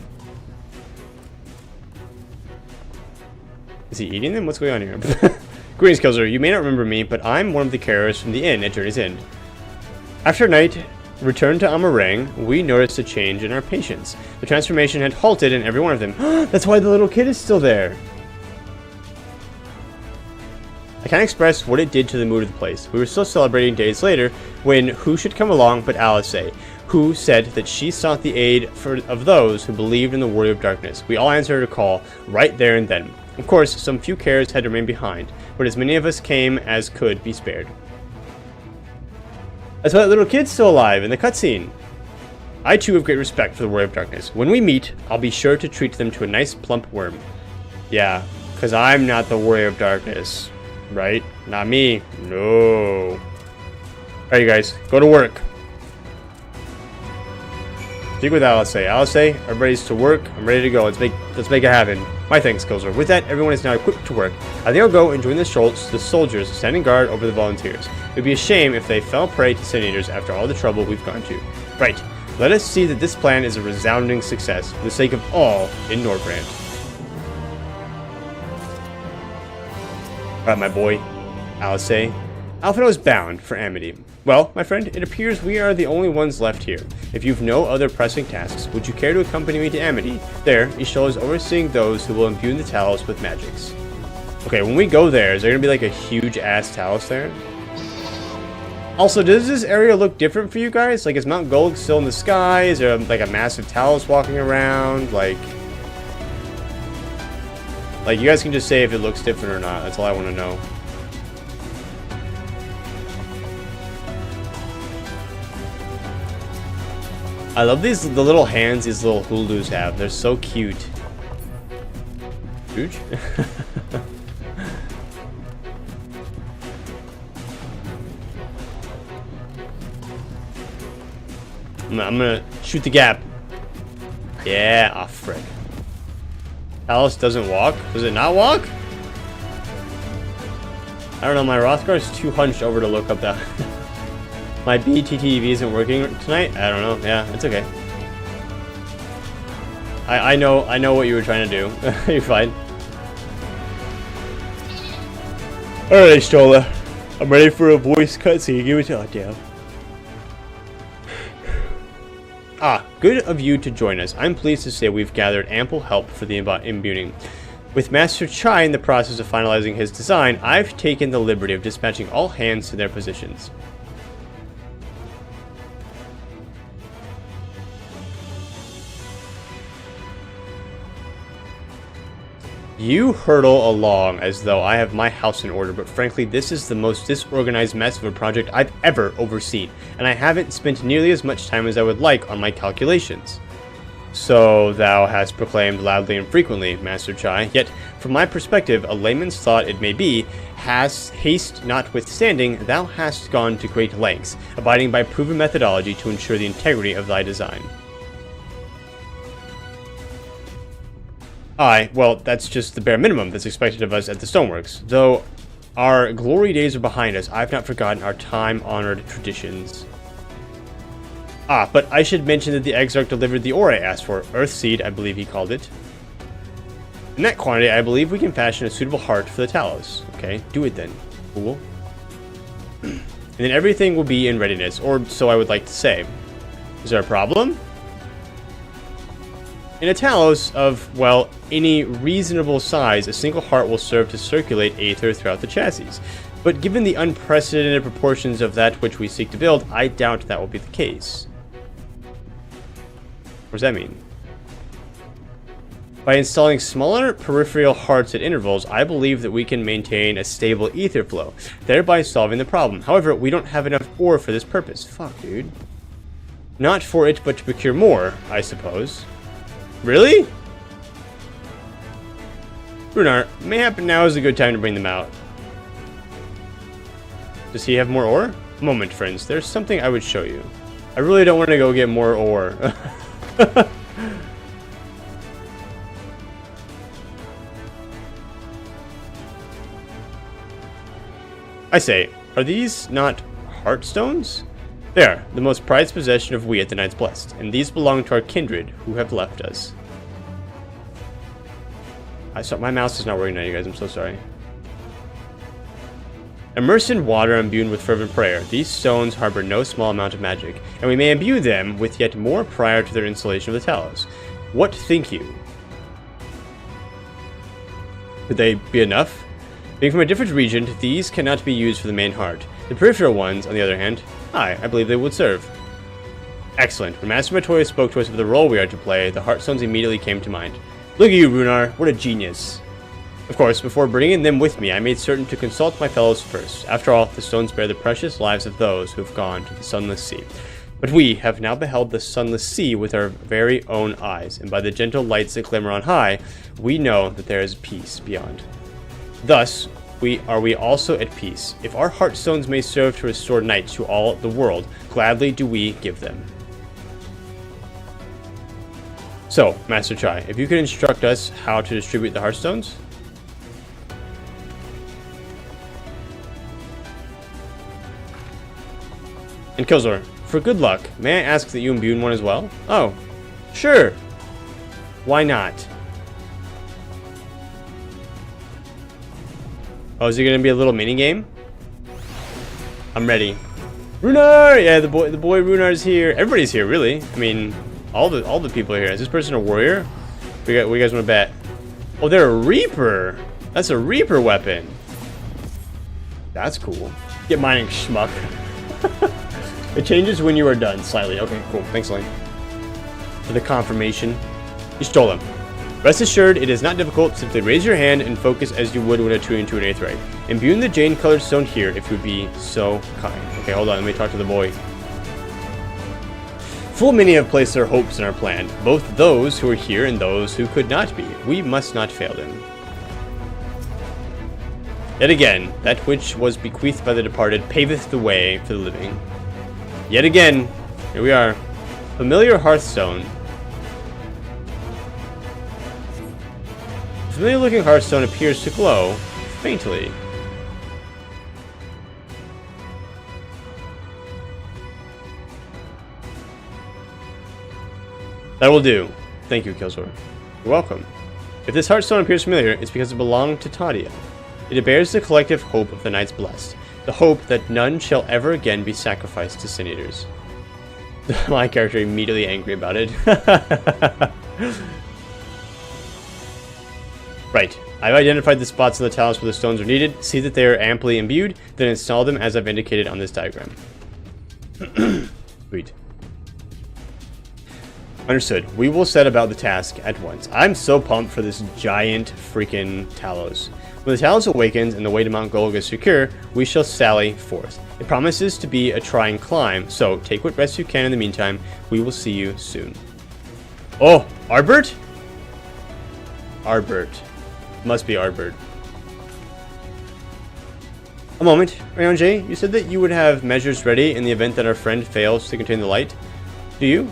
Is he eating them? What's going on here? Greetings, Killser. You may not remember me, but I'm one of the carriers from the inn at Journey's End. After night return to Amarang, we noticed a change in our patients. The transformation had halted in every one of them. That's why the little kid is still there. I can't express what it did to the mood of the place. We were still celebrating days later when who should come along but Alice, who said that she sought the aid of those who believed in the Warrior of Darkness. We all answered her call right there and then. Of course, some few carers had to remain behind, but as many of us came as could be spared. That's why that little kid's still alive in the cutscene. I too have great respect for the Warrior of Darkness. When we meet, I'll be sure to treat them to a nice plump worm. Yeah, because I'm not the Warrior of Darkness. Right? Not me. No. Alright, you guys. Go to work. Speak with Alice. Alice, I'm ready to work. I'm ready to go. Let's make it happen. My thanks, Gulg. With that, everyone is now equipped to work. I think I'll go and join the soldiers standing guard over the volunteers. It would be a shame if they fell prey to Sin Eaters after all the trouble we've gone to. Right. Let us see that this plan is a resounding success for the sake of all in Norbrand. Alright, my boy. Alice. Alfredo is bound for Amity. Well, my friend, it appears we are the only ones left here. If you've no other pressing tasks, would you care to accompany me to Amity? There, Ishol is overseeing those who will imbue the Talos with magics. Okay, when we go there, is there going to be like a huge-ass Talos there? Also, does this area look different for you guys? Like, is Mount Gulg still in the sky? Is there like a massive Talos walking around? Like, you guys can just say if it looks different or not. That's all I want to know. I love the little hands these little Hulus have. They're so cute. Huge. I'm gonna shoot the gap. Yeah, oh frick. Alice doesn't walk? Does it not walk? I don't know, my Rothgar's too hunched over to look up that. My BTTV isn't working tonight? I don't know. Yeah, it's okay. I know what you were trying to do. You're fine. Alright, Stola. I'm ready for a voice cutscene. Give it to... Oh, damn. Ah, good of you to join us. I'm pleased to say we've gathered ample help for the imbuing. With Master Chai in the process of finalizing his design, I've taken the liberty of dispatching all hands to their positions. You hurtle along as though I have my house in order, but frankly, this is the most disorganized mess of a project I've ever overseen, and I haven't spent nearly as much time as I would like on my calculations. So thou hast proclaimed loudly and frequently, Master Chai, yet, from my perspective, a layman's thought it may be, haste notwithstanding, thou hast gone to great lengths, abiding by proven methodology to ensure the integrity of thy design. Aye, well, that's just the bare minimum that's expected of us at the Stoneworks. Though our glory days are behind us, I've not forgotten our time-honored traditions. Ah, but I should mention that the Exarch delivered the ore I asked for. Earthseed, I believe he called it. In that quantity, I believe we can fashion a suitable heart for the Talos. Okay, do it then. Cool. And then everything will be in readiness, or so I would like to say. Is there a problem? In a Talos of, well, any reasonable size, a single heart will serve to circulate aether throughout the chassis. But given the unprecedented proportions of that which we seek to build, I doubt that will be the case. What does that mean? By installing smaller peripheral hearts at intervals, I believe that we can maintain a stable ether flow, thereby solving the problem. However, we don't have enough ore for this purpose. Fuck, dude. Not for it, but to procure more, I suppose. Really? Runar, mayhap now is a good time to bring them out. Does he have more ore? Moment, friends. There's something I would show you. I really don't want to go get more ore. I say, are these not heartstones? They are, the most prized possession of we at the Knights Blessed, and these belong to our kindred who have left us. My mouse is not working now, you guys. I'm so sorry. Immersed in water imbued with fervent prayer, these stones harbor no small amount of magic, and we may imbue them with yet more prior to their installation of the Talos. What think you? Could they be enough? Being from a different region, these cannot be used for the main heart. The peripheral ones, on the other hand, I believe they would serve. Excellent. When Master Matoya spoke to us of the role we are to play, the Heartstones immediately came to mind. Look at you, Runar. What a genius. Of course, before bringing them with me, I made certain to consult my fellows first. After all, the stones bear the precious lives of those who have gone to the sunless sea. But we have now beheld the sunless sea with our very own eyes, and by the gentle lights that glimmer on high, we know that there is peace beyond. Thus, we also at peace. If our heartstones may serve to restore night to all the world, gladly do we give them. So, Master Chai, if you could instruct us how to distribute the heartstones? And Killzor, for good luck, may I ask that you imbue one as well? Oh, sure. Why not? Oh, is it gonna be a little mini game? I'm ready. Runar! Yeah, the boy Runar's here. Everybody's here, really. I mean, all the people are here. Is this person a warrior? What do you guys want to bet? Oh, they're a Reaper. That's a Reaper weapon. That's cool. Get mining, schmuck. It changes when you are done, slightly. Okay, cool. Thanks, Lane. For the confirmation. You stole them. Rest assured, it is not difficult. Simply raise your hand and focus as you would when attuning to an aetheryte. Imbue the jade-colored stone here if you would be so kind. Okay, hold on. Let me talk to the boy. Full many have placed their hopes in our plan, both those who are here and those who could not be. We must not fail them. Yet again, that which was bequeathed by the departed paveth the way for the living. Yet again, here we are. Familiar hearthstone. The familiar looking hearthstone appears to glow faintly. That will do. Thank you, Killzor. You're welcome. If this hearthstone appears familiar, it's because it belonged to Tadia. It bears the collective hope of the Knights Blessed. The hope that none shall ever again be sacrificed to Sin Eaters. My character immediately angry about it. Right. I've identified the spots in the talents where the stones are needed. See that they are amply imbued, then install them as I've indicated on this diagram. Sweet. Understood. We will set about the task at once. I'm so pumped for this giant freaking Talos. When the Talos awakens and the way to Mount Gulg is secure, we shall sally forth. It promises to be a trying climb, so take what rest you can in the meantime. We will see you soon. Oh, Arbert? Arbert. Must be Arbert. A moment. Rayon J, you said that you would have measures ready in the event that our friend fails to contain the light. Do you?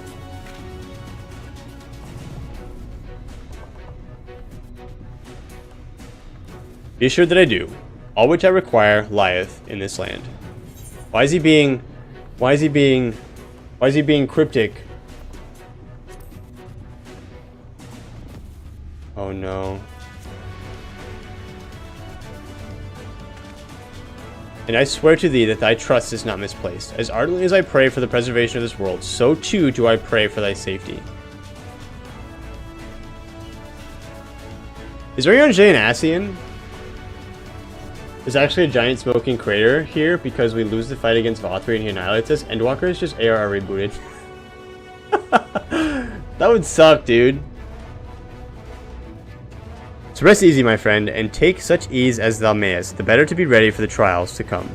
Be assured that I do. All which I require lieth in this land. Why is he being cryptic? Oh no. And I swear to thee that thy trust is not misplaced. As ardently as I pray for the preservation of this world, so too do I pray for thy safety. Is Rayon J an Ascian? There's actually a giant smoking crater here because we lose the fight against Vothri and he annihilates us. Endwalker is just ARR rebooted. That would suck, dude. So rest easy, my friend, and take such ease as thou mayest, the better to be ready for the trials to come.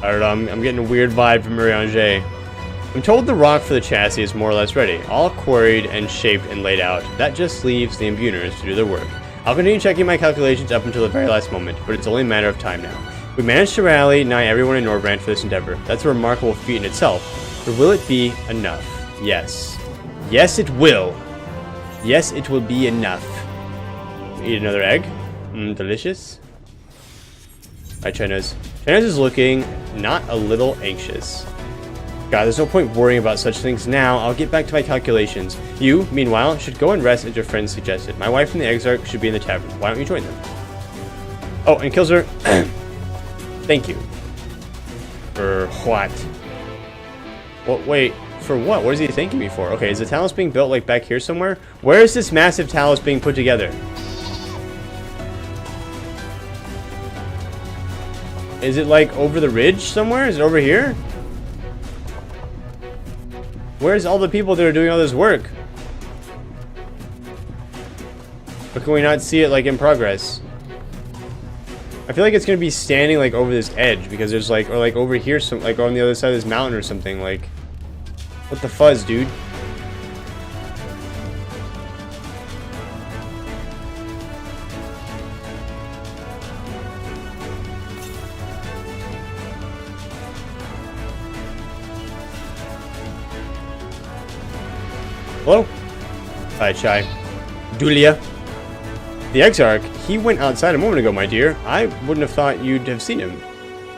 I don't know, I'm getting a weird vibe from Mariange. I'm told the rock for the chassis is more or less ready, all quarried and shaped and laid out. That just leaves the imbuers to do their work. I'll continue checking my calculations up until the very last moment, but it's only a matter of time now. We managed to rally nigh everyone in Norbrand for this endeavor. That's a remarkable feat in itself. But will it be enough? Yes. Yes, it will. Yes, it will be enough. Eat another egg. Delicious. Alright, China's is looking not a little anxious. God, there's no point worrying about such things now. I'll get back to my calculations. You, meanwhile, should go and rest as your friend suggested. My wife and the Exarch should be in the tavern. Why don't you join them? Oh, and Killzor, thank you. For what? What? Wait, for what? What is he thanking me for? Okay, is the Talos being built like back here somewhere? Where is this massive Talos being put together? Is it like over the ridge somewhere? Is it over here? Where's all the people that are doing all this work? Or can we not see it like in progress? I feel like it's gonna be standing like over this edge because there's like, or like over here, some like on the other side of this mountain or something. Like, what the fuzz, dude? Hello? Hi, Chai. Dulia. The Exarch, he went outside a moment ago, my dear. I wouldn't have thought you'd have seen him.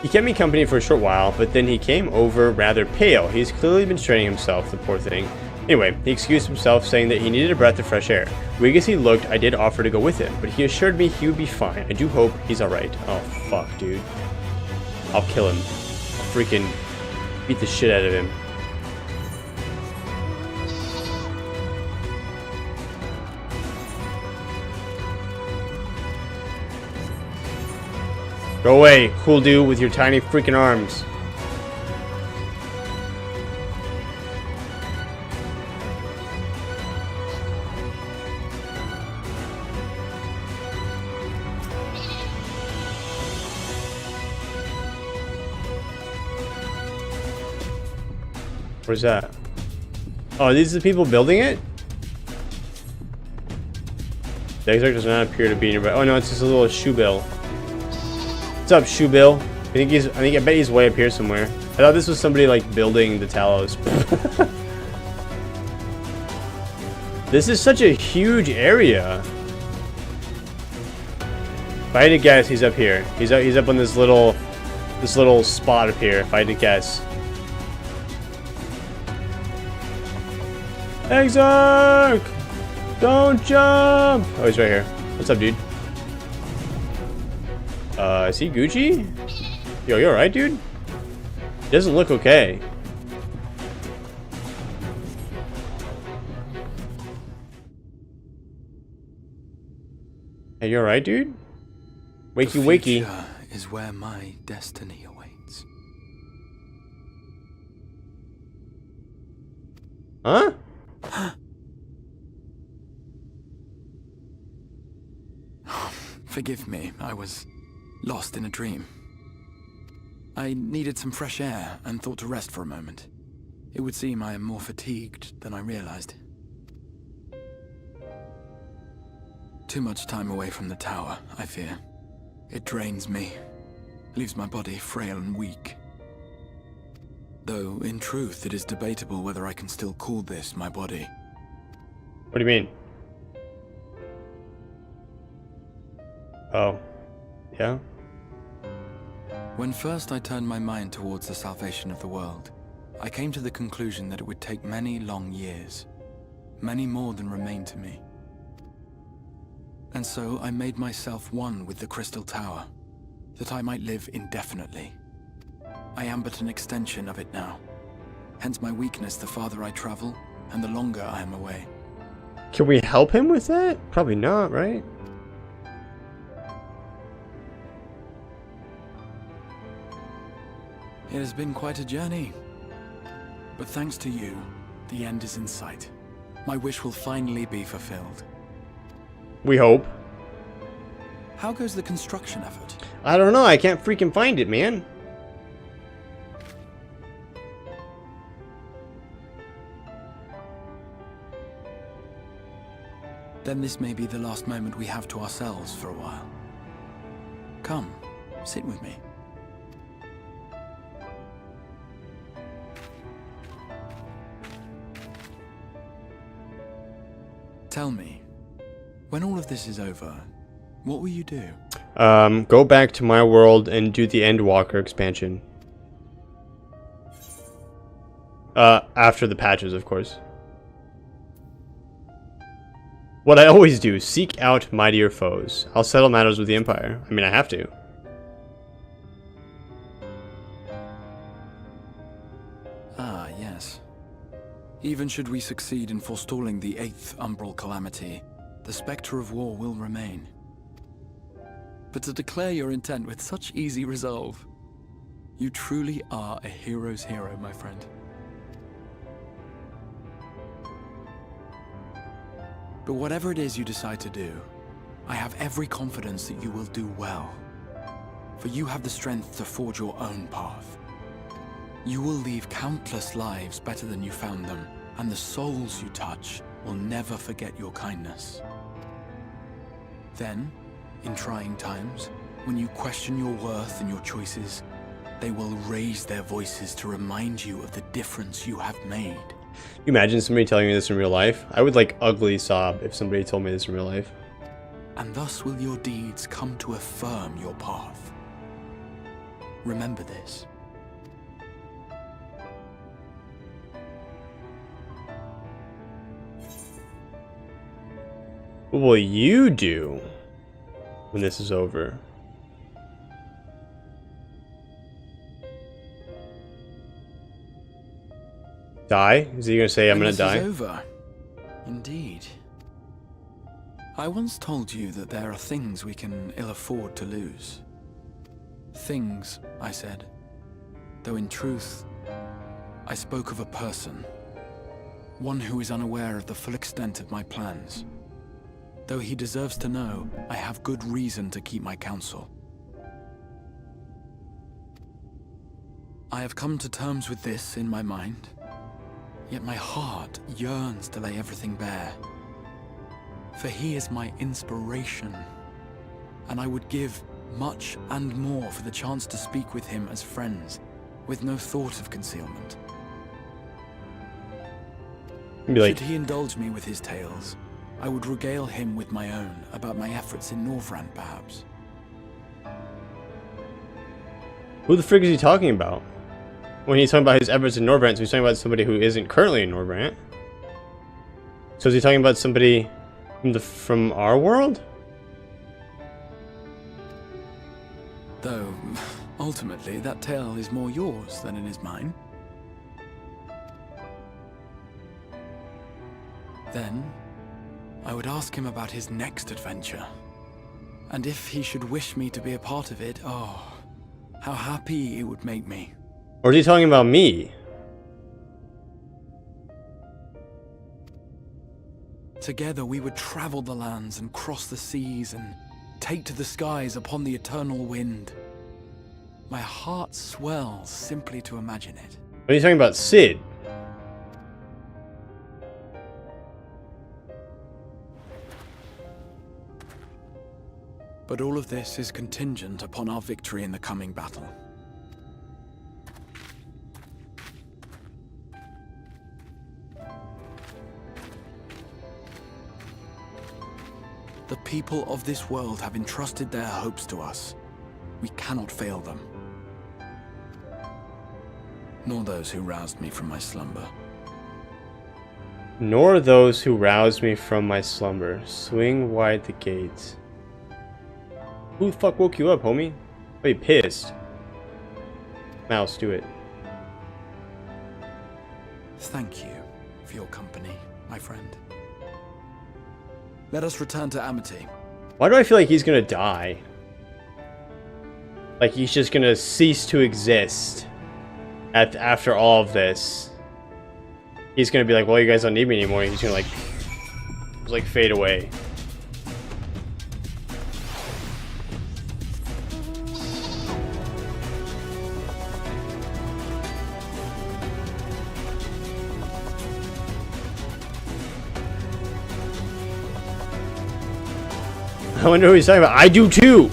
He kept me company for a short while, but then he came over rather pale. He's clearly been straining himself, the poor thing. Anyway, he excused himself, saying that he needed a breath of fresh air. Weak as he looked, I did offer to go with him, but he assured me he would be fine. I do hope he's alright. Oh, fuck, dude. I'll kill him. I'll freaking beat the shit out of him. Go away, cool dude with your tiny freaking arms. Where's that? Oh, these are the people building it? The Exarch does not appear to be nearby. Oh no, it's just a little shoe bill. What's up, Shoe Bill? I bet he's way up here somewhere. I thought this was somebody like building the Talos. This is such a huge area. If I had to guess, he's up here. He's up on this little spot up here. If I had to guess. Exarch! Don't jump! Oh, he's right here. What's up, dude? Is he Gucci? Yo, you alright, dude? He doesn't look okay. Hey, you alright, dude? Wakey, wakey. The future is where my destiny awaits. Huh? Forgive me, I was lost in a dream. I needed some fresh air and thought to rest for a moment. It would seem I am more fatigued than I realized. Too much time away from the tower, I fear. It drains me, leaves my body frail and weak. Though, in truth, it is debatable whether I can still call this my body. What do you mean? Oh. Yeah? When first I turned my mind towards the salvation of the world, I came to the conclusion that it would take many long years, many more than remain to me. And so I made myself one with the Crystal Tower, that I might live indefinitely. I am but an extension of it now, hence my weakness the farther I travel, and the longer I am away. Can we help him with that? Probably not, right? It has been quite a journey. But thanks to you, the end is in sight. My wish will finally be fulfilled. We hope. How goes the construction effort? I don't know, I can't freaking find it, man. Then this may be the last moment we have to ourselves for a while. Come, sit with me. Tell me, when all of this is over, what will you do? Go back to my world and do the Endwalker expansion. After the patches, of course. What I always do, seek out mightier foes. I'll settle matters with the Empire. I mean, I have to. Ah, yes. Even should we succeed in forestalling the 8th Umbral Calamity, the spectre of war will remain. But to declare your intent with such easy resolve, You truly are a hero's hero, my friend. But whatever it is you decide to do, I have every confidence that you will do well. For you have the strength to forge your own path. You will leave countless lives better than you found them, and the souls you touch will never forget your kindness. Then, in trying times, when you question your worth and your choices, they will raise their voices to remind you of the difference you have made. You imagine somebody telling me this in real life? I would like ugly sob if somebody told me this in real life. And thus will your deeds come to affirm your path. Remember this. What will you do when this is over? Die? Is he gonna say I'm gonna die? When this is over. Indeed. I once told you that there are things we can ill afford to lose. Things, I said, though in truth, I spoke of a person. One who is unaware of the full extent of my plans. Though he deserves to know, I have good reason to keep my counsel. I have come to terms with this in my mind, yet my heart yearns to lay everything bare. For he is my inspiration, and I would give much and more for the chance to speak with him as friends, with no thought of concealment. Should he indulge me with his tales, I would regale him with my own, about my efforts in Northrend, perhaps. Who the frig is he talking about? When he's talking about his efforts in Northrend, so he's talking about somebody who isn't currently in Northrend. So is he talking about somebody from our world? Though, ultimately, that tale is more yours than it is mine. Then, I would ask him about his next adventure. And if he should wish me to be a part of it, oh, how happy it would make me. Or is he talking about me? Together we would travel the lands and cross the seas and take to the skies upon the eternal wind. My heart swells simply to imagine it. What are you talking about, Sid? But all of this is contingent upon our victory in the coming battle. The people of this world have entrusted their hopes to us. We cannot fail them. Nor those who roused me from my slumber. Nor those who roused me from my slumber. Swing wide the gates. Who the fuck woke you up, homie? Are you pissed? Mouse, do it. Thank you for your company, my friend. Let us return to Amity. Why do I feel like he's gonna die? Like he's just gonna cease to exist after all of this. He's gonna be like, well, you guys don't need me anymore. He's gonna like fade away. I wonder who he's talking about. I do too!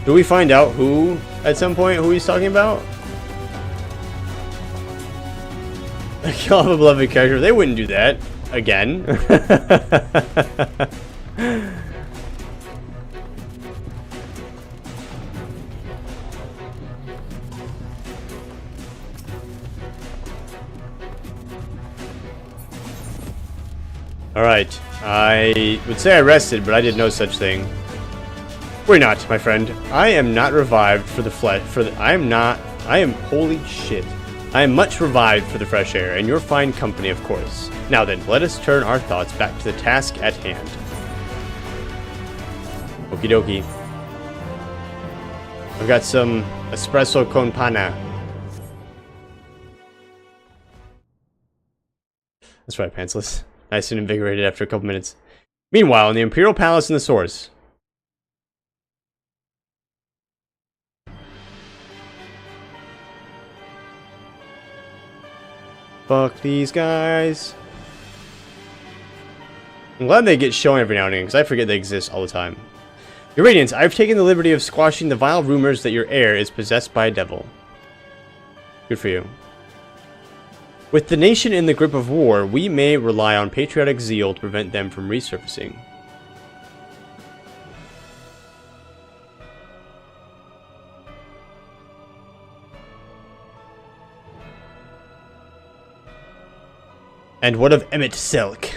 Do we find out who, at some point, who he's talking about? Kill off a beloved character. They wouldn't do that. Again. Alright, I would say I rested, but I did no such thing. We're not, my friend. I am not revived for the flesh. I am, holy shit. I am much revived for the fresh air, and your fine company, of course. Now then, let us turn our thoughts back to the task at hand. Okie dokie. I've got some espresso con pana. That's right, pantsless. Nice and invigorated after a couple minutes. Meanwhile, in the Imperial Palace in the Source. Fuck these guys. I'm glad they get shown every now and again, because I forget they exist all the time. Your Radiance, I've taken the liberty of squashing the vile rumors that your heir is possessed by a devil. Good for you. With the nation in the grip of war, we may rely on patriotic zeal to prevent them from resurfacing. And what of Emmett Selk?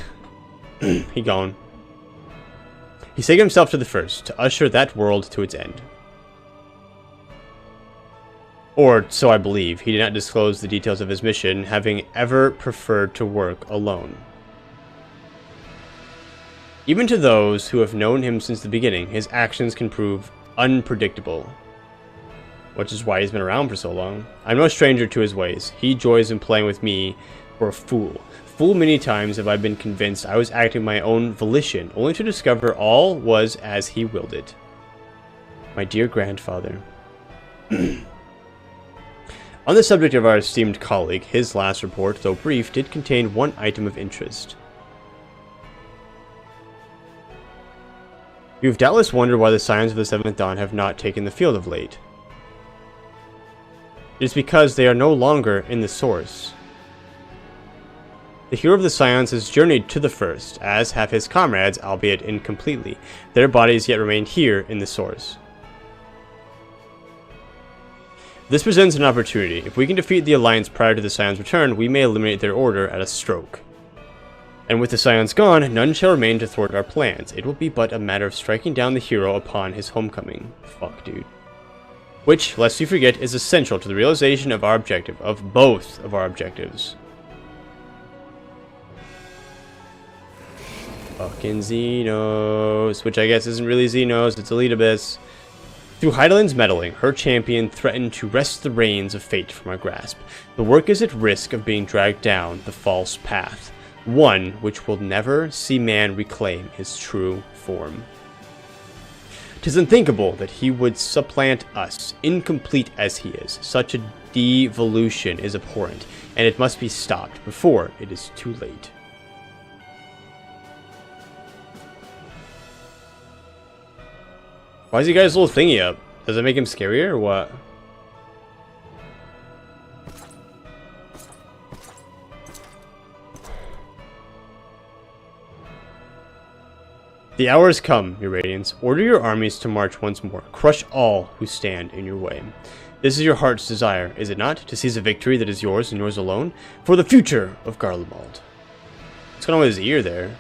He gone. He sang himself to the first, to usher that world to its end. Or, so I believe, he did not disclose the details of his mission, having ever preferred to work alone. Even to those who have known him since the beginning, his actions can prove unpredictable. Which is why he's been around for so long. I'm no stranger to his ways. He joys in playing with me for a fool. Full many times have I been convinced I was acting my own volition, only to discover all was as he willed it. My dear grandfather. On the subject of our esteemed colleague, his last report, though brief, did contain one item of interest. You've doubtless wondered why the Scions of the Seventh Dawn have not taken the field of late. It is because they are no longer in the Source. The hero of the Scions has journeyed to the First, as have his comrades, albeit incompletely. Their bodies yet remain here in the Source. This presents an opportunity. If we can defeat the Alliance prior to the Scions' return, we may eliminate their order at a stroke. And with the Scions gone, none shall remain to thwart our plans. It will be but a matter of striking down the hero upon his homecoming. Fuck, dude. Which, lest you forget, is essential to the realization of our objective, of both of our objectives. Fucking Xenos, which I guess isn't really Xenos, it's Elite Abyss. Through Heidelin's meddling, her champion threatened to wrest the reins of fate from our grasp. The work is at risk of being dragged down the false path, one which will never see man reclaim his true form. 'Tis unthinkable that he would supplant us, incomplete as he is. Such a devolution is abhorrent, and it must be stopped before it is too late. Why is he got his little thingy up? Does it make him scarier or what? The hour has come, your Radiance. Order your armies to march once more. Crush all who stand in your way. This is your heart's desire, is it not? To seize a victory that is yours and yours alone? For the future of Garlemald. What's going on with his ear there?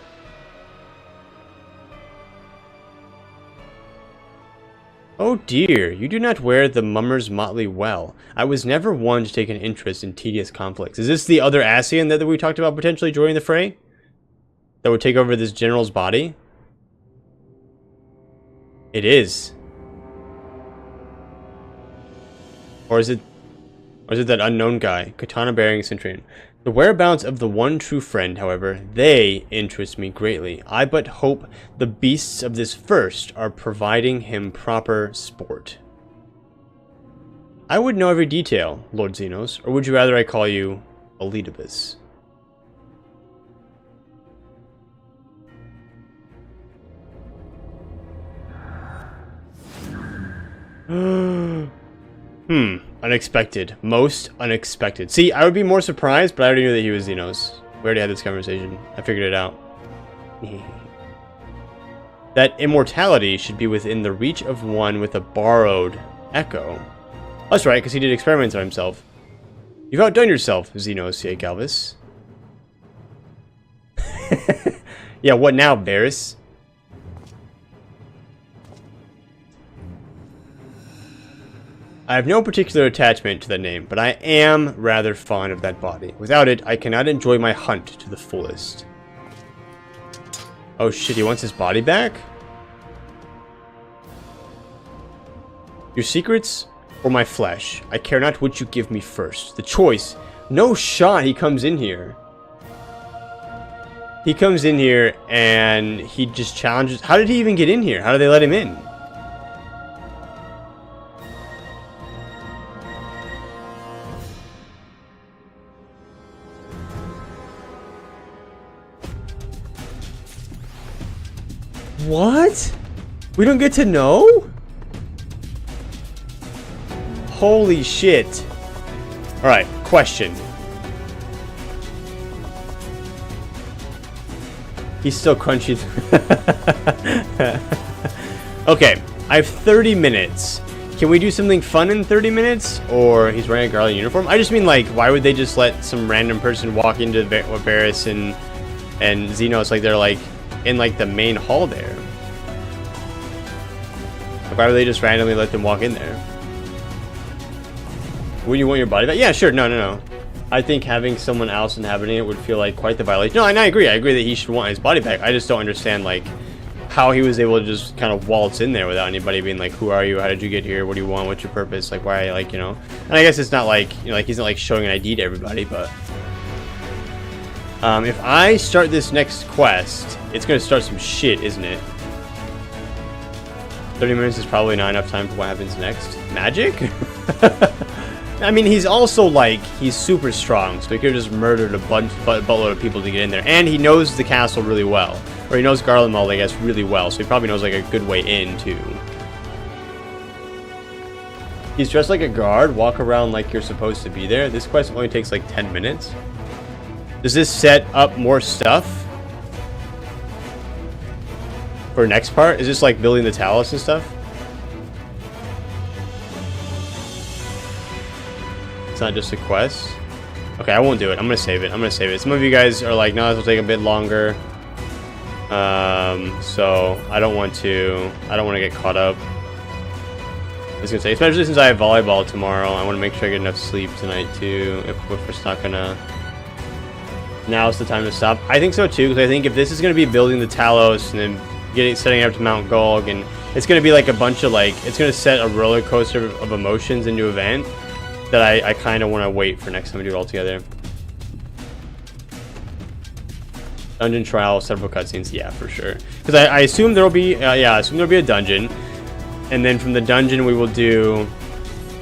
Oh dear, you do not wear the mummer's motley well. I was never one to take an interest in tedious conflicts. Is this the other Ascian that we talked about potentially joining the fray? That would take over this general's body? It is. Or is it that unknown guy, katana-bearing Centurion? The whereabouts of the one true friend, however, they interest me greatly. I but hope the beasts of this first are providing him proper sport. I would know every detail, Lord Xenos, or would you rather I call you Elidibus? Unexpected. Most unexpected. See, I would be more surprised, but I already knew that he was Xenos. We already had this conversation. I figured it out. That immortality should be within the reach of one with a borrowed echo. That's right, because he did experiments on himself. You've outdone yourself, Xenos, yea, Galvis. Yeah, what now, Varys? I have no particular attachment to the name, but I am rather fond of that body. Without it, I cannot enjoy my hunt to the fullest. Oh shit, he wants his body back? Your secrets or my flesh? I care not which you give me first. The choice. No shot he comes in here. He comes in here and he just challenges. How did he even get in here? How did they let him in? What? We don't get to know? Holy shit. Alright, question. He's still crunchy. Okay, I have 30 minutes. Can we do something fun in 30 minutes? Or he's wearing a Garland uniform? I just mean, like, why would they just let some random person walk into Varys and Xenos like they're, like, in, like, the main hall there? Like, why would they just randomly let them walk in there? Would you want your body back? Yeah, sure. No. I think having someone else inhabiting it would feel like quite the violation. No, and I agree. I agree that he should want his body back. I just don't understand, like, how he was able to just kind of waltz in there without anybody being like, who are you? How did you get here? What do you want? What's your purpose? Like, why, like, you know? And I guess it's not like, you know, like, he's not like showing an ID to everybody, but if I start this next quest, it's going to start some shit, isn't it? 30 minutes is probably not enough time for what happens next. Magic? I mean, he's also, like, he's super strong, so he could have just murdered a buttload of people to get in there. And he knows the castle really well. Or he knows Garlemald, I guess, really well, so he probably knows, like, a good way in, too. He's dressed like a guard, walk around like you're supposed to be there. This quest only takes, like, 10 minutes. Does this set up more stuff for next part? Is this, like, building the Talos and stuff? It's not just a quest. Okay, I won't do it. I'm gonna save it. Some of you guys are like, no, this will take a bit longer. So I don't want to get caught up. I was gonna say, especially since I have volleyball tomorrow, I want to make sure I get enough sleep tonight too. If we're not gonna, now's the time to stop. I think so too, because I think if this is gonna be building the Talos and then setting up to Mount Gulg, and it's gonna be like a bunch of, like, it's gonna set a roller coaster of emotions into event, that I kind of want to wait for next time we do it all together. Dungeon trial, several cutscenes, yeah, for sure. Because I assume there'll be, I assume there'll be a dungeon, and then from the dungeon we will do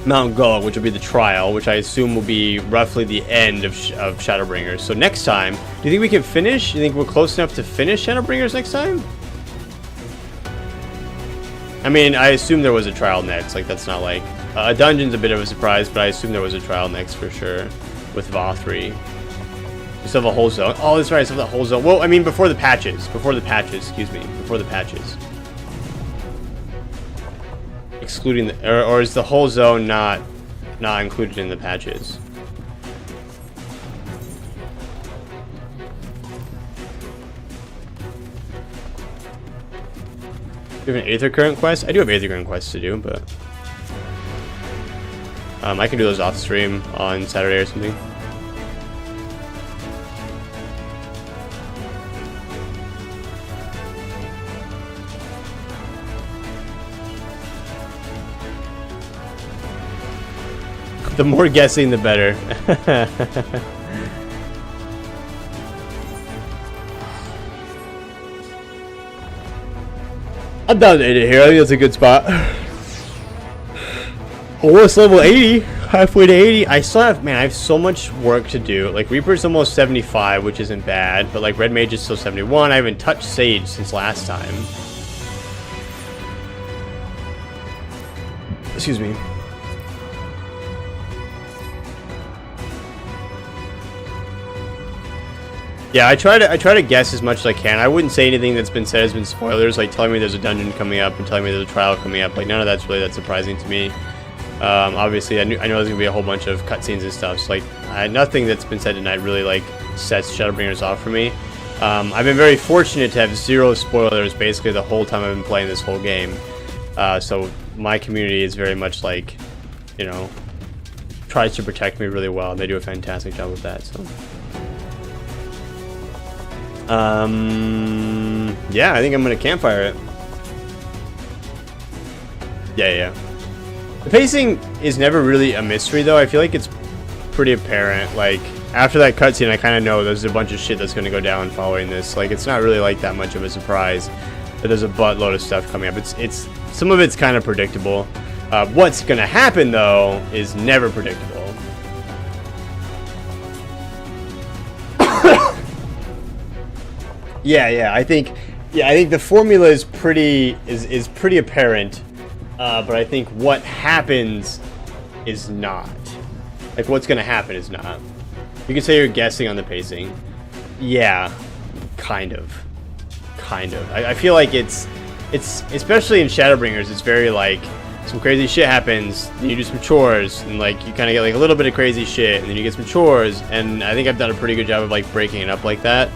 Mount Gulg, which will be the trial, which I assume will be roughly the end of Shadowbringers. So next time, do you think we can finish? Do you think we're close enough to finish Shadowbringers next time? I mean, I assume there was a trial next. Like, that's not like... a dungeon's a bit of a surprise, but I assume there was a trial next for sure. With Vothri. We still have a whole zone. Oh, that's right, I still have that whole zone. Well, I mean, before the patches. Excuse me. Before the patches. Excluding the... Or is the whole zone not included in the patches? Do you have an Aether Current quest? I do have Aether Current quests to do, but... I can do those off stream on Saturday or something. The more guessing, the better. I'm down to 80 here. I think that's a good spot. Almost level 80. Halfway to 80. I still have, man, I have so much work to do. Like, Reaper's almost 75, which isn't bad. But, like, Red Mage is still 71. I haven't touched Sage since last time. Excuse me. Yeah, I try to guess as much as I can. I wouldn't say anything that's been said has been spoilers, like telling me there's a dungeon coming up and telling me there's a trial coming up. Like, none of that's really that surprising to me. Obviously, I know there's gonna be a whole bunch of cutscenes and stuff. So, like, nothing that's been said tonight really, like, sets Shadowbringers off for me. I've been very fortunate to have zero spoilers basically the whole time I've been playing this whole game. So my community is very much like you know, tries to protect me really well, and they do a fantastic job of that. So, yeah, I think I'm gonna campfire it. Yeah. The pacing is never really a mystery, though. I feel like it's pretty apparent. Like, after that cutscene, I kind of know there's a bunch of shit that's gonna go down following this. Like, it's not really like that much of a surprise that there's a buttload of stuff coming up. It's some of it's kind of predictable. What's gonna happen, though, is never predictable. Yeah. I think the formula is pretty apparent, but I think what happens is not. Like, what's gonna happen is not. You can say you're guessing on the pacing. Yeah, kind of. I feel like it's especially in Shadowbringers, it's very like some crazy shit happens, then you do some chores, and like you kind of get like a little bit of crazy shit, and then you get some chores, and I think I've done a pretty good job of like breaking it up like that.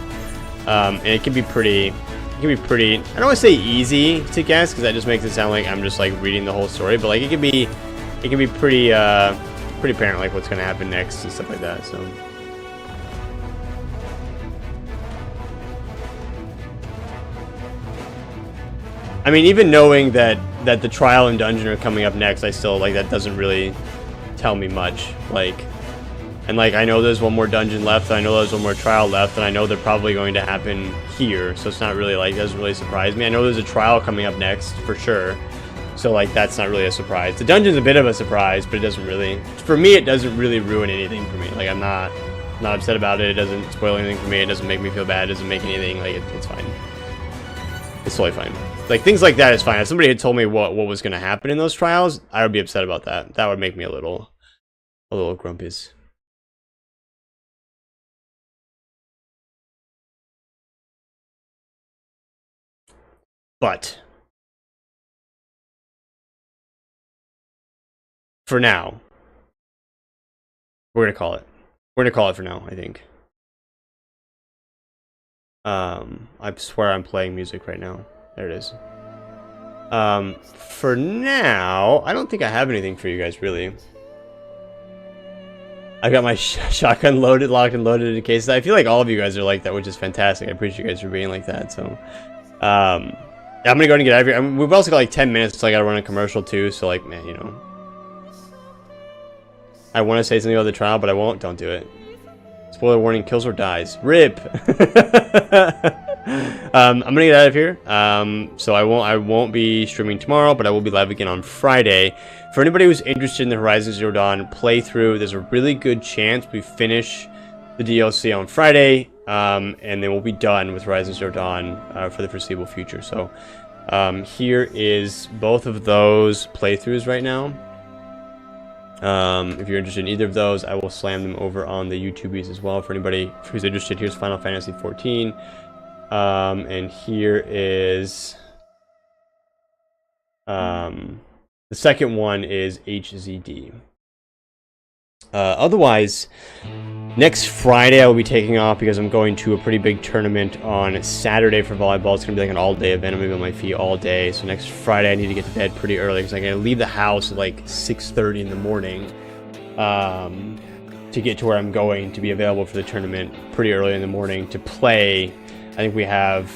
And it can be pretty, I don't want to say easy to guess, because that just makes it sound like I'm just like reading the whole story, but like it can be pretty apparent like what's gonna happen next and stuff like that. So I mean, even knowing that the trial and dungeon are coming up next, I still like that doesn't really tell me much. Like, and like I know there's one more dungeon left, and I know there's one more trial left, and I know they're probably going to happen here, so it's not really like, doesn't really surprise me. I know there's a trial coming up next for sure, so like that's not really a surprise. The dungeon's a bit of a surprise, but it doesn't really, for me, it doesn't really ruin anything for me. Like, I'm not upset about it. It doesn't spoil anything for me. It doesn't make me feel bad. It doesn't make anything. Like, it's fine. It's totally fine. Like, things like that is fine. If somebody had told me what was going to happen in those trials, I would be upset about that. That would make me a little grumpies. But for now, we're gonna call it. We're gonna call it for now, I think. I swear I'm playing music right now. There it is. For now, I don't think I have anything for you guys, really. I got my shotgun locked and loaded in cases. I feel like all of you guys are like that, which is fantastic. I appreciate you guys for being like that. So, I'm gonna go ahead and get out of here. I mean, we've also got like 10 minutes, so I gotta run a commercial too. So, like, man, you know, I want to say something about the trial, but I won't. Don't do it. Spoiler warning: kills or dies. RIP. I'm gonna get out of here. So I won't be streaming tomorrow, but I will be live again on Friday. For anybody who's interested in the Horizon Zero Dawn playthrough, there's a really good chance we finish the DLC on Friday, and then we'll be done with Horizon Zero Dawn for the foreseeable future. So here is both of those playthroughs right now. If you're interested in either of those, I will slam them over on the YouTubies as well. For anybody who's interested, here's Final Fantasy XIV. And here is the second one is HZD. Otherwise, next Friday I will be taking off because I'm going to a pretty big tournament on Saturday for volleyball. It's going to be like an all-day event. I'm going to be on my feet all day. So next Friday I need to get to bed pretty early because I'm going to leave the house at like 6:30 in the morning to get to where I'm going to be available for the tournament pretty early in the morning to play. I think we have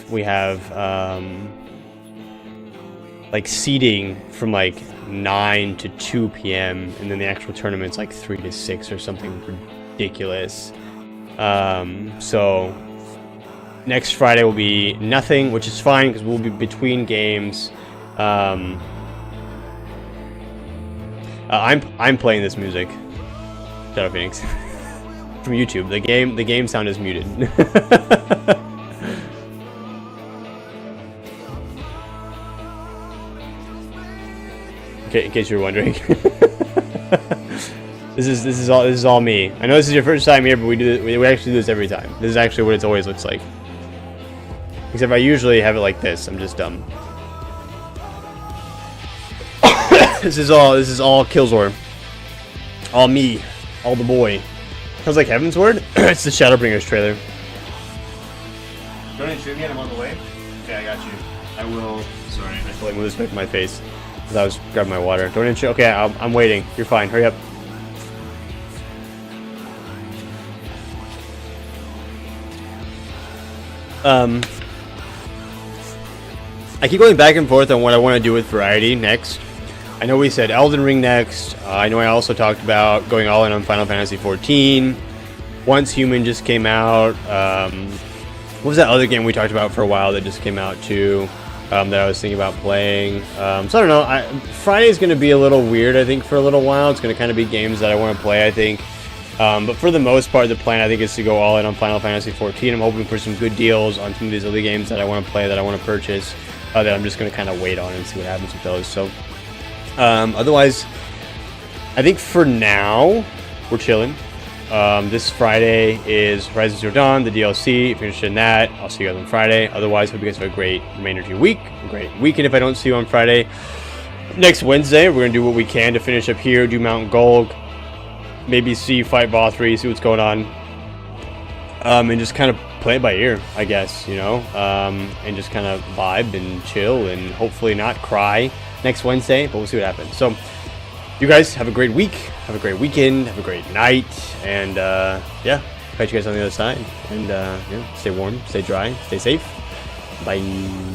like seating from like 9 to 2 p.m. and then the actual tournament's like 3 to 6 or something ridiculous. So next Friday will be nothing, which is fine because we'll be between games. I'm playing this music, Shadow Phoenix, from YouTube. The game sound is muted. In case you're wondering. This is all me. I know this is your first time here, but we actually do this every time. This is actually what it always looks like. Except I usually have it like this. I'm just dumb. This is all Killzor. All me. All the boy. Sounds like Heaven's Word? It's the Shadowbringers trailer. Don't you shoot me? I'm on the way. Okay, I got you. I will. Sorry, I feel like move this back to my face. I was grabbing my water. Don't interrupt. Okay, I'm waiting. You're fine. Hurry up. I keep going back and forth on what I want to do with variety next. I know we said Elden Ring next. I know I also talked about going all in on Final Fantasy XIV. Once Human just came out. What was that other game we talked about for a while that just came out too? That I was thinking about playing. So I don't know. Friday is going to be a little weird, I think, for a little while. It's going to kind of be games that I want to play, I think. But for the most part, the plan, I think, is to go all in on Final Fantasy XIV. I'm hoping for some good deals on some of these other games that I want to play, that I want to purchase, that I'm just going to kind of wait on and see what happens with those. So, otherwise, I think for now, we're chilling. This Friday is Horizon Zero Dawn, the DLC. If you're interested in that, I'll see you guys on Friday. Otherwise, hope you guys have a great remainder of your week, a great weekend if I don't see you on Friday. Next Wednesday, we're going to do what we can to finish up here, do Mount Gulg, maybe fight Vothri, see what's going on, and just kind of play it by ear, I guess, you know, and just kind of vibe and chill and hopefully not cry next Wednesday, but we'll see what happens. So, you guys have a great week, have a great weekend, have a great night, and yeah, catch you guys on the other side. And yeah, stay warm, stay dry, stay safe. Bye.